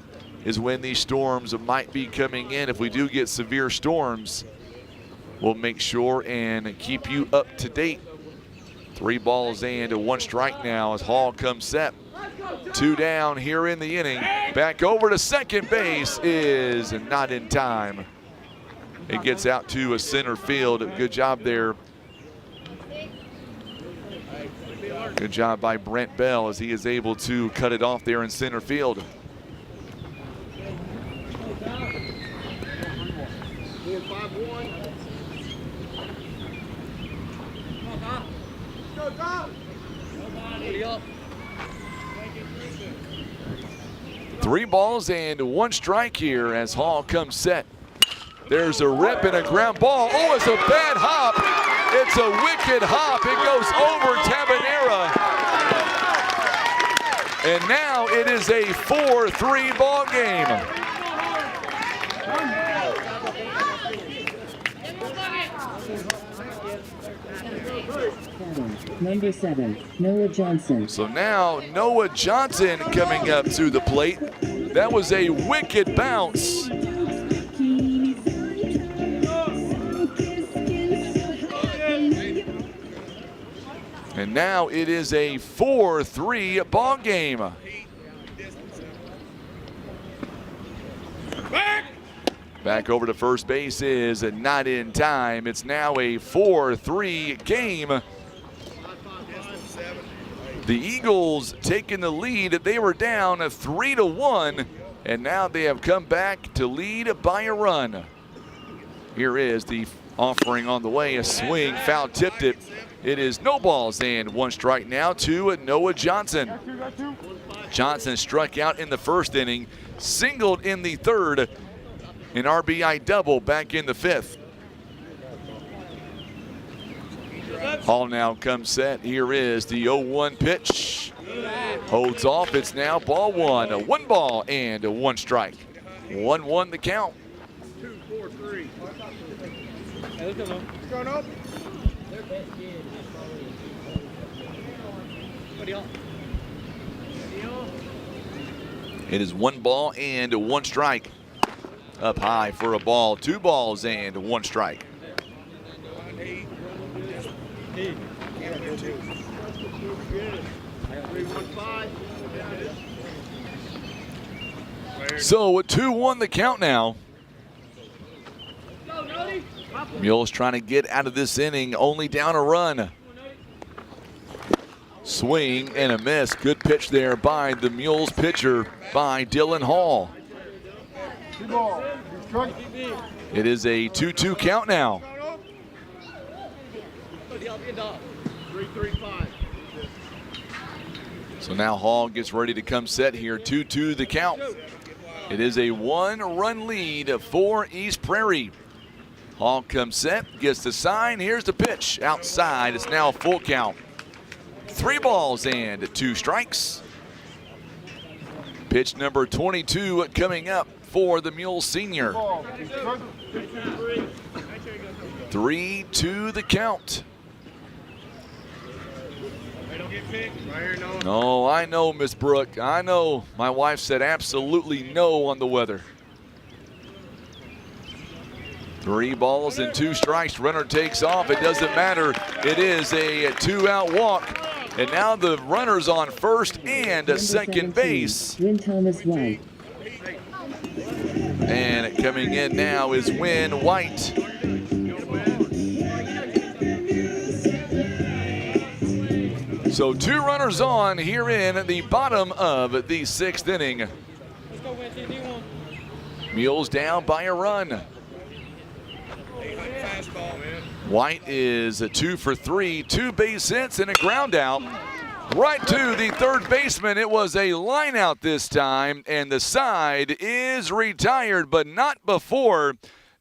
is when these storms might be coming in. If we do get severe storms, we'll make sure and keep you up to date. 3 balls and 1 strike now as Hall comes set. 2 down here in the inning. Back over to second base is not in time. It gets out to a center field. Good job there. Good job by Brent Bell as he is able to cut it off there in center field. Three balls and 1 strike here as Hall comes set. There's a rip and a ground ball. Oh, it's a bad hop. It's a wicked hop. It goes over Tabanera. And now it is a 4-3 ball game. Number 7, Noah Johnson. So now Noah Johnson coming up to the plate. That was a wicked bounce. And now it is a 4-3 ball game. Back over to first base is not in time. It's now a 4-3 game. The Eagles taking the lead. They were down 3-1, and now they have come back to lead by a run. Here is the offering on the way. A swing, foul tipped it. It is no balls and 1 strike now to Noah Johnson. Johnson struck out in the first inning, singled in the third, an RBI double back in the 5th. Hall now comes set. Here is the 0-1 pitch. Holds off. It's now ball 1. 1 ball and 1 strike. 1-1 the count. 2, 4, 3. Going up. It is 1 ball and 1 strike. Up high for a ball. 2 balls and 1 strike. So a 2-1 the count now. Mules trying to get out of this inning, only down a run. Swing and a miss. Good pitch there by the Mules pitcher, by Dylan Hall. It is a 2-2 count now. 3-3-5. So now Hall gets ready to come set here. 2-2 the count. It is a 1-run lead for East Prairie. Hall comes set, gets the sign. Here's the pitch outside. It's now a full count. 3 balls and 2 strikes. Pitch number 22 coming up for the Mules senior. 3-2 the count. No, I know, Miss Brooke. I know. My wife said absolutely no on the weather. 3 balls and 2 strikes. Runner takes off. It doesn't matter. It is a 2-out walk. And now the runner's on first and second base. Win Thomas White. And coming in now is Win White. So 2 runners on here in the bottom of the 6th inning. Mules down by a run. White is a 2 for 3, 2 base hits and a ground out. Right to the third baseman. It was a line out this time, and the side is retired, but not before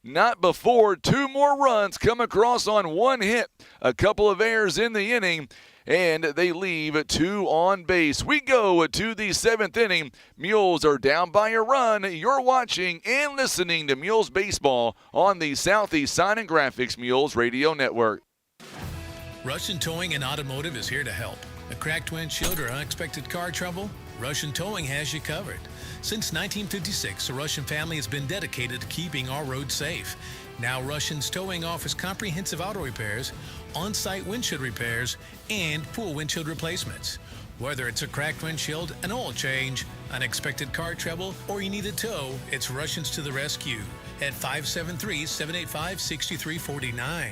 2 more runs come across on 1 hit. A couple of errors in the inning, and they leave 2 on base. We go to the 7th inning. Mules are down by a run. You're watching and listening to Mules Baseball on the Southeast Sign and Graphics Mules Radio Network. Russian Towing and Automotive is here to help. A cracked windshield or unexpected car trouble? Russian Towing has you covered. Since 1956, the Russian family has been dedicated to keeping our roads safe. Now Russian's Towing offers comprehensive auto repairs, on-site windshield repairs, and full windshield replacements. Whether it's a cracked windshield, an oil change, unexpected car trouble, or you need a tow, it's Russians to the rescue at 573-785-6349.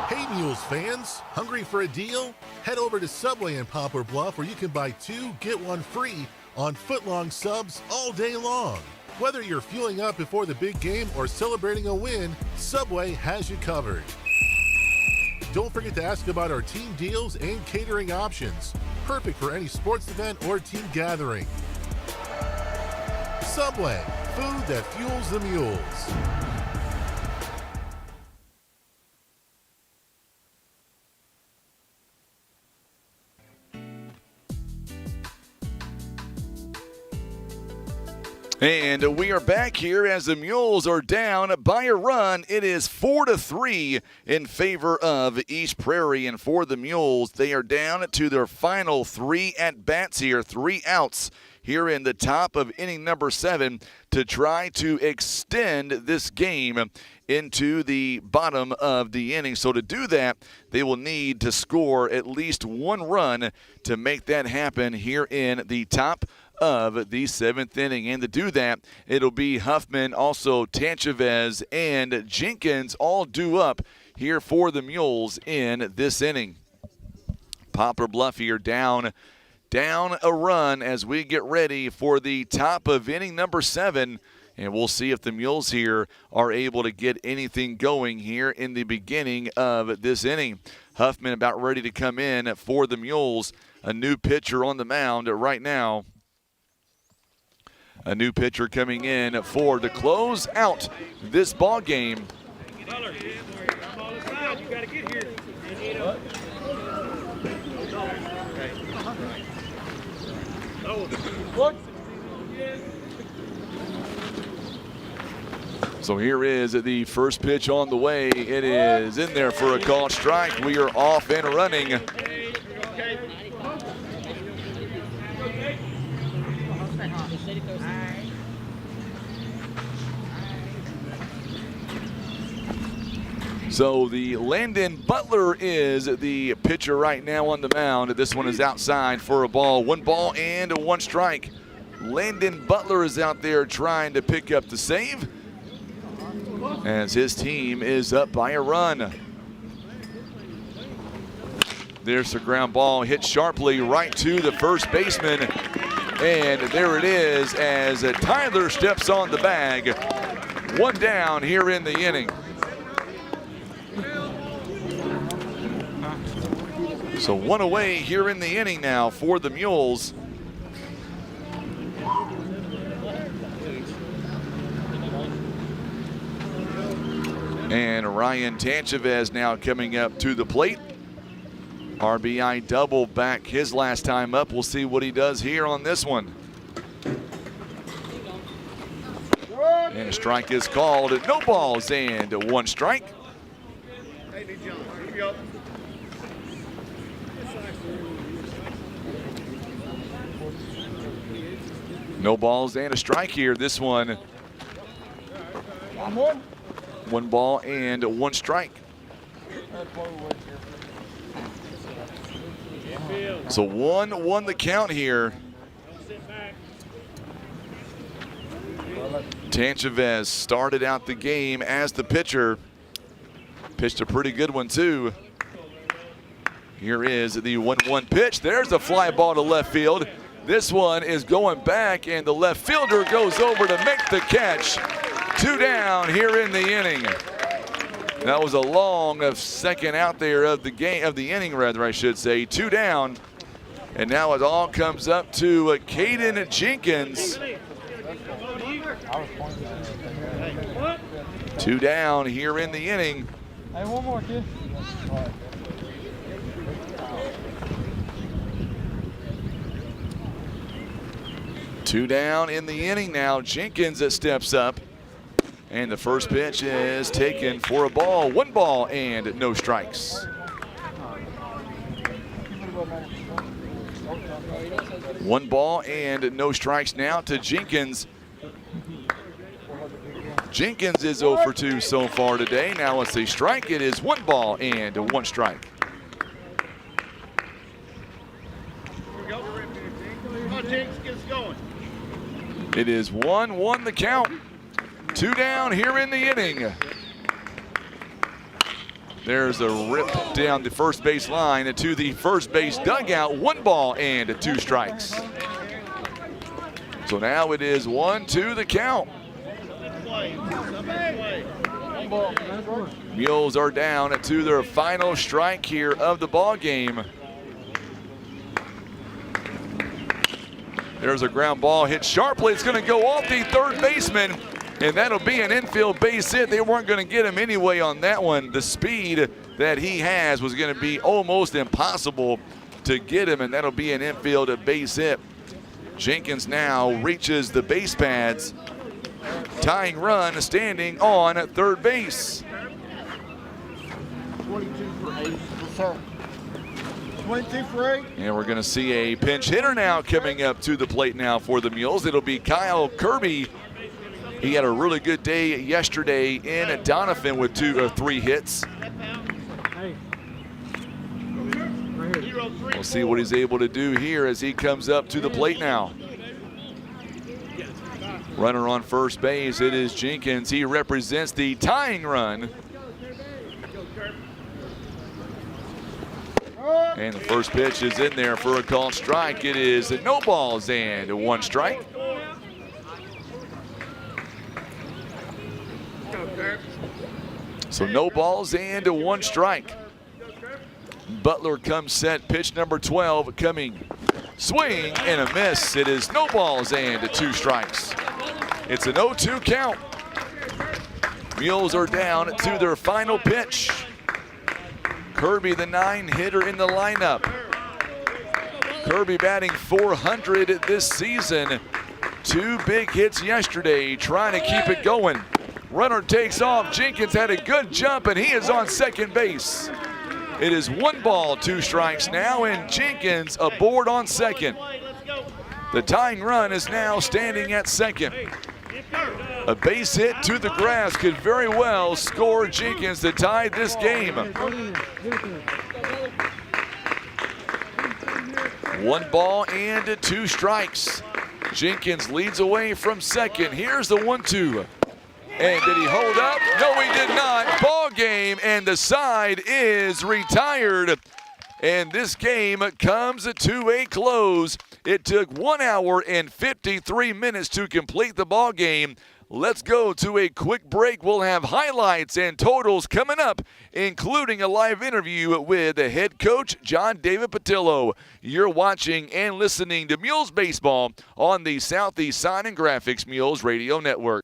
Hey Mules fans, hungry for a deal? Head over to Subway in Poplar Bluff where you can buy 2, get 1 free on footlong subs all day long. Whether you're fueling up before the big game or celebrating a win, Subway has you covered. Don't forget to ask about our team deals and catering options. Perfect for any sports event or team gathering. Subway, food that fuels the Mules. And we are back here as the Mules are down by a run. It is 4-3 in favor of East Prairie. And for the Mules, they are down to their final 3 at-bats here, 3 outs here in the top of inning number 7 to try to extend this game into the bottom of the inning. So to do that, they will need to score at least 1 run to make that happen here in the top of the 7th inning. And to do that, it'll be Huffman, also Tanchavez, and Jenkins all due up here for the Mules in this inning. Poplar Bluff here down a run as we get ready for the top of inning number 7. And we'll see if the Mules here are able to get anything going here in the beginning of this inning. Huffman about ready to come in for the Mules. A new pitcher on the mound right now. A new pitcher coming in for to close out this ball game. So here is the first pitch on the way. It is in there for a called strike. We are off and running. So the Landon Butler is the pitcher right now on the mound. This one is outside for a ball. 1 ball and 1 strike. Landon Butler is out there trying to pick up the save as his team is up by a run. There's the ground ball hit sharply right to the first baseman. And there it is as Tyler steps on the bag. 1 down here in the inning. So 1 away here in the inning now for the Mules. And Ryan Tanchavez now coming up to the plate. RBI double back his last time up. We'll see what he does here on this one. And a strike is called. No balls and 1 strike. No balls and a strike here. This one. 1 ball and 1 strike. So 1-1 the count here. Tanchavez started out the game as the pitcher. Pitched a pretty good one too. Here is the 1-1 pitch. There's a fly ball to left field. This one is going back, and the left fielder goes over to make the catch. 2 down here in the inning. That was a long second out there of the game, of the inning rather, I should say. 2 down, and now it all comes up to Caden Jenkins. 2 down here in the inning. Hey, 1 more, kid. 2 down in the inning now. Jenkins that steps up. And the first pitch is taken for a ball. 1 ball and no strikes. 1 ball and no strikes now to Jenkins. Jenkins is 0 for 2 so far today. Now it's a strike. It is 1 ball and 1 strike. It is 1-1 the count. 2 down here in the inning. There's a rip down the first base line to the first base dugout. 1 ball and 2 strikes. So now it is 1-2 the count. Mules are down to their final strike here of the ball game. There's a ground ball hit sharply. It's going to go off the third baseman, and that'll be an infield base hit. They weren't going to get him anyway on that one. The speed that he has was going to be almost impossible to get him, and that'll be an infield base hit. Jenkins now reaches the base pads. Tying run standing on third base. 22 for 8. Yes, sir. 22 for 8. And we're going to see a pinch hitter now coming up to the plate now for the Mules. It'll be Kyle Kirby. He had a really good day yesterday in Doniphan with 2 or 3 hits. We'll see what he's able to do here as he comes up to the plate now. Runner on first base, it is Jenkins. He represents the tying run. And the first pitch is in there for a called strike. It is no balls and 1 strike. So no balls and 1 strike. Butler comes set, pitch number 12 coming. Swing and a miss. It is no balls and 2 strikes. It's an 0-2 count. Mules are down to their final pitch. Kirby, the 9-hitter in the lineup. Kirby batting .400 this season. 2 big hits yesterday, trying to keep it going. Runner takes off. Jenkins had a good jump, and he is on second base. It is 1 ball, 2 strikes now, and Jenkins aboard on second. The tying run is now standing at second. A base hit to the grass could very well score Jenkins to tie this game. 1 ball and 2 strikes. Jenkins leads away from second. Here's the 1-2. And did he hold up? No, he did not. Ball game, and the side is retired. And this game comes to a close. It took 1 hour and 53 minutes to complete the ball game. Let's go to a quick break. We'll have highlights and totals coming up, including a live interview with the head coach, John David Patillo. You're watching and listening to Mules Baseball on the Southeast Sign and Graphics Mules Radio Network.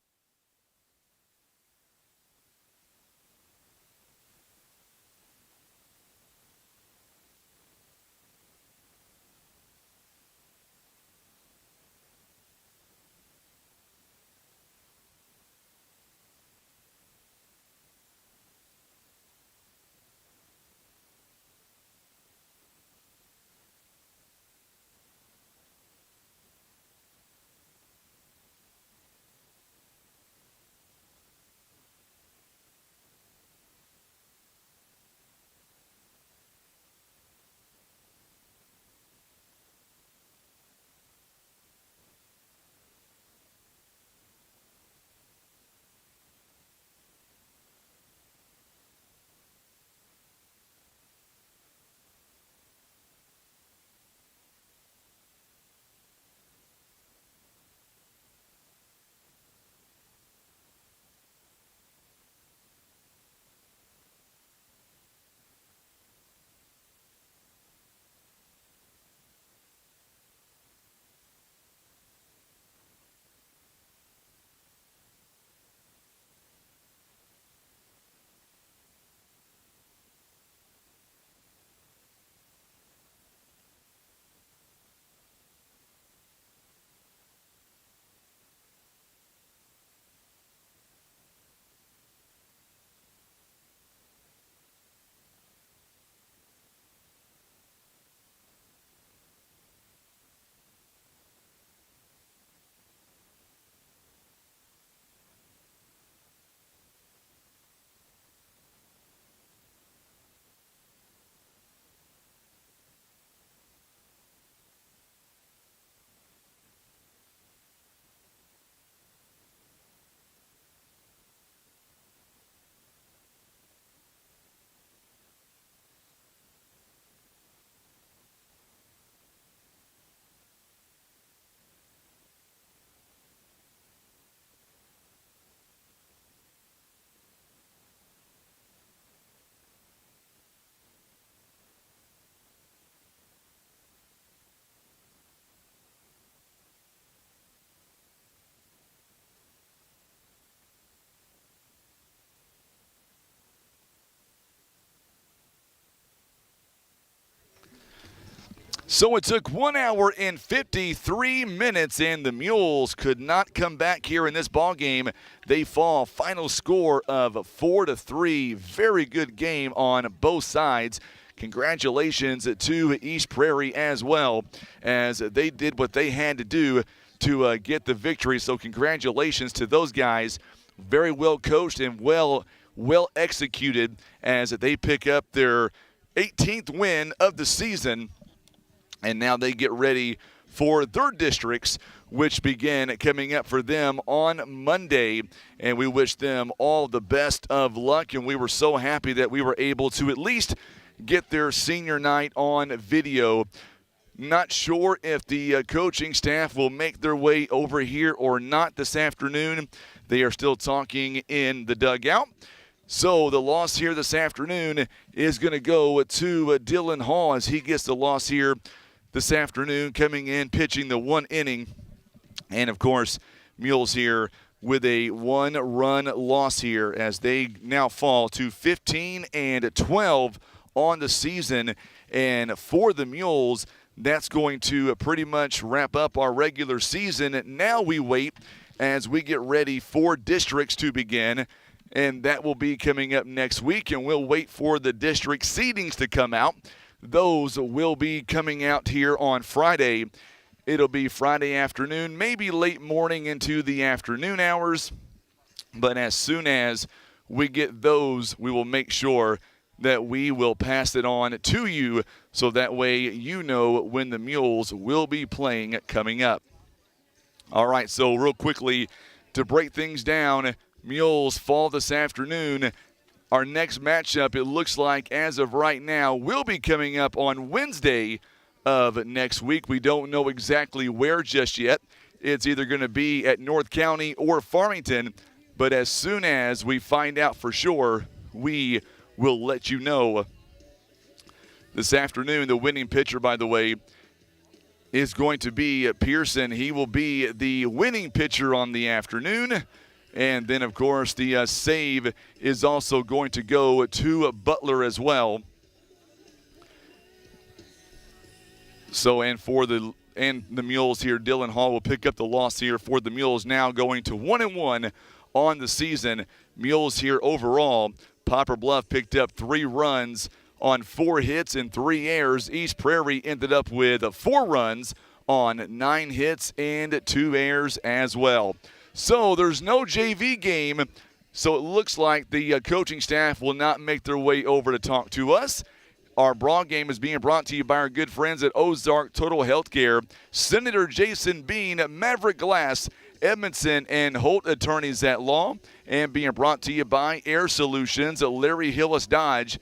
So it took 1 hour and 53 minutes, and the Mules could not come back here in this ball game. They fall. Final score of 4-3. Very good game on both sides. Congratulations to East Prairie as well, as they did what they had to do to get the victory. So congratulations to those guys. Very well coached and well executed as they pick up their 18th win of the season. And now they get ready for their districts, which begin coming up for them on Monday. And we wish them all the best of luck. And we were so happy that we were able to at least get their senior night on video. Not sure if the coaching staff will make their way over here or not this afternoon. They are still talking in the dugout. So the loss here this afternoon is going to go to Dylan Hall as he gets the loss here this afternoon, coming in, pitching the 1 inning. And, of course, Mules here with a 1-run loss here as they now fall to 15-12 on the season. And for the Mules, that's going to pretty much wrap up our regular season. Now we wait as we get ready for districts to begin. And that will be coming up next week, and we'll wait for the district seedings to come out. Those will be coming out here on Friday. It'll be Friday afternoon, maybe late morning into the afternoon hours. But as soon as we get those, we will make sure that we will pass it on to you so that way you know when the Mules will be playing coming up. All right, so real quickly to break things down, Mules fall this afternoon. Our next matchup, it looks like as of right now, will be coming up on Wednesday of next week. We don't know exactly where just yet. It's either going to be at North County or Farmington, but as soon as we find out for sure, we will let you know. This afternoon, the winning pitcher, by the way, is going to be Pearson. He will be the winning pitcher on the afternoon. And then, of course, the save is also going to go to Butler as well. So, and the Mules here, Dylan Hall will pick up the loss here for the Mules, now going to 1-1 on the season. Mules here overall, Poplar Bluff picked up 3 runs on 4 hits and 3 errors. East Prairie ended up with 4 runs on 9 hits and 2 errors as well. So there's no JV game, so it looks like the coaching staff will not make their way over to talk to us. Our broad game is being brought to you by our good friends at Ozark Total Healthcare, Senator Jason Bean, Maverick Glass, Edmondson, and Holt Attorneys at Law, and being brought to you by Air Solutions, Larry Hillis Dodge,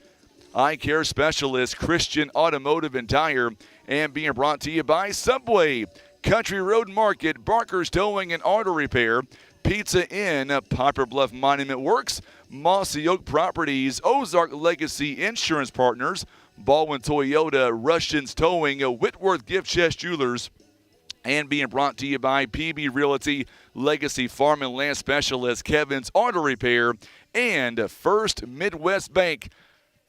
Eye Care Specialist, Christian Automotive and Tire, and being brought to you by Subway, Country Road Market, Barker's Towing and Auto Repair, Pizza Inn, Poplar Bluff Monument Works, Mossy Oak Properties, Ozark Legacy Insurance Partners, Baldwin Toyota, Russians Towing, Whitworth Gift Chest Jewelers, and being brought to you by PB Realty, Legacy Farm and Land Specialist, Kevin's Auto Repair, and First Midwest Bank.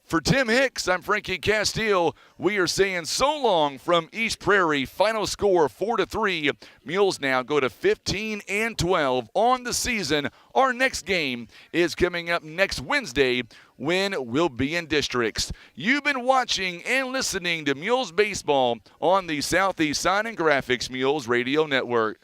For Tim Hicks, I'm Frankie Castile. We are saying so long from East Prairie. Final score 4-3. Mules now go to 15-12 on the season. Our next game is coming up next Wednesday when we'll be in districts. You've been watching and listening to Mules Baseball on the Southeast Sign and Graphics Mules Radio Network.